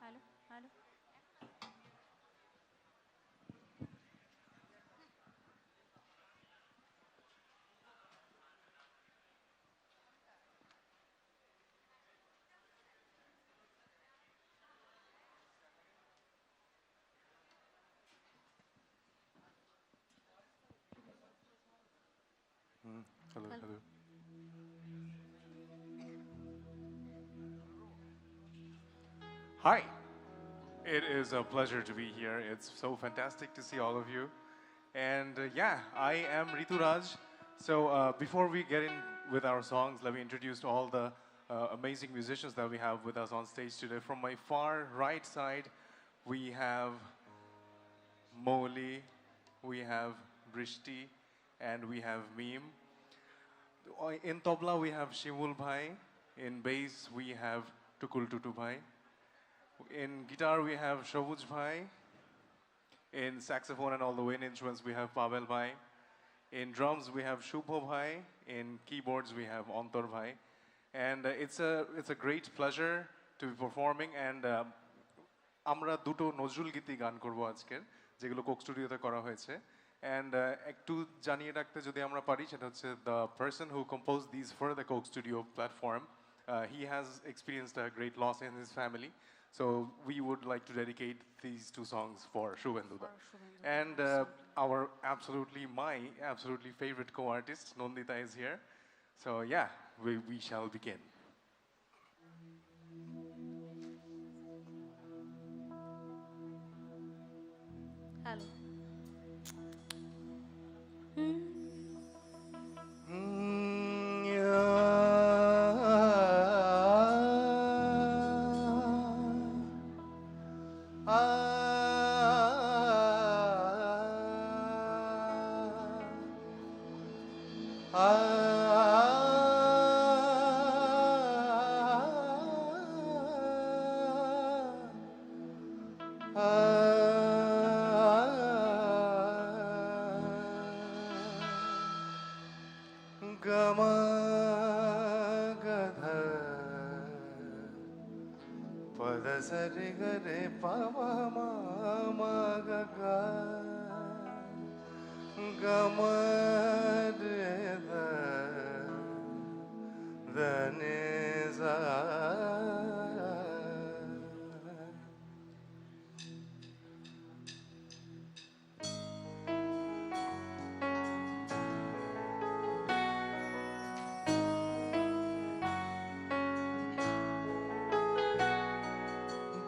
Hello, hello. Hello, hello. Hi. It is a pleasure to be here. It's so fantastic to see all of you. And yeah, I am Ritu Raj. So before we get in with our songs, let me introduce all the amazing musicians that we have with us on stage today. From my far right side, we have Moli, we have Brishti, and we have Meme. In tabla, we have Shimul Bhai. In bass, we have Tukul Tutu Bhai. In guitar, we have Shobuj Bhai. In saxophone and all the wind instruments, we have Pavel Bhai. In drums, we have Shubho Bhai. In keyboards, we have Antar Bhai. And it's a great pleasure to be performing. And আমরা দুটো নজরুল গীতি গান করব আজকের, যেগুলো Coke স্টুডিওতে করা হয়েছে। And একটু জানিয়ে রাখতে যদি আমরা পারি, সেটা হচ্ছে the person who composed these for the Coke Studio platform, he has experienced a great loss in his family. So we would like to dedicate these two songs for Shubhenduda. And my absolutely favorite co-artist, Nondita, is here. So yeah, we shall begin. Hello.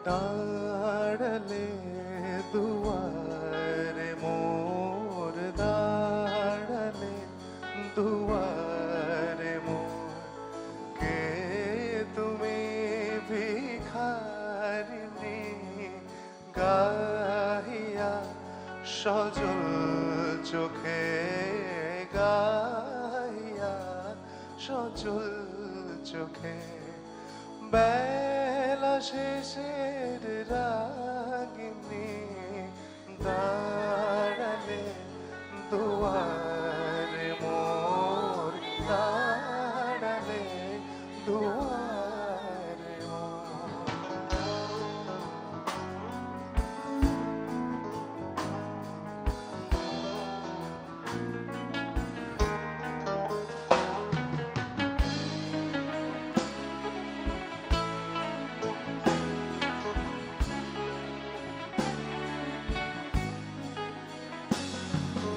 दाड़ले दुआरे मोर दाड़ले दुआरे मोर के तुम्हें भिखारिनी गाहिया सजल चोखे गाहिया सजल चोखे বেলা শেষের রাগিনী দাঁড়ালে দুয়ারে মোর দাঁড়ালে দুয়ারে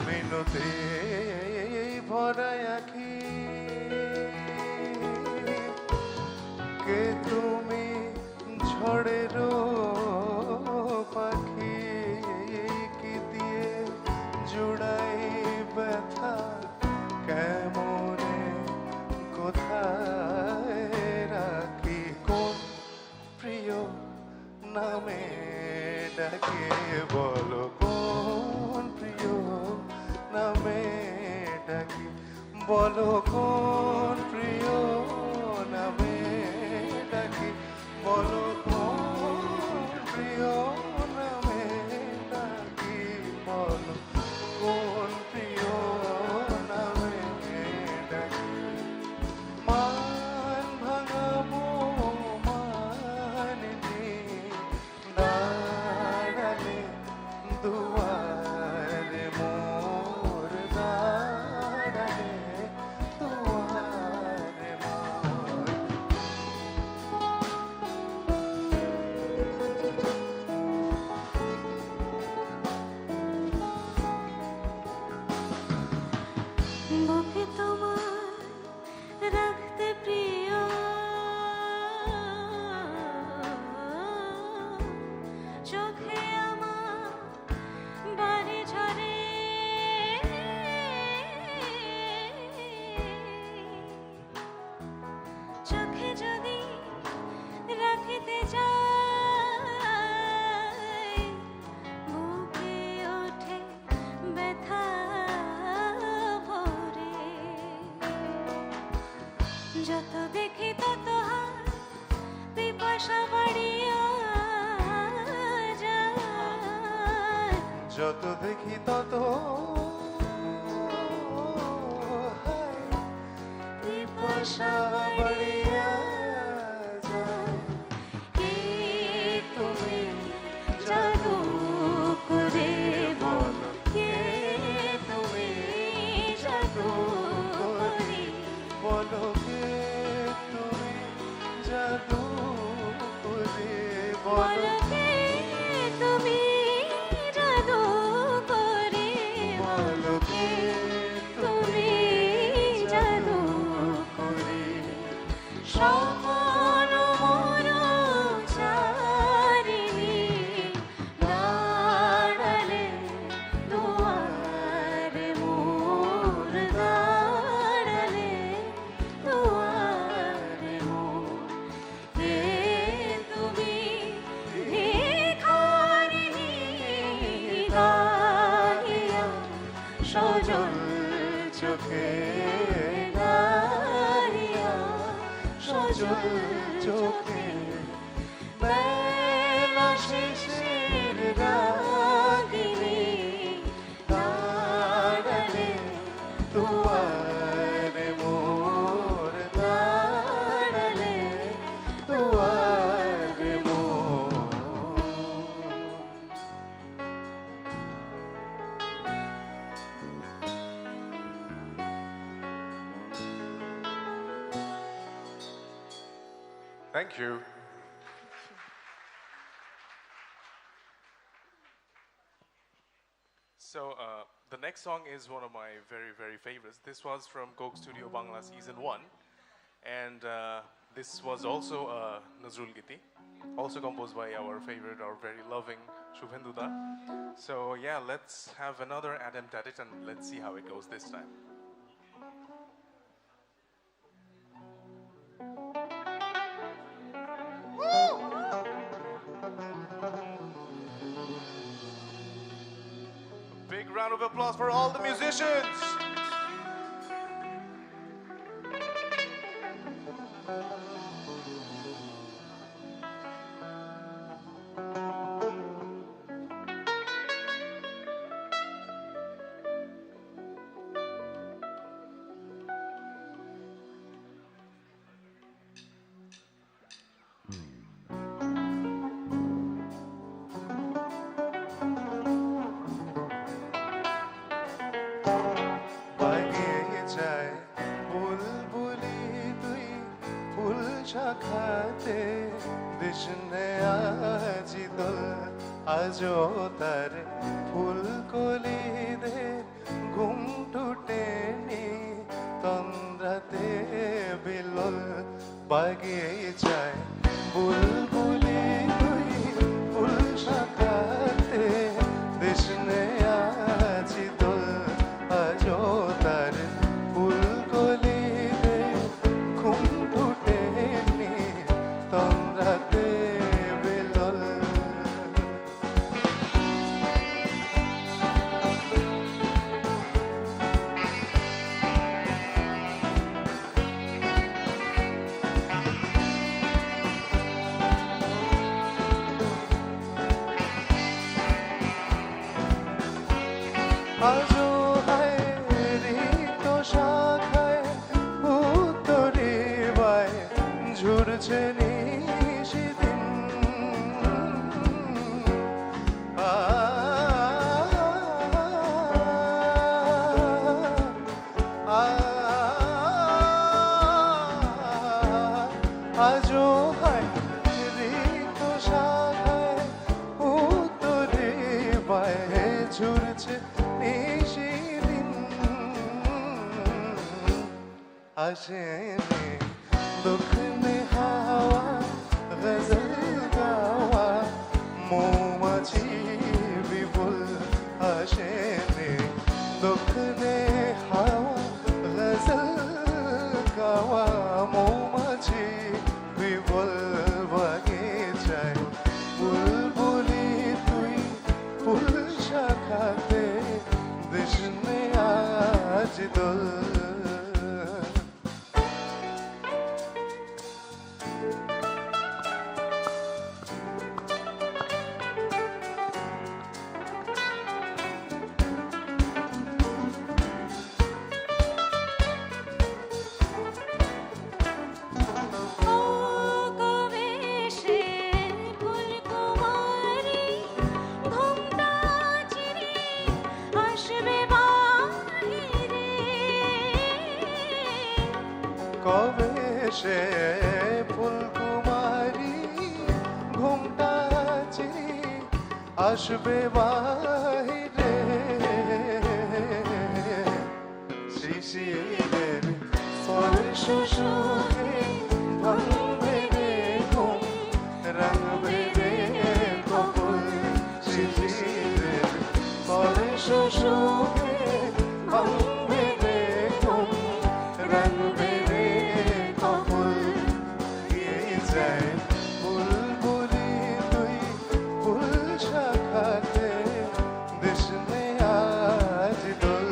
মিনতে ভরায় আখি কে তুমি ঝড়েরও পাখি কি দিয়ে জুড়াই ব্যথা কেমনে কোথায় রাখি কোন প্রিয় নামে ডাকে বলো কোন প্রিয় নামে ডাকি বলো কোন প্রিয় নামে ডাকি বলো কোন প্রিয় যত দেখি তত হায় পিপাসা বাড়িয়া যায় যত দেখি তত পিপাসা বাড়িয়া যায় কে তুমি জাদু করে বলো কে তুমি জাদু করে বলো কে তুমি জাদু করে বলো কে তুমি জাদু করে বলো কে তুমি জাদু করে স্বপন মোর চারিণী দাঁড়ালে দুয়ারে মোর দাঁড়ালে দুয়ারে মোর কে তুমি ভিখারিণী গাহিয়া সজল চোখে গাহিয়া সজল চোখে বেলা শেষের রাগিনী দাঁড়ালে দুয়ারে মোর দাঁড়ালে দুয়ারে মোর Thank you. So the next song is one of my very, very favorites. This was from Coke Studio Bangla Season 1. And this was also Nazrul Giti, also composed by our favorite, our very loving Shubhenduda. So yeah, let's have another attempt at it and let's see how it goes this time. Big round of applause for all the musicians. বাগিয়ে যায় বুলবুলি তুই ফুল শাখাতে কৃষ্ণে আজি দোল আজো তার ফুল কলি দে ঘুম টুটেনি তন্দ্রাতে বিলল বাগিয়ে যায় বুলবুলি তুই ফুল শাখাতে কৃষ্ণে আজি দোল আজো তার ফুল কলি দে ঘুম টুটেনি তন্দ্রাতে বিলল আজো হায় ঋত শাখায় উত্তরে বায় ঝুরছে নিশিদিন আজো হায় ঋত শাখায় উত্তরে বায় ঝুরছে নিশিদিন আসেনি দক্ষিণে হাওয়া গজল গাওয়া মৌমাছি বিপুল আসেনি দক্ষিণে হাওয়া গজল গাওয়া মৌমাছি বিপুল বাগিচায় বুলবুলি তুই ফুল শাখাতে কৃষ্ণে আজ দোল কবে সে ফুলকুমারী ঘুমটা চিরি আসবে বাহিরে শিশিরের স্পর্শ সুখে ভাঙবে রে ঘুম রাঙবে রে কপল শিশিরের স্পর্শ সুখে ভাঙবে রে ঘুম রাঙবে রে কপল গিয়ে যায় বুলবুলি তুই ফুল শাখাতে দেশ মে আজ দোল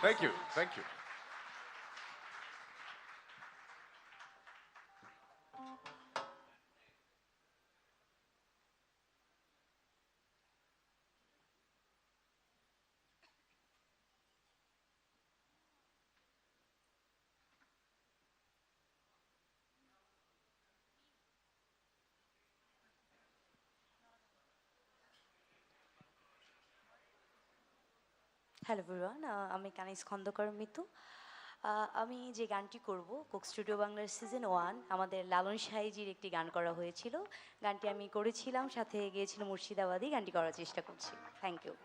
Thank you. Thank you. Hello everyone, আমি কানিজ খন্দকার মিতু। আমি যে গানটি করব কোক স্টুডিও বাংলার সিজন 1 আমাদের লালন সাইজির একটি গান করা হয়েছিল। গানটি আমি করেছিলাম, সাথে গিয়েছিল মুর্শিদাবাদী। গানটি করার চেষ্টা করছি। Thank you.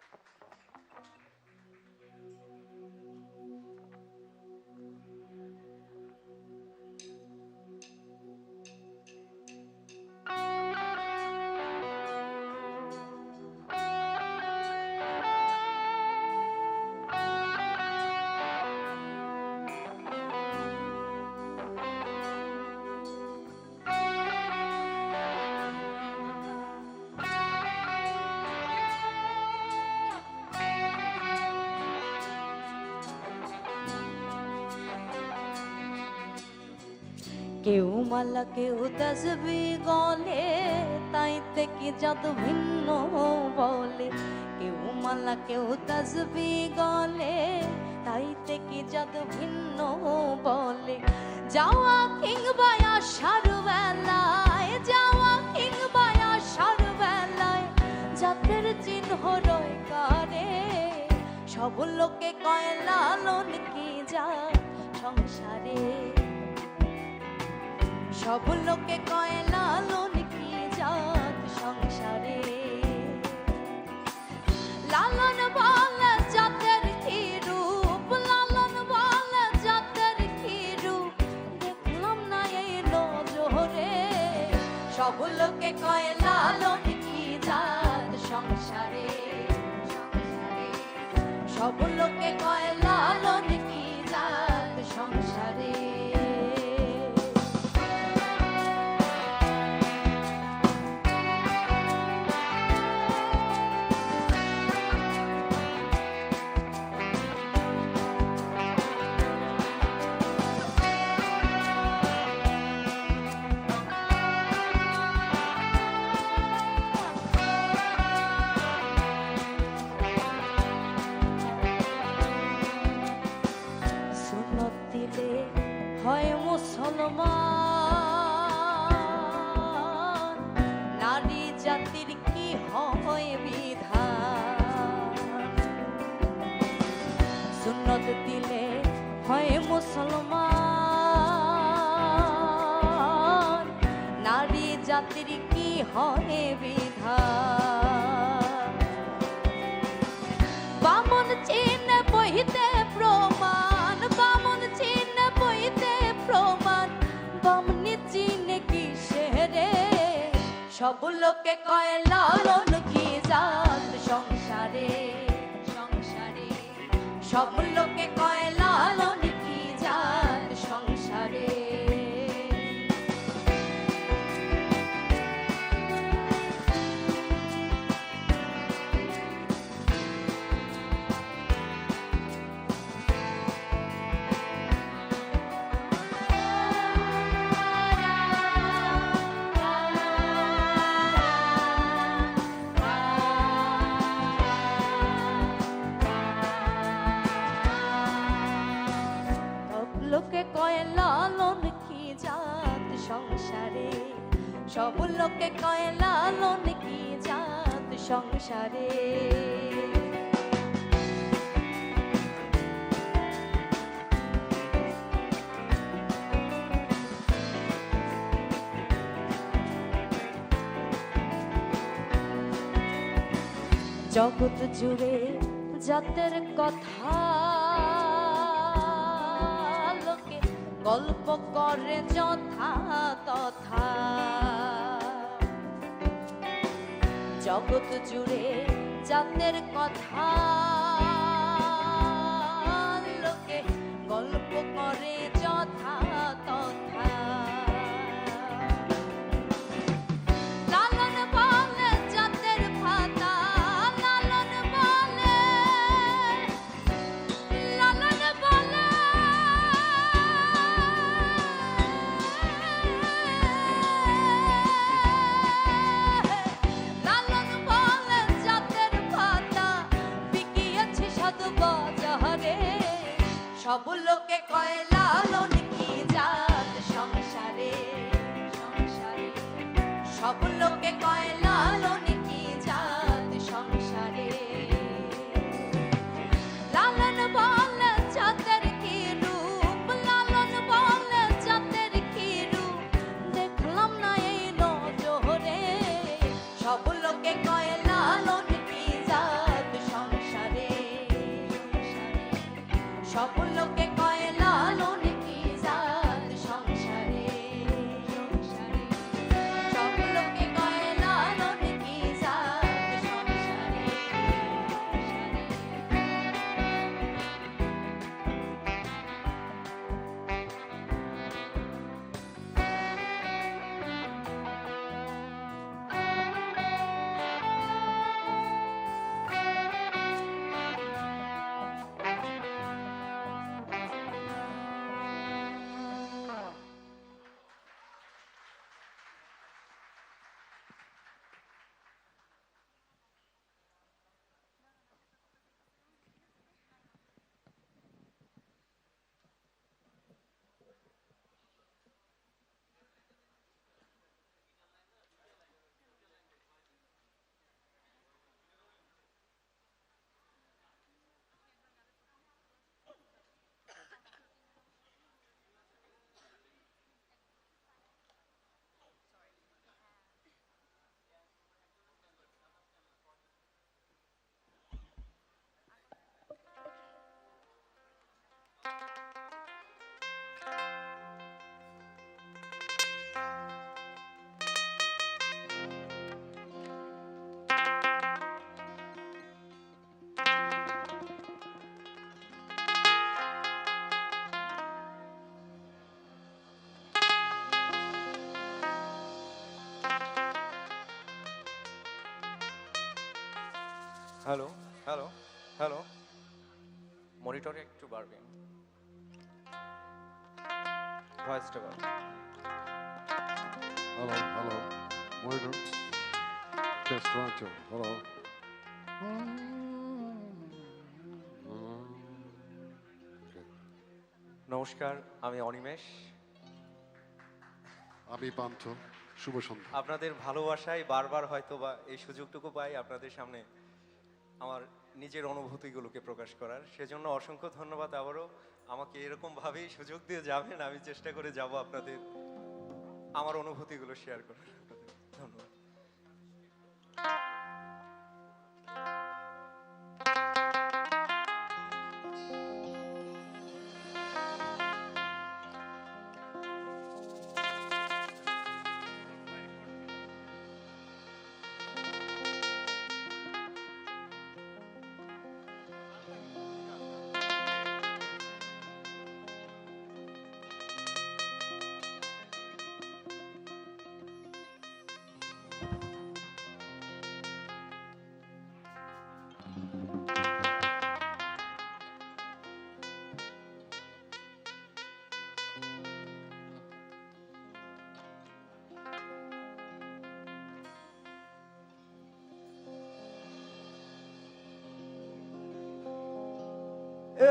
কেউ মালা কেউ তাসবি গলে, তাইতে কি জাদু ভিন্ন বলে। কেউ মালা কেউ তাসবি গলে, তাইতে কি জাদু ভিন্ন বলে। যাওয়া কিংবা আসার বেলায়, যাওয়া কিংবা আসার বেলায় জাতের চিহ্ন রয় কারে। সব লোকে কয় লালন কি যায় সংসারে। সব লোকে কয় লালন কি জাত সংসারে। লালন বলে জাতের কি রূপ, লালন বলে জাতের কি রূপ, দেখলাম না এই নজরে। সব লোকে কয় লালন কি জাত সংসারে। মুসলমান নারী জাতির কি হয় বিধান সুন্নত দিলে হয় মুসলমান নারী জাতির কি হয় বিধান বামন চিহ্ন বহিতে প্রমাণ বামন চিহ্ন বহিতে প্রমাণ বামনি চিহ্ন কিসেরে সব লোকে কয় লালন কি জাত সংসারে সংসারে সব লোকে কয় লালন কি জাত সংসারে লোকে কয় লালন কি জাত সংসারে সব লোকে কয় লালন কি জাত সংসারে জগৎ জুড়ে জাতের কথা লোকে গল্প করে যথা তথা জগৎ জুড়ে জাতের কথা লোকে গল্প করে যথা তথা লালন বলে জাতের ভাতা লালন বলে লালন বলে লালন বলে জাতের ভাতা বিকিয়েছে সাধু বাজারে সব লোকে কয় লালন কি জাত সংসারে সংসারে সব লোকে কয় লালন কি জাত সংসারে লালন বলে জাতের কি রূপ লালন বলে জাতের কি রূপ দেখলাম না এই নজরে সব লোকে কয় লালন কি জাত সংসারে সব লোকে কয় লালন কি জাত সংসারে সব লোকে কয় লালন কি জাত সংসারে হ্যালো হ্যালো হ্যালো মনিটরে একটু বাড়বেন ভয়েসটা বাড়বে Hello, hello. Monitor. Test one, two. Hello. নমস্কার, আমি অনিমেষ। আমি পান্থ, শুভ সন্ধ্যা। আপনাদের ভালোবাসায় বারবার হয়তো বা এই সুযোগটুকু পাই আপনাদের সামনে আমার নিজের অনুভূতিগুলোকে প্রকাশ করার, সেজন্য অসংখ্য ধন্যবাদ। আবারও আমাকে এরকম ভাবেই সুযোগ দিয়ে যাবেন, আমি চেষ্টা করে যাব আপনাদের আমার অনুভূতিগুলো শেয়ার করার। ধন্যবাদ।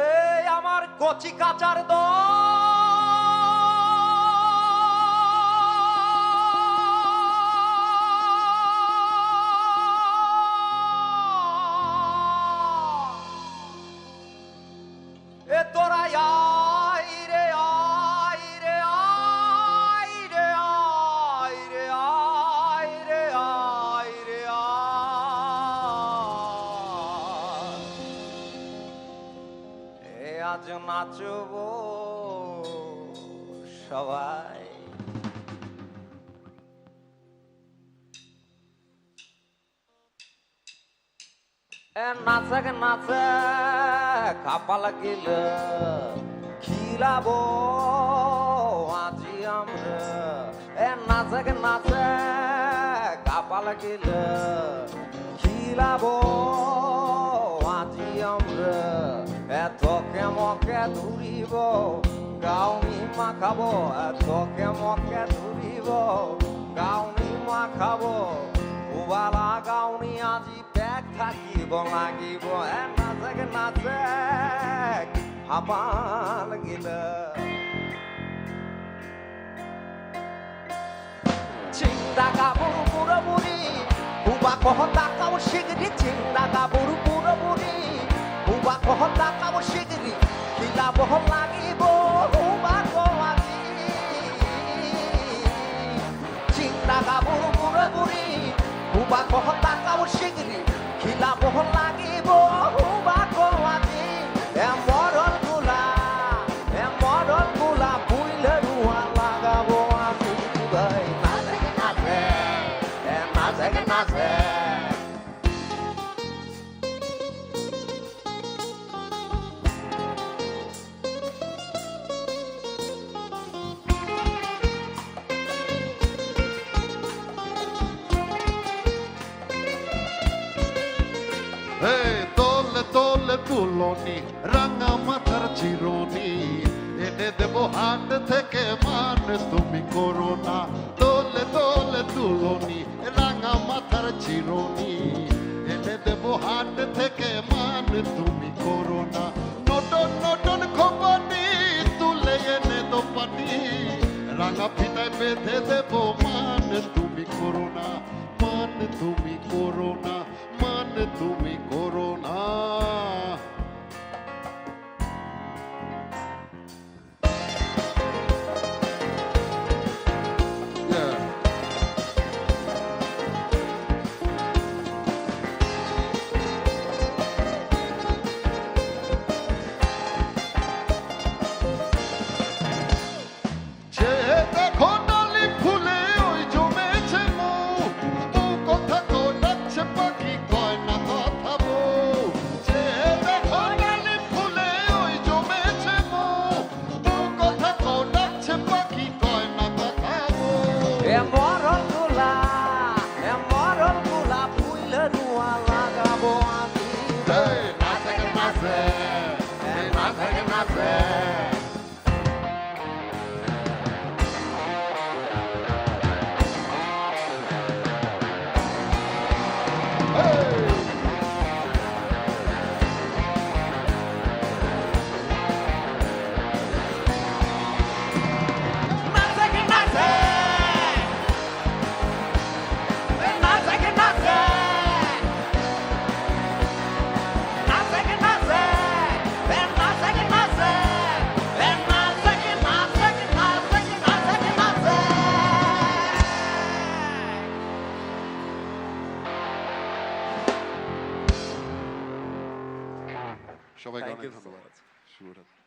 এই আমার কচি কাচার এ তোরা আয় রে আয় রে আয় রে আয় রে আয় রে আয় রে আজ নাচব সবাই। নাচক নাচে কাপা লাগিল খিলাব আজি আমরা। নাচক নাচে কাপা লাগিল খিলাব আজি আমরা। তোকে মকে ধরিব গাউনি মাখাব, তোকে মকে ধরিব গাউনি মাখাব। উবালা গাউনি আজি পেক থাকিব লাগিব। নাচক নাচে হাপা লাগিল চিন্তা কাপড় বুড়ো বুড়ি উবা কহতা কাউ শিগরি। চিন্তা কাপড় বুড়ো বুড়ি উবা কহতা কাউ শিগরি। খিলাব লাগিব উবা আজি। চিন্তা কাপড় বুড়ো বুড়ি উবা কহতা কাউ শিগরি। খিলাব লাগিব উবা আজি। মরণ গুলা বুইলে রুয়া লাগাব আমি ভাই। নাচে নাচে নাচে নাচে তোলে তোলে তুলনি রাঙা মাথার চিরনি এনে দেব হাট থেকে মান তুমি করো না। তোলে তোলে তুলনি রাঙা মাথার চিরনি এনে দেব হাট থেকে মান তুমি করো না। নটন নটন খোপানি তুলে এনে দো পানি রাঙা ফিতায় বেঁধে দেব মান তুমি করো না। মান তুমি করো না, মান তুমি করো না। দেখো ডালি ফুলে ওই জমেছে মৌ, কথা তো ডাকছে পাখি কয় না কথা বউ। সবাইকে Thank অনেক you so ধন্যবাদ much. শুভরাত্রি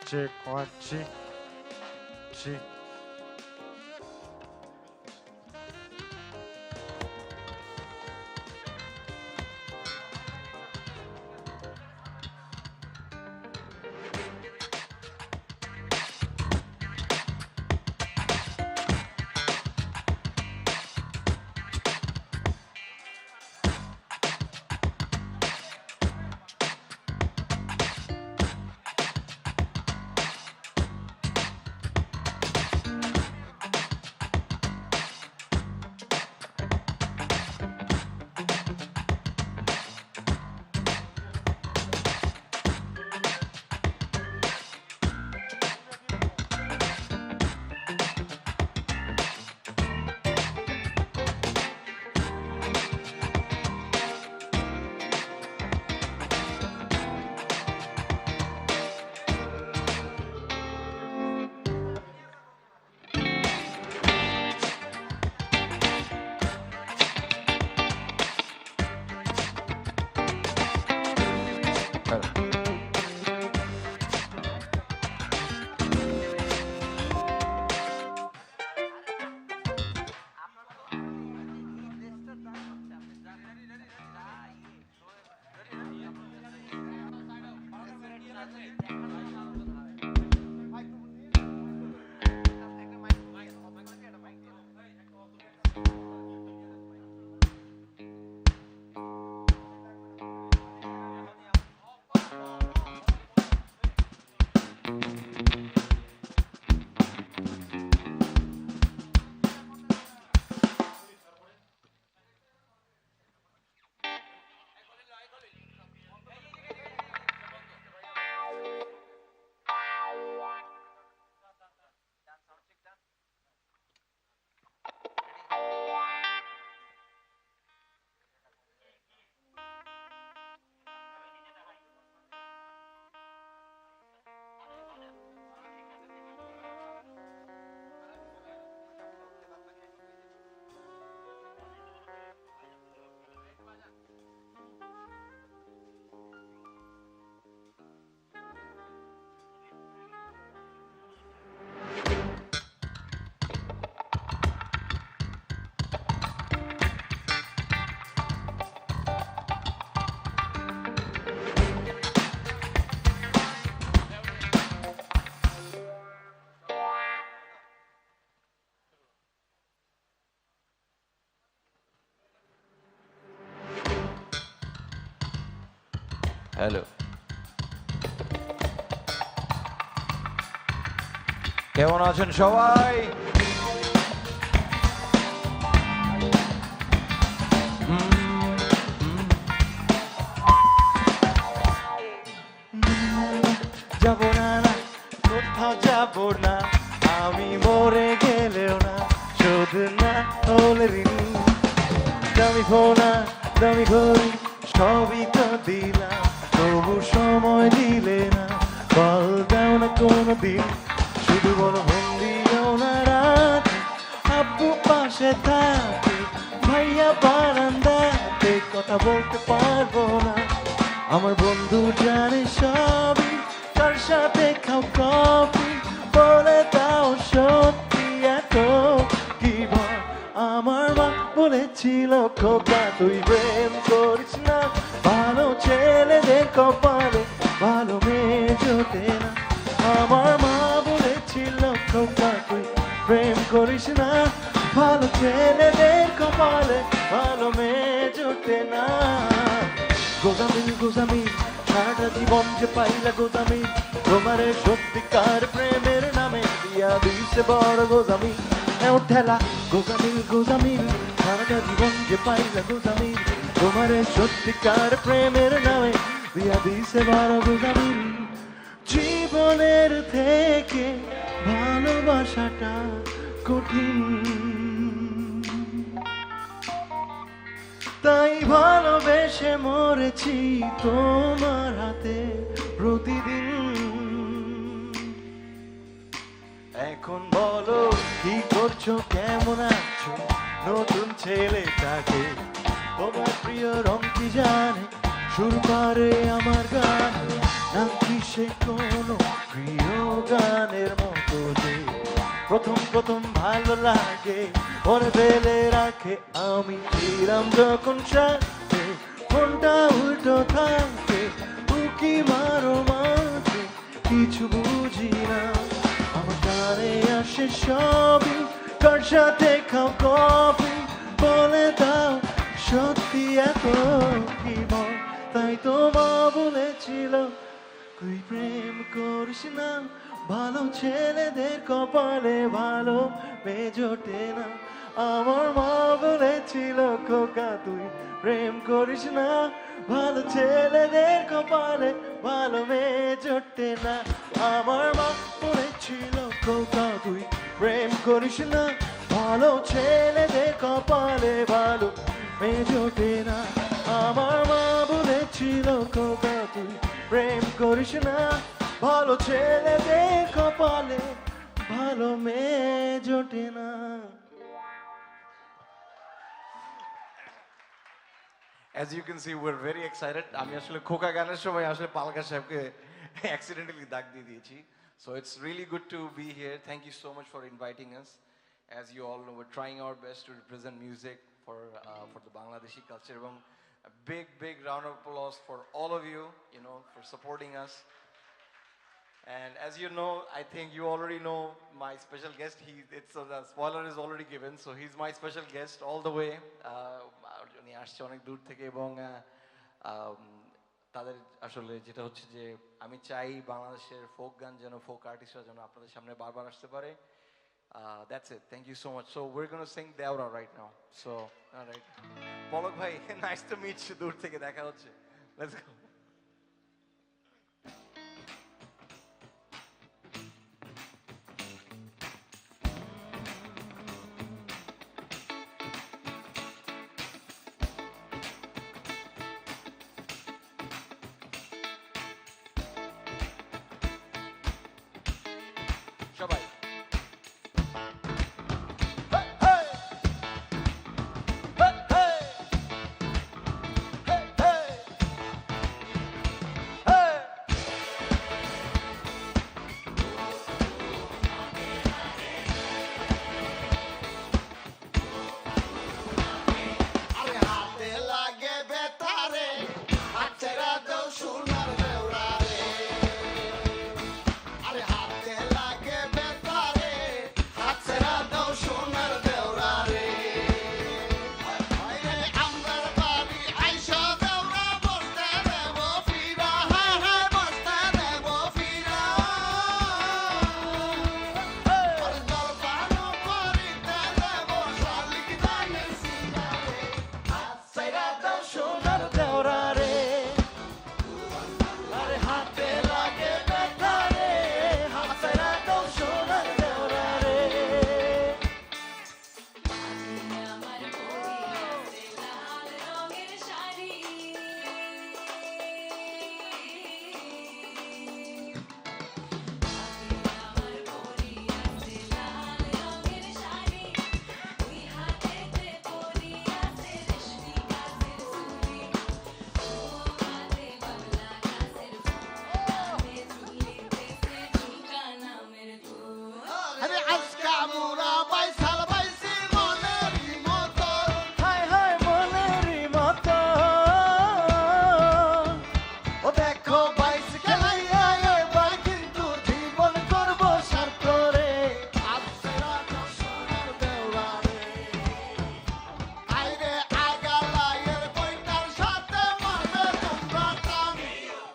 Check one, check, check. Hello, কেমন আছেন সবাই? যাব না না, কোথাও যাব না, আমি মরে গেলেও না, শোধ না হলে ঋণ। দামি ফোনা, দামি ঘড়ি, সবই তো দিলাম, তবু সময় দিলে না, বল দাও না কোনো দিন, শুধু বলো মন দিও না রাত, আব্বু পাশে থাকে, ভাইয়া বারান্দাতে, কথা বলতে পারবো না, আমার বন্ধু জানে সবই, তার সাথে খাও কফি, বলে দাও সত্যি এত কি ভয়। আমার মা বলেছিল খোকা তুই প্রেম করিস না, ভালো ছেলেদের কপালে ভালো মেয়ে জোটে না। আমার মা বলেছিল খোকা তুই প্রেম করিস না, ভালো ছেলেদের কপালে ভালো মেয়ে জোটে না। গোজামিল গোজামিল সারাটা জীবন যে পাইলা গোজামিল, তোমারে সত্যিকার প্রেমের নামে দিয়া দিছে বড় গোজামিল। ঠেলা গোজামিল গোজামিল সারাটা জীবন যে পাইলা গোজামিল, তোমারে সত্যিকার প্রেমের নামে দিয়া দিছে বড় গোজামিল। জীবনের থেকে ভালোবাসাটা কঠিন, তাই ভালোবেসে মরেছি তোমার হাতে প্রতিদিন। এখন বলো কি করছো, কেমন আছো, নতুন ছেলেটাকে তোমার প্রিয় রং কি জানে, সুর পারে আমার গান, নাকি সে কোনো প্রিয় গানের মতো যে প্রথম প্রথম ভালো লাগে মনে ফেলে রাখে। আমি ছিলাম যখন সাথে ফোনটা উল্টো থাকে, উকি মারো মাঝে কিছু বুঝি না, আমার কানে আসে সবই, কার সাথে খাও কফি, বলে দাও সত্যি এত কি ভয়। তাই তো মা বলেছিল তুই প্রেম করিস না, ভালো ছেলেদের কপালে ভালো মেয়ে জোটে না। আমার মা বলেছিল খোকা তুই প্রেম করিস না, ভালো ছেলেদের কপালে ভালো মেয়ে জোটে না। আমার মা বলেছিল খোকা তুই প্রেম করিস না, ভালো ছেলেদের কপালে ভালো মেয়ে জোটে না। আমার মা বলেছিল খোকা তুই প্রেম করিস না, ভালো ছেলেদের কপালে ভালো মেয়ে জোটে না। As you can see, we're very excited. আমি আসলে খোকা গানের সময় আসলে পালকা সাহেবকে accidentally দাগ দিয়ে দিয়েছি. So it's really good to be here. Thank you so much for inviting us. As you all know, we're trying our best to represent music for the Bangladeshi culture. এবং a big round of applause for all of you, for supporting us. And as you know, I think you already know my special guest. The spoiler is already given, so he's my special guest all the way. উনি আসছে অনেক দূর থেকে এবং তাদের আসলে যেটা হচ্ছে যে আমি চাই বাংলাদেশের ফোক গান যেন ফোক আর্টিস্টরা যেন আপনাদের সামনে বারবার আসতে পারে। That's it. Thank you so much. So we're going to sing Deora right now. So, all right. Polok bhai, nice to meet you. দূর থেকে দেখা হচ্ছে. Let's go. সবাই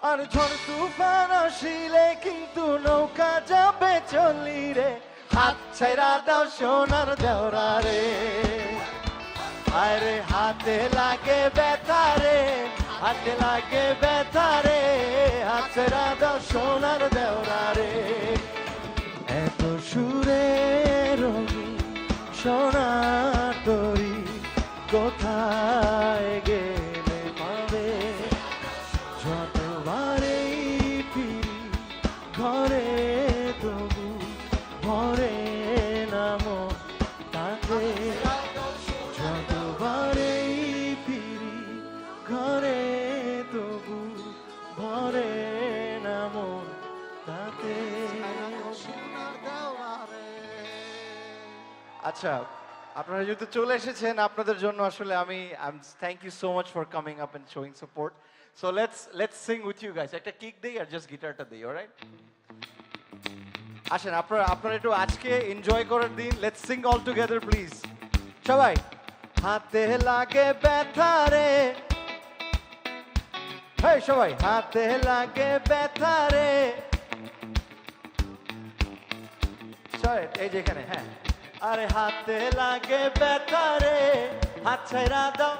আর ঝড় তুফান আসিলে কিন্তু নৌকা যাবে চলি রে হাত ছাইরা দাও সোনার দেওরা রে আরে হাতে লাগে ব্যথা রে হাতে লাগে ব্যথা রে হাত ছাইরা দাও সোনার দেওরা রে এত সুরে রঙিন সোনার তরি কোথায় গেলে পাবে যতবারেই ফিরি ঘরে তবু ভরে নামো তাকে যতবারেই ফিরি ঘরে তবু ভরে নামো তাকে। আচ্ছা আপনারা যেহেতু চলে এসেছেন আপনাদের জন্য আসলে আমি thank you so much for coming up and showing support. So let's sing with you guys. একটা কিক দেই আর জাস্ট গিটারটা দেই, অলরাইট? আসেন আপনারা একটু আজকে এনজয় করার দিন। Let's Singh all together please সবাই। হাতে লাগে ব্যথা রে, হেই সবাই, হাতে লাগে ব্যথা রে। সবাই এই যেখানে, হ্যাঁ, আরে হাতে লাগে ব্যথা রে হাত ছাইরা দাও।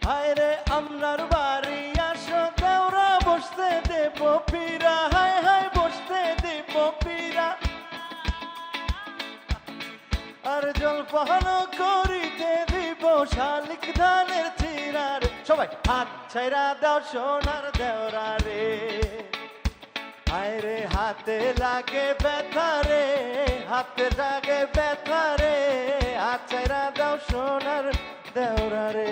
হায় রে আমরার বাড়ি আসো দেওরা বসতে দেব পীরা, হায় হায় বসতে দেব পীরা। আর জলপান করিতে দিব শালিক ধানের চিরা রে। সবাই হাত ছাইরা দাও সোনার দেওরা রে। হায় রে হাতে লাগে ব্যথা রে হাতে লাগে ব্যথা রে হাত ছাইরা দাও সোনার দেওরা রে।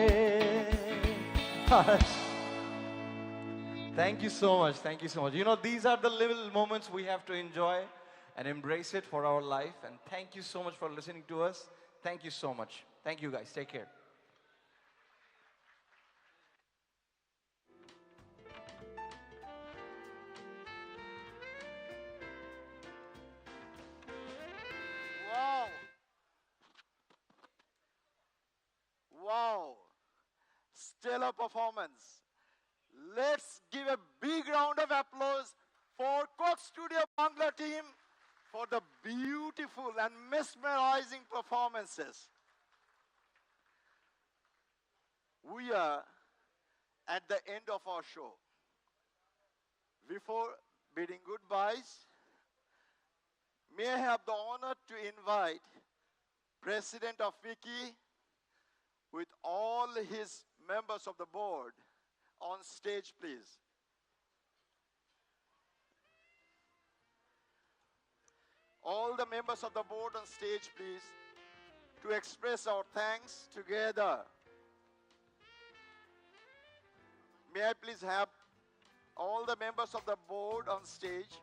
Thank you so much. Thank you so much. You know, these are the little moments we have to enjoy and embrace it for our life. And thank you so much for listening to us. Thank you so much. Thank you guys. Take care. Wow. Wow. Stellar performance. performance. Let's give a big round of applause for Coke Studio Bangla team for the beautiful and mesmerizing performances. We are at the end of our show. Before bidding goodbyes, may I have the honor to invite President of FICCI with all his members of the board on stage, please. All the members of the board on stage, please, to express our thanks together. May I please have all the members of the board on stage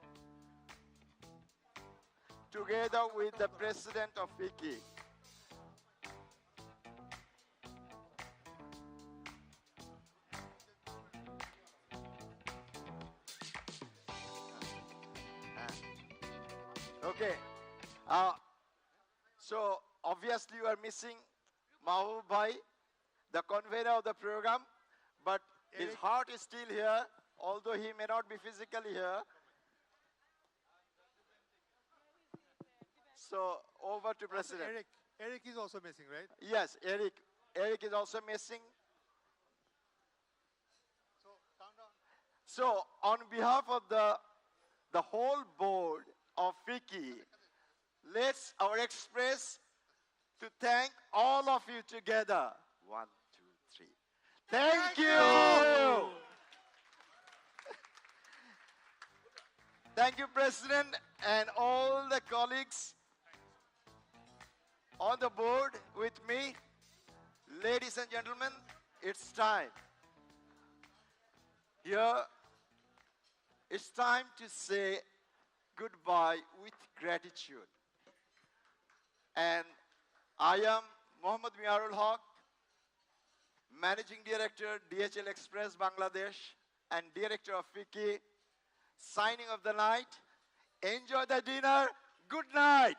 together with the president of FICCI. Okay. So obviously you are missing Mahbub Bhai, the convener of the program, but his heart is still here, although he may not be physically here. So over to President. Eric is also missing, right? Yes, Eric. Eric is also missing. So on behalf of the whole board of FICCI, let's our express to thank all of you together. 1, 2, 3. Thank you. Thank you, President, and all the colleagues on the board with me. Ladies and gentlemen, it's time. Here, it's time to say goodbye with gratitude. And I am Mohammad Miarul Haq, Managing Director, DHL Express Bangladesh, and Director of FICCI, signing of the night. Enjoy the dinner. Good night.